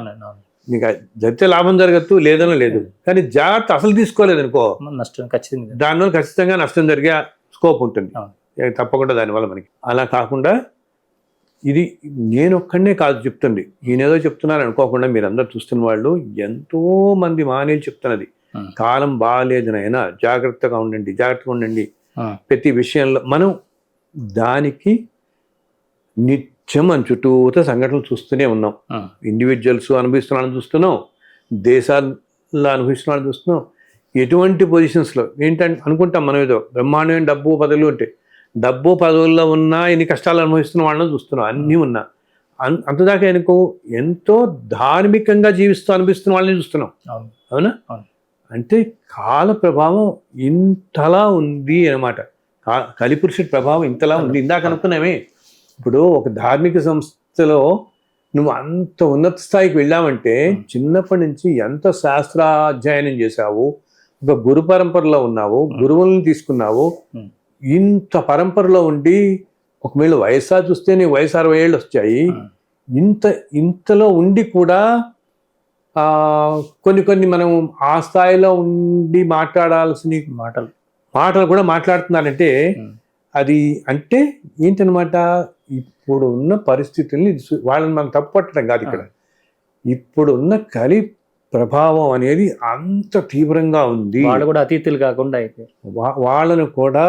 నీకు జరిగితే లాభం జరగచ్చు, లేదనో లేదు. కానీ జాగ్రత్త అసలు తీసుకోలేదు అనుకో, నష్టం ఖచ్చితంగా, దానివల్ల ఖచ్చితంగా నష్టం జరిగే స్కోప్ ఉంటుంది తప్పకుండా దానివల్ల మనకి. అలా కాకుండా ఇది నేను ఒక్కడనే కాదు చెప్తుంది, ఈయనేదో చెప్తున్నారు అనుకోకుండా మీరందరూ చూస్తున్న వాళ్ళు ఎంతో మంది మానేలు చెప్తున్నది. కాలం బాగాలేదనైనా జాగ్రత్తగా ఉండండి. ప్రతి విషయంలో మనం దానికి నిత్యం మన చుట్టూతో సంఘటనలు చూస్తూనే ఉన్నాం. ఇండివిజువల్స్ అనుభవిస్తున్నాళ్ళని చూస్తున్నాం, దేశాల్లో అనుభవిస్తున్నాళ్ళని చూస్తున్నాం. ఎటువంటి పొజిషన్స్లో ఏంటంటే అనుకుంటాం మనం ఏదో బ్రహ్మాండమైన డబ్బు పదవులు ఉంటాయి, డబ్బు పదవుల్లో ఉన్నా ఎన్ని కష్టాలు అనుభవిస్తున్న వాళ్ళని చూస్తున్నాం, అన్నీ ఉన్నా. అంతదాకా ఆయనకు ఎంతో ధార్మికంగా జీవిస్తూ అనిపిస్తున్న వాళ్ళని చూస్తున్నాం. అవునా? అంటే కాల ప్రభావం ఇంతలా ఉంది అన్నమాట. కలిపురుషుడి ప్రభావం ఇంతలా ఉంది. ఇందాక అనుకున్నామే, ఇప్పుడు ఒక ధార్మిక సంస్థలో నువ్వు అంత ఉన్నత స్థాయికి వెళ్ళావంటే చిన్నప్పటి నుంచి ఎంత శాస్త్రాధ్యయనం చేశావు, ఒక గురు పరంపరలో ఉన్నావు, గురువులను తీసుకున్నావు. ఇంత పరంపరలో ఉండి ఒకవేళ వయసా చూస్తే నీ వయసు 60 ఏళ్ళు వచ్చాయి. ఇంతలో ఉండి కూడా కొన్ని మనం ఆ స్థాయిలో ఉండి మాట్లాడాల్సిన మాటలు కూడా మాట్లాడుతున్నారంటే అది అంటే ఏంటనమాట, ఇప్పుడు ఉన్న పరిస్థితుల్ని వాళ్ళని మనం తప్పుపట్టడం కాదు ఇక్కడ. ఇప్పుడు ఉన్న కలి ప్రభావం అనేది అంత తీవ్రంగా ఉంది. వాళ్ళు కూడా అతిథులు కాకుండా అయితే వాళ్ళను కూడా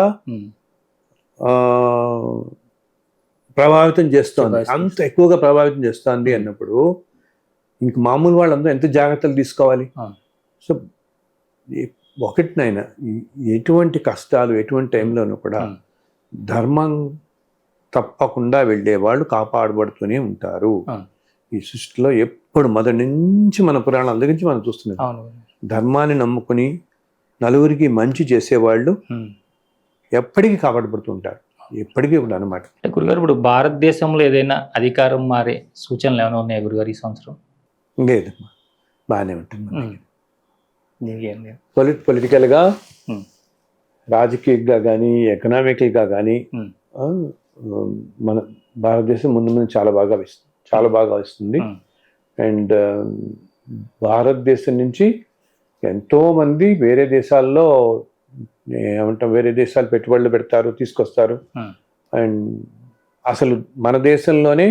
ప్రభావితం చేస్తోంది, అంత ఎక్కువగా ప్రభావితం చేస్తోంది అన్నప్పుడు ఇంక మామూలు వాళ్ళందరూ ఎంత జాగ్రత్తలు తీసుకోవాలి. సో ఒకటినైనా ఎటువంటి కష్టాలు ఎటువంటి టైంలోనూ కూడా ధర్మం తప్పకుండా వెళ్ళే వాళ్ళు కాపాడబడుతూనే ఉంటారు. ఈ సృష్టిలో ఎప్పుడు మొదటి నుంచి మన పురాణాల దగ్గర నుంచి మనం చూస్తున్నాం. ధర్మాన్ని నమ్ముకుని నలుగురికి మంచి చేసేవాళ్ళు ఎప్పటికీ కాపాడబడుతూ ఉంటారు, ఎప్పటికీ కూడా అనమాట. గురుగారు, ఇప్పుడు భారతదేశంలో ఏదైనా అధికారం మారే సూచనలు ఏమైనా ఉన్నాయా గురుగారు ఈ సంవత్సరం? లేదమ్మా, బాగానే ఉంటుంది. పొలిటికల్గా, రాజకీయంగా కానీ, ఎకనామికల్గా కానీ మన భారతదేశం ముందు ముందు చాలా బాగా వస్తుంది. అండ్ భారతదేశం నుంచి ఎంతోమంది వేరే దేశాల్లో ఏమంటాం, వేరే దేశాలు పెట్టుబడులు పెడతారు, తీసుకొస్తారు. అండ్ అసలు మన దేశంలోనే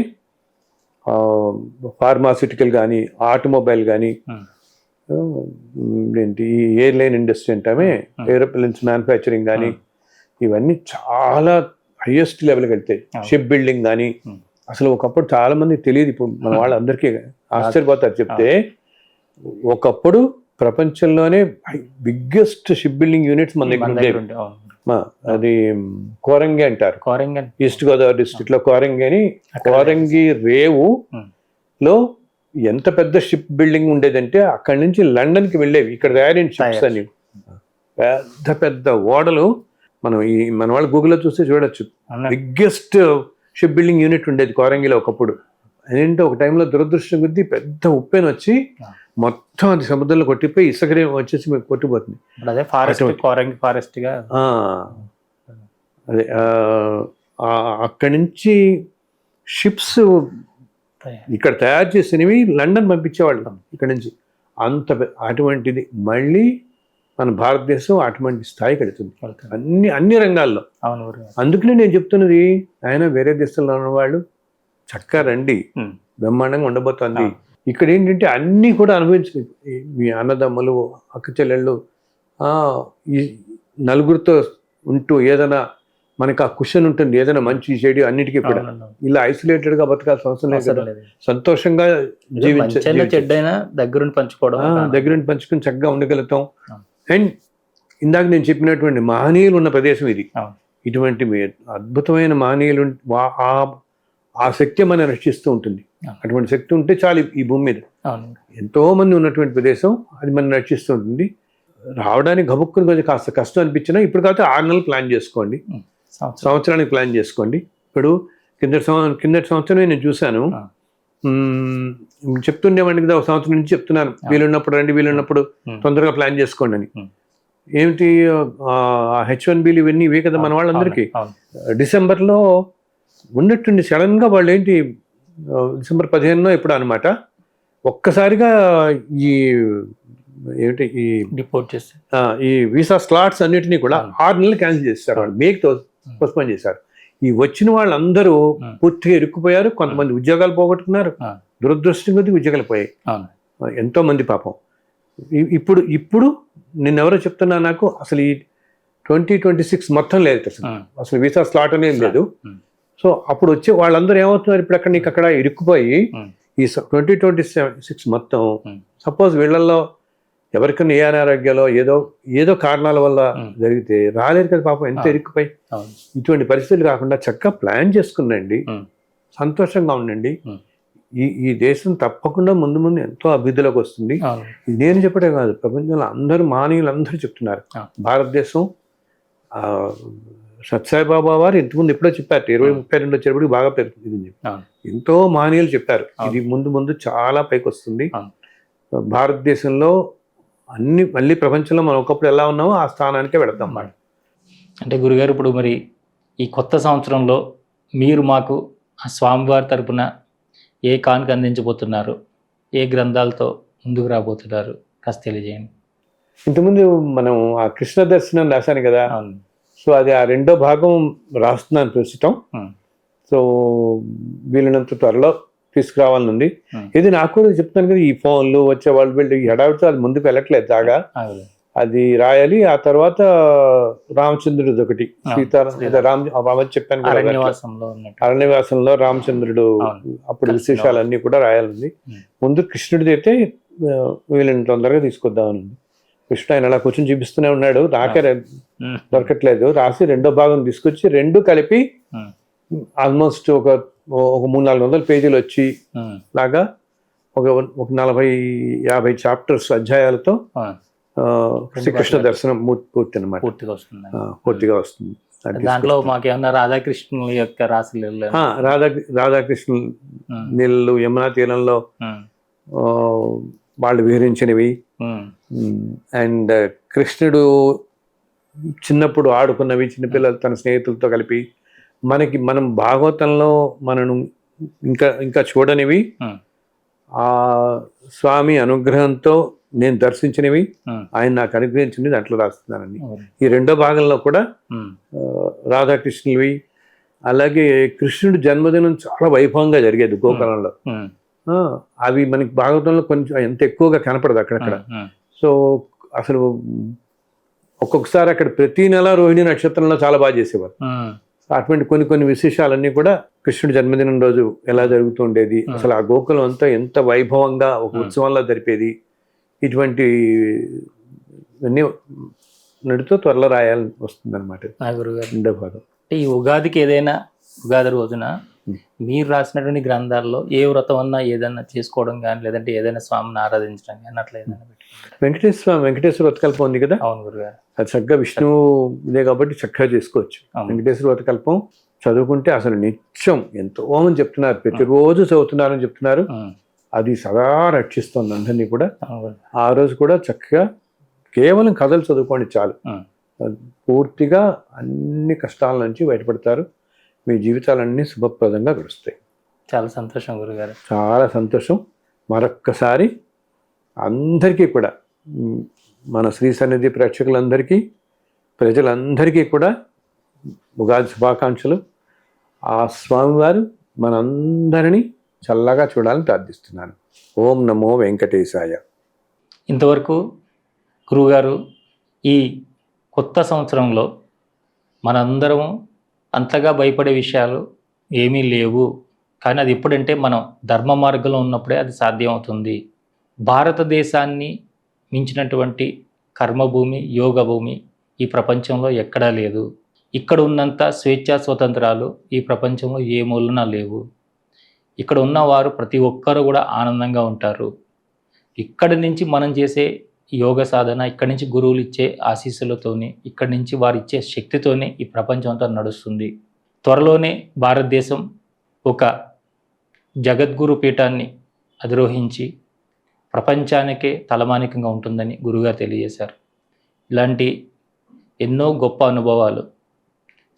ఫార్మాస్యూటికల్ కానీ, ఆటోమొబైల్ కానీ, ఏంటి ఈ ఎయిర్లైన్ ఇండస్ట్రీ అంటామే, ఏరోప్లేన్స్ మ్యానుఫ్యాక్చరింగ్ కానీ, ఇవన్నీ చాలా హైయెస్ట్ లెవెల్కి వెళ్తాయి. షిప్ బిల్డింగ్ కానీ, అసలు ఒకప్పుడు చాలా మంది తెలియదు, ఇప్పుడు మన వాళ్ళందరికీ ఆశ్చర్యపోతారు చెప్తే. ఒకప్పుడు ప్రపంచంలోనే బిగ్గెస్ట్ షిప్ బిల్డింగ్ యూనిట్స్ మన దగ్గర ఉండేవి. అది కోరంగి అంటారు, ఈస్ట్ గోదావరి డిస్ట్రిక్ట్ లో కోరంగి అని. కోరంగి రేవు లో ఎంత పెద్ద షిప్ బిల్డింగ్ ఉండేదంటే అక్కడి నుంచి లండన్ కి వెళ్ళేవి ఇక్కడ తయారైన షిప్స్ అని. పెద్ద పెద్ద ఓడలు మన వాళ్ళు గూగుల్లో చూస్తే చూడొచ్చు. బిగ్గెస్ట్ షిప్ బిల్డింగ్ యూనిట్ ఉండేది కోరంగిలో ఒకప్పుడు. ఏంటంటే ఒక టైంలో దురదృష్టం కొద్దీ పెద్ద ఉప్పెన్ వచ్చి మొత్తం అది సముద్రంలో కొట్టిపోయి ఇసుక వచ్చేసి మీకు కొట్టిపోతుంది. అదే అక్కడి నుంచి షిప్స్ ఇక్కడ తయారు చేసినవి లండన్ పంపించేవాళ్ళు ఇక్కడ నుంచి. అటువంటిది మళ్ళీ మన భారతదేశం అటువంటి స్థాయికి వెళుతుంది అన్ని రంగాల్లో. అందుకనే నేను చెప్తున్నది, ఆయన వేరే దేశంలో ఉన్నవాళ్ళు చక్కగా రండి, బ్రహ్మాండంగా ఉండబోతోంది. ఇక్కడ ఏంటంటే అన్నీ కూడా అనుభవించు, మీ అన్నదమ్ములు, అక్క చెల్లెళ్ళు, ఈ నలుగురితో ఉంటూ ఏదైనా మనకు ఆ క్వశ్చన్ ఉంటుంది, ఏదైనా మంచి చెడు అన్నిటికీ కూడా. ఇలా ఐసోలేటెడ్ గా బతకాల్సిన అవసరం లేదు, సంతోషంగా దగ్గరుండి పంచుకొని చక్కగా ఉండగలుగుతాం. అండ్ ఇందాక నేను చెప్పినటువంటి మహనీయులు ఉన్న ప్రదేశం ఇది. ఇటువంటి అద్భుతమైన మహనీయులు, ఆ శక్తి మనం రక్షిస్తూ ఉంటుంది. అటువంటి శక్తి ఉంటే చాలు ఈ భూమి మీద. ఎంతో మంది ఉన్నటువంటి ప్రదేశం, అది మనం రక్షిస్తూ ఉంటుంది. రావడానికి గబుక్కుని కొంచెం కాస్త కష్టం అనిపించినా ఇప్పుడు కాకపోతే 6 నెలలు ప్లాన్ చేసుకోండి, సంవత్సరానికి ప్లాన్ చేసుకోండి. ఇప్పుడు కిందటి సంవత్సరం నేను చూశాను, చెప్తుండేవాడిని కదా, ఒక సంవత్సరం నుంచి చెప్తున్నాను, వీలున్నప్పుడు రండి, వీలున్నప్పుడు తొందరగా ప్లాన్ చేసుకోండి అని. ఏమిటి H1Bలు ఇవన్నీ ఇవే కదా మన వాళ్ళందరికీ. డిసెంబర్లో ఉన్నట్టుండి సడన్ గా వాళ్ళు ఏంటి, డిసెంబర్ 15 ఇప్పుడు అనమాట, ఒక్కసారిగా ఈ ఏమిటి ఈ డిపోర్ట్ చేసి ఈ వీసా స్లాట్స్ అన్నిటినీ కూడా 6 నెలలు క్యాన్సిల్ చేశారు. వాళ్ళు మేకి పోస్ట్పోన్ చేశారు. ఈ వచ్చిన వాళ్ళందరూ పూర్తిగా ఇరుక్కుపోయారు. కొంతమంది ఉద్యోగాలు పోగొట్టుకున్నారు, దురదృష్టం కొద్ది ఉద్యోగాలు పోయాయి ఎంతో మంది పాపం. ఇప్పుడు నిన్నెవరో చెప్తున్నా, నాకు అసలు ఈ 2026 మొత్తం లేదు, అసలు వీసా స్లాట్ అనేది లేదు. సో అప్పుడు వచ్చి వాళ్ళందరూ ఏమవుతున్నారు, ఇప్పుడు అక్కడ నీకు అక్కడ ఇరుక్కుపోయి ఈ 2026 మొత్తం సపోజ్ వీళ్ళల్లో ఎవరికైనా ఏ అనారోగ్యాలో ఏదో కారణాల వల్ల జరిగితే రాలేరు కదా పాపం, ఎంత ఇరుక్కుపోయి. ఇటువంటి పరిస్థితులు కాకుండా చక్కగా ప్లాన్ చేసుకునండి, సంతోషంగా ఉండండి. ఈ దేశం తప్పకుండా ముందు ముందు ఎంతో అభివృద్ధిలోకి వస్తుంది. నేను చెప్పడే కాదు, ప్రపంచంలో అందరూ మానవులందరూ చెప్తున్నారు. భారతదేశం సత్సాయిబాబా వారు ఇంతకుముందు ఎప్పుడో చెప్పారు, 2032 వచ్చేటప్పుడు బాగా పెరుగుతుంది అని చెప్పి ఎంతో మానవులు చెప్పారు. ఇది ముందు చాలా పైకి వస్తుంది. భారతదేశంలో మళ్ళీ ప్రపంచంలో మనం ఒకప్పుడు ఎలా ఉన్నామో ఆ స్థానానికే వెళతాం మాట. అంటే గురుగారు, ఇప్పుడు మరి ఈ కొత్త సంవత్సరంలో మీరు మాకు ఆ స్వామివారి తరపున ఏ కానుక అందించబోతున్నారు, ఏ గ్రంథాలతో ముందుకు రాబోతున్నారు, కాస్త తెలియజేయండి. ఇంతకుముందు మనం ఆ కృష్ణ దర్శనం రాశాను కదా, అవును. సో అది ఆ రెండో భాగం రాస్తున్నాను ప్రస్తుతం. ఉమ్, సో వీళ్ళనంత త్వరలో తీసుకురావాలనుంది. ఉమ్, ఇది నాకు కూడా చెప్తాను కదా, ఈ ఫోన్లు వచ్చే వాళ్ళు వీళ్ళు ఈ హడావిడితో అది ముందుకు వెళ్ళట్లేదు దాగా. అవును. అది రాయాలి. ఆ తర్వాత రామచంద్రుడు ఒకటి, సీతారాం రామని చెప్పాను కదా, అరణ్యవాసంలో ఉన్నట్టు. అరణ్యవాసంలో రామచంద్రుడు అవును. అప్పుడు విశేషాలన్నీ కూడా రాయాలండి. ఉమ్. ముందు కృష్ణుడిది అయితే వీళ్ళని తొందరగా తీసుకొద్దామని. కృష్ణుడు ఆయన అలా కూర్చొని చూపిస్తూనే ఉన్నాడు, నాకే ఉమ్, దొరకట్లేదు. రాసి రెండో భాగం తీసుకొచ్చి రెండు కలిపి ఉమ్, ఆల్మోస్ట్ ఒక 300-400 పేజీలు వచ్చి ఉమ్, లాగా ఒక 40-50 చాప్టర్స్ అధ్యాయాలతో అవును. శ్రీకృష్ణ దర్శనం పూర్తి అనమాట. పూర్తిగా వస్తుంది. పూర్తిగా వస్తుంది. అది దాంట్లో మాకేమన్నా రాధాకృష్ణుల యొక్క రాశులు రాధాకృష్ణ నీళ్ళు యమునా తీరంలో వాళ్ళు విహరించినవి, అండ్ కృష్ణుడు చిన్నప్పుడు ఆడుకున్నవి, చిన్నపిల్లలు తన స్నేహితులతో కలిపి మనం భాగవతంలో మనం ఇంకా చూడనివి, ఆ స్వామి అనుగ్రహంతో నేను దర్శించినవి, ఆయన నాకు అనుగ్రహించినవి దాంట్లో రాస్తున్నానండి. ఈ రెండో భాగంలో కూడా రాధాకృష్ణులవి, అలాగే కృష్ణుడి జన్మదినం చాలా వైభవంగా జరిగేది గోకులంలో. అవి మనకి భాగవతంలో కొంచెం ఎంత ఎక్కువగా కనపడదు అక్కడక్కడ. సో అసలు ఒక్కొక్కసారి అక్కడ ప్రతి నెల రోహిణి నక్షత్రంలో చాలా బాగా చేసేవారు. అటువంటి కొన్ని విశేషాలన్నీ కూడా కృష్ణుడి జన్మదినం రోజు ఎలా జరుగుతుండేది, అసలు ఆ గోకులం అంతా ఎంత వైభవంగా ఒక ఉత్సవంలో జరిపేది, ఇటువంటి అన్నీ నడుతూ త్వరలో రాయాలని వస్తుంది అనమాట రెండో భాగం. ఈ ఉగాదికి ఉగాది రోజున మీరు రాసినటువంటి గ్రంథాల్లో ఏ వ్రతం అన్నా ఏదైనా చేసుకోవడం కానీ, లేదంటే ఏదైనా స్వామిని ఆరాధించడం కానీ అట్లా ఏదైనా వెంకటేశ్వర వ్రతకల్పం ఉంది కదా, అవును గురుగారు, అది చక్కగా విష్ణువు ఇదే కాబట్టి చక్కగా చేసుకోవచ్చు. వెంకటేశ్వర వ్రతకల్పం చదువుకుంటే అసలు నిత్యం ఎంతో మంది చెప్తున్నారు, ప్రతిరోజు చదువుతున్నారని చెప్తున్నారు. అది సదా రక్షిస్తుంది అందరినీ కూడా. ఆ రోజు కూడా చక్కగా కేవలం కథలు చదువుకోండి చాలు, పూర్తిగా అన్ని కష్టాల నుంచి బయటపడతారు, మీ జీవితాలన్నీ శుభప్రదంగా గడుస్తాయి. చాలా సంతోషం గురుగారు, చాలా సంతోషం. మరొక్కసారి అందరికీ కూడా, మన శ్రీ సన్నిధి ప్రేక్షకులందరికీ, ప్రజలందరికీ కూడా ఉగాది శుభాకాంక్షలు. ఆ స్వామివారు మనందరినీ చల్లగా చూడాలని ప్రార్థిస్తున్నాను. ఓం నమో వెంకటేశాయ. ఇంతవరకు గురువుగారు ఈ కొత్త సంవత్సరంలో మనందరము అంతగా భయపడే విషయాలు ఏమీ లేవు, కానీ అది ఎప్పుడంటే మనం ధర్మ మార్గంలో ఉన్నప్పుడే అది సాధ్యం అవుతుంది. భారతదేశాన్ని మించినటువంటి కర్మభూమి, యోగ భూమి ఈ ప్రపంచంలో ఎక్కడా లేదు. ఇక్కడ ఉన్నంత స్వేచ్ఛా స్వతంత్రాలు ఈ ప్రపంచంలో ఏ మూలన లేవు. ఇక్కడ ఉన్నవారు ప్రతి ఒక్కరు కూడా ఆనందంగా ఉంటారు. ఇక్కడి నుంచి మనం చేసే యోగ సాధన, ఇక్కడి నుంచి గురువులు ఇచ్చే ఆశీస్సులతోనే, ఇక్కడి నుంచి వారు ఇచ్చే శక్తితోనే ఈ ప్రపంచం అంతా నడుస్తుంది. త్వరలోనే భారతదేశం ఒక జగద్గురు పీఠాన్ని అధిరోహించి ప్రపంచానికే తలమానికంగా ఉంటుందని గురుగారు తెలియజేశారు. ఇలాంటి ఎన్నో గొప్ప అనుభవాలు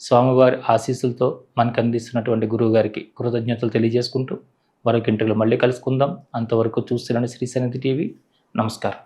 స్వామివారి ఆశీస్సులతో మనకు అందిస్తున్నటువంటి గురువుగారికి కృతజ్ఞతలు తెలియజేసుకుంటూ మరొక ఇంటర్వ్యూలో మళ్ళీ కలుసుకుందాం. అంతవరకు చూస్తున్నాను శ్రీ సన్నిధి టీవీ. నమస్కారం.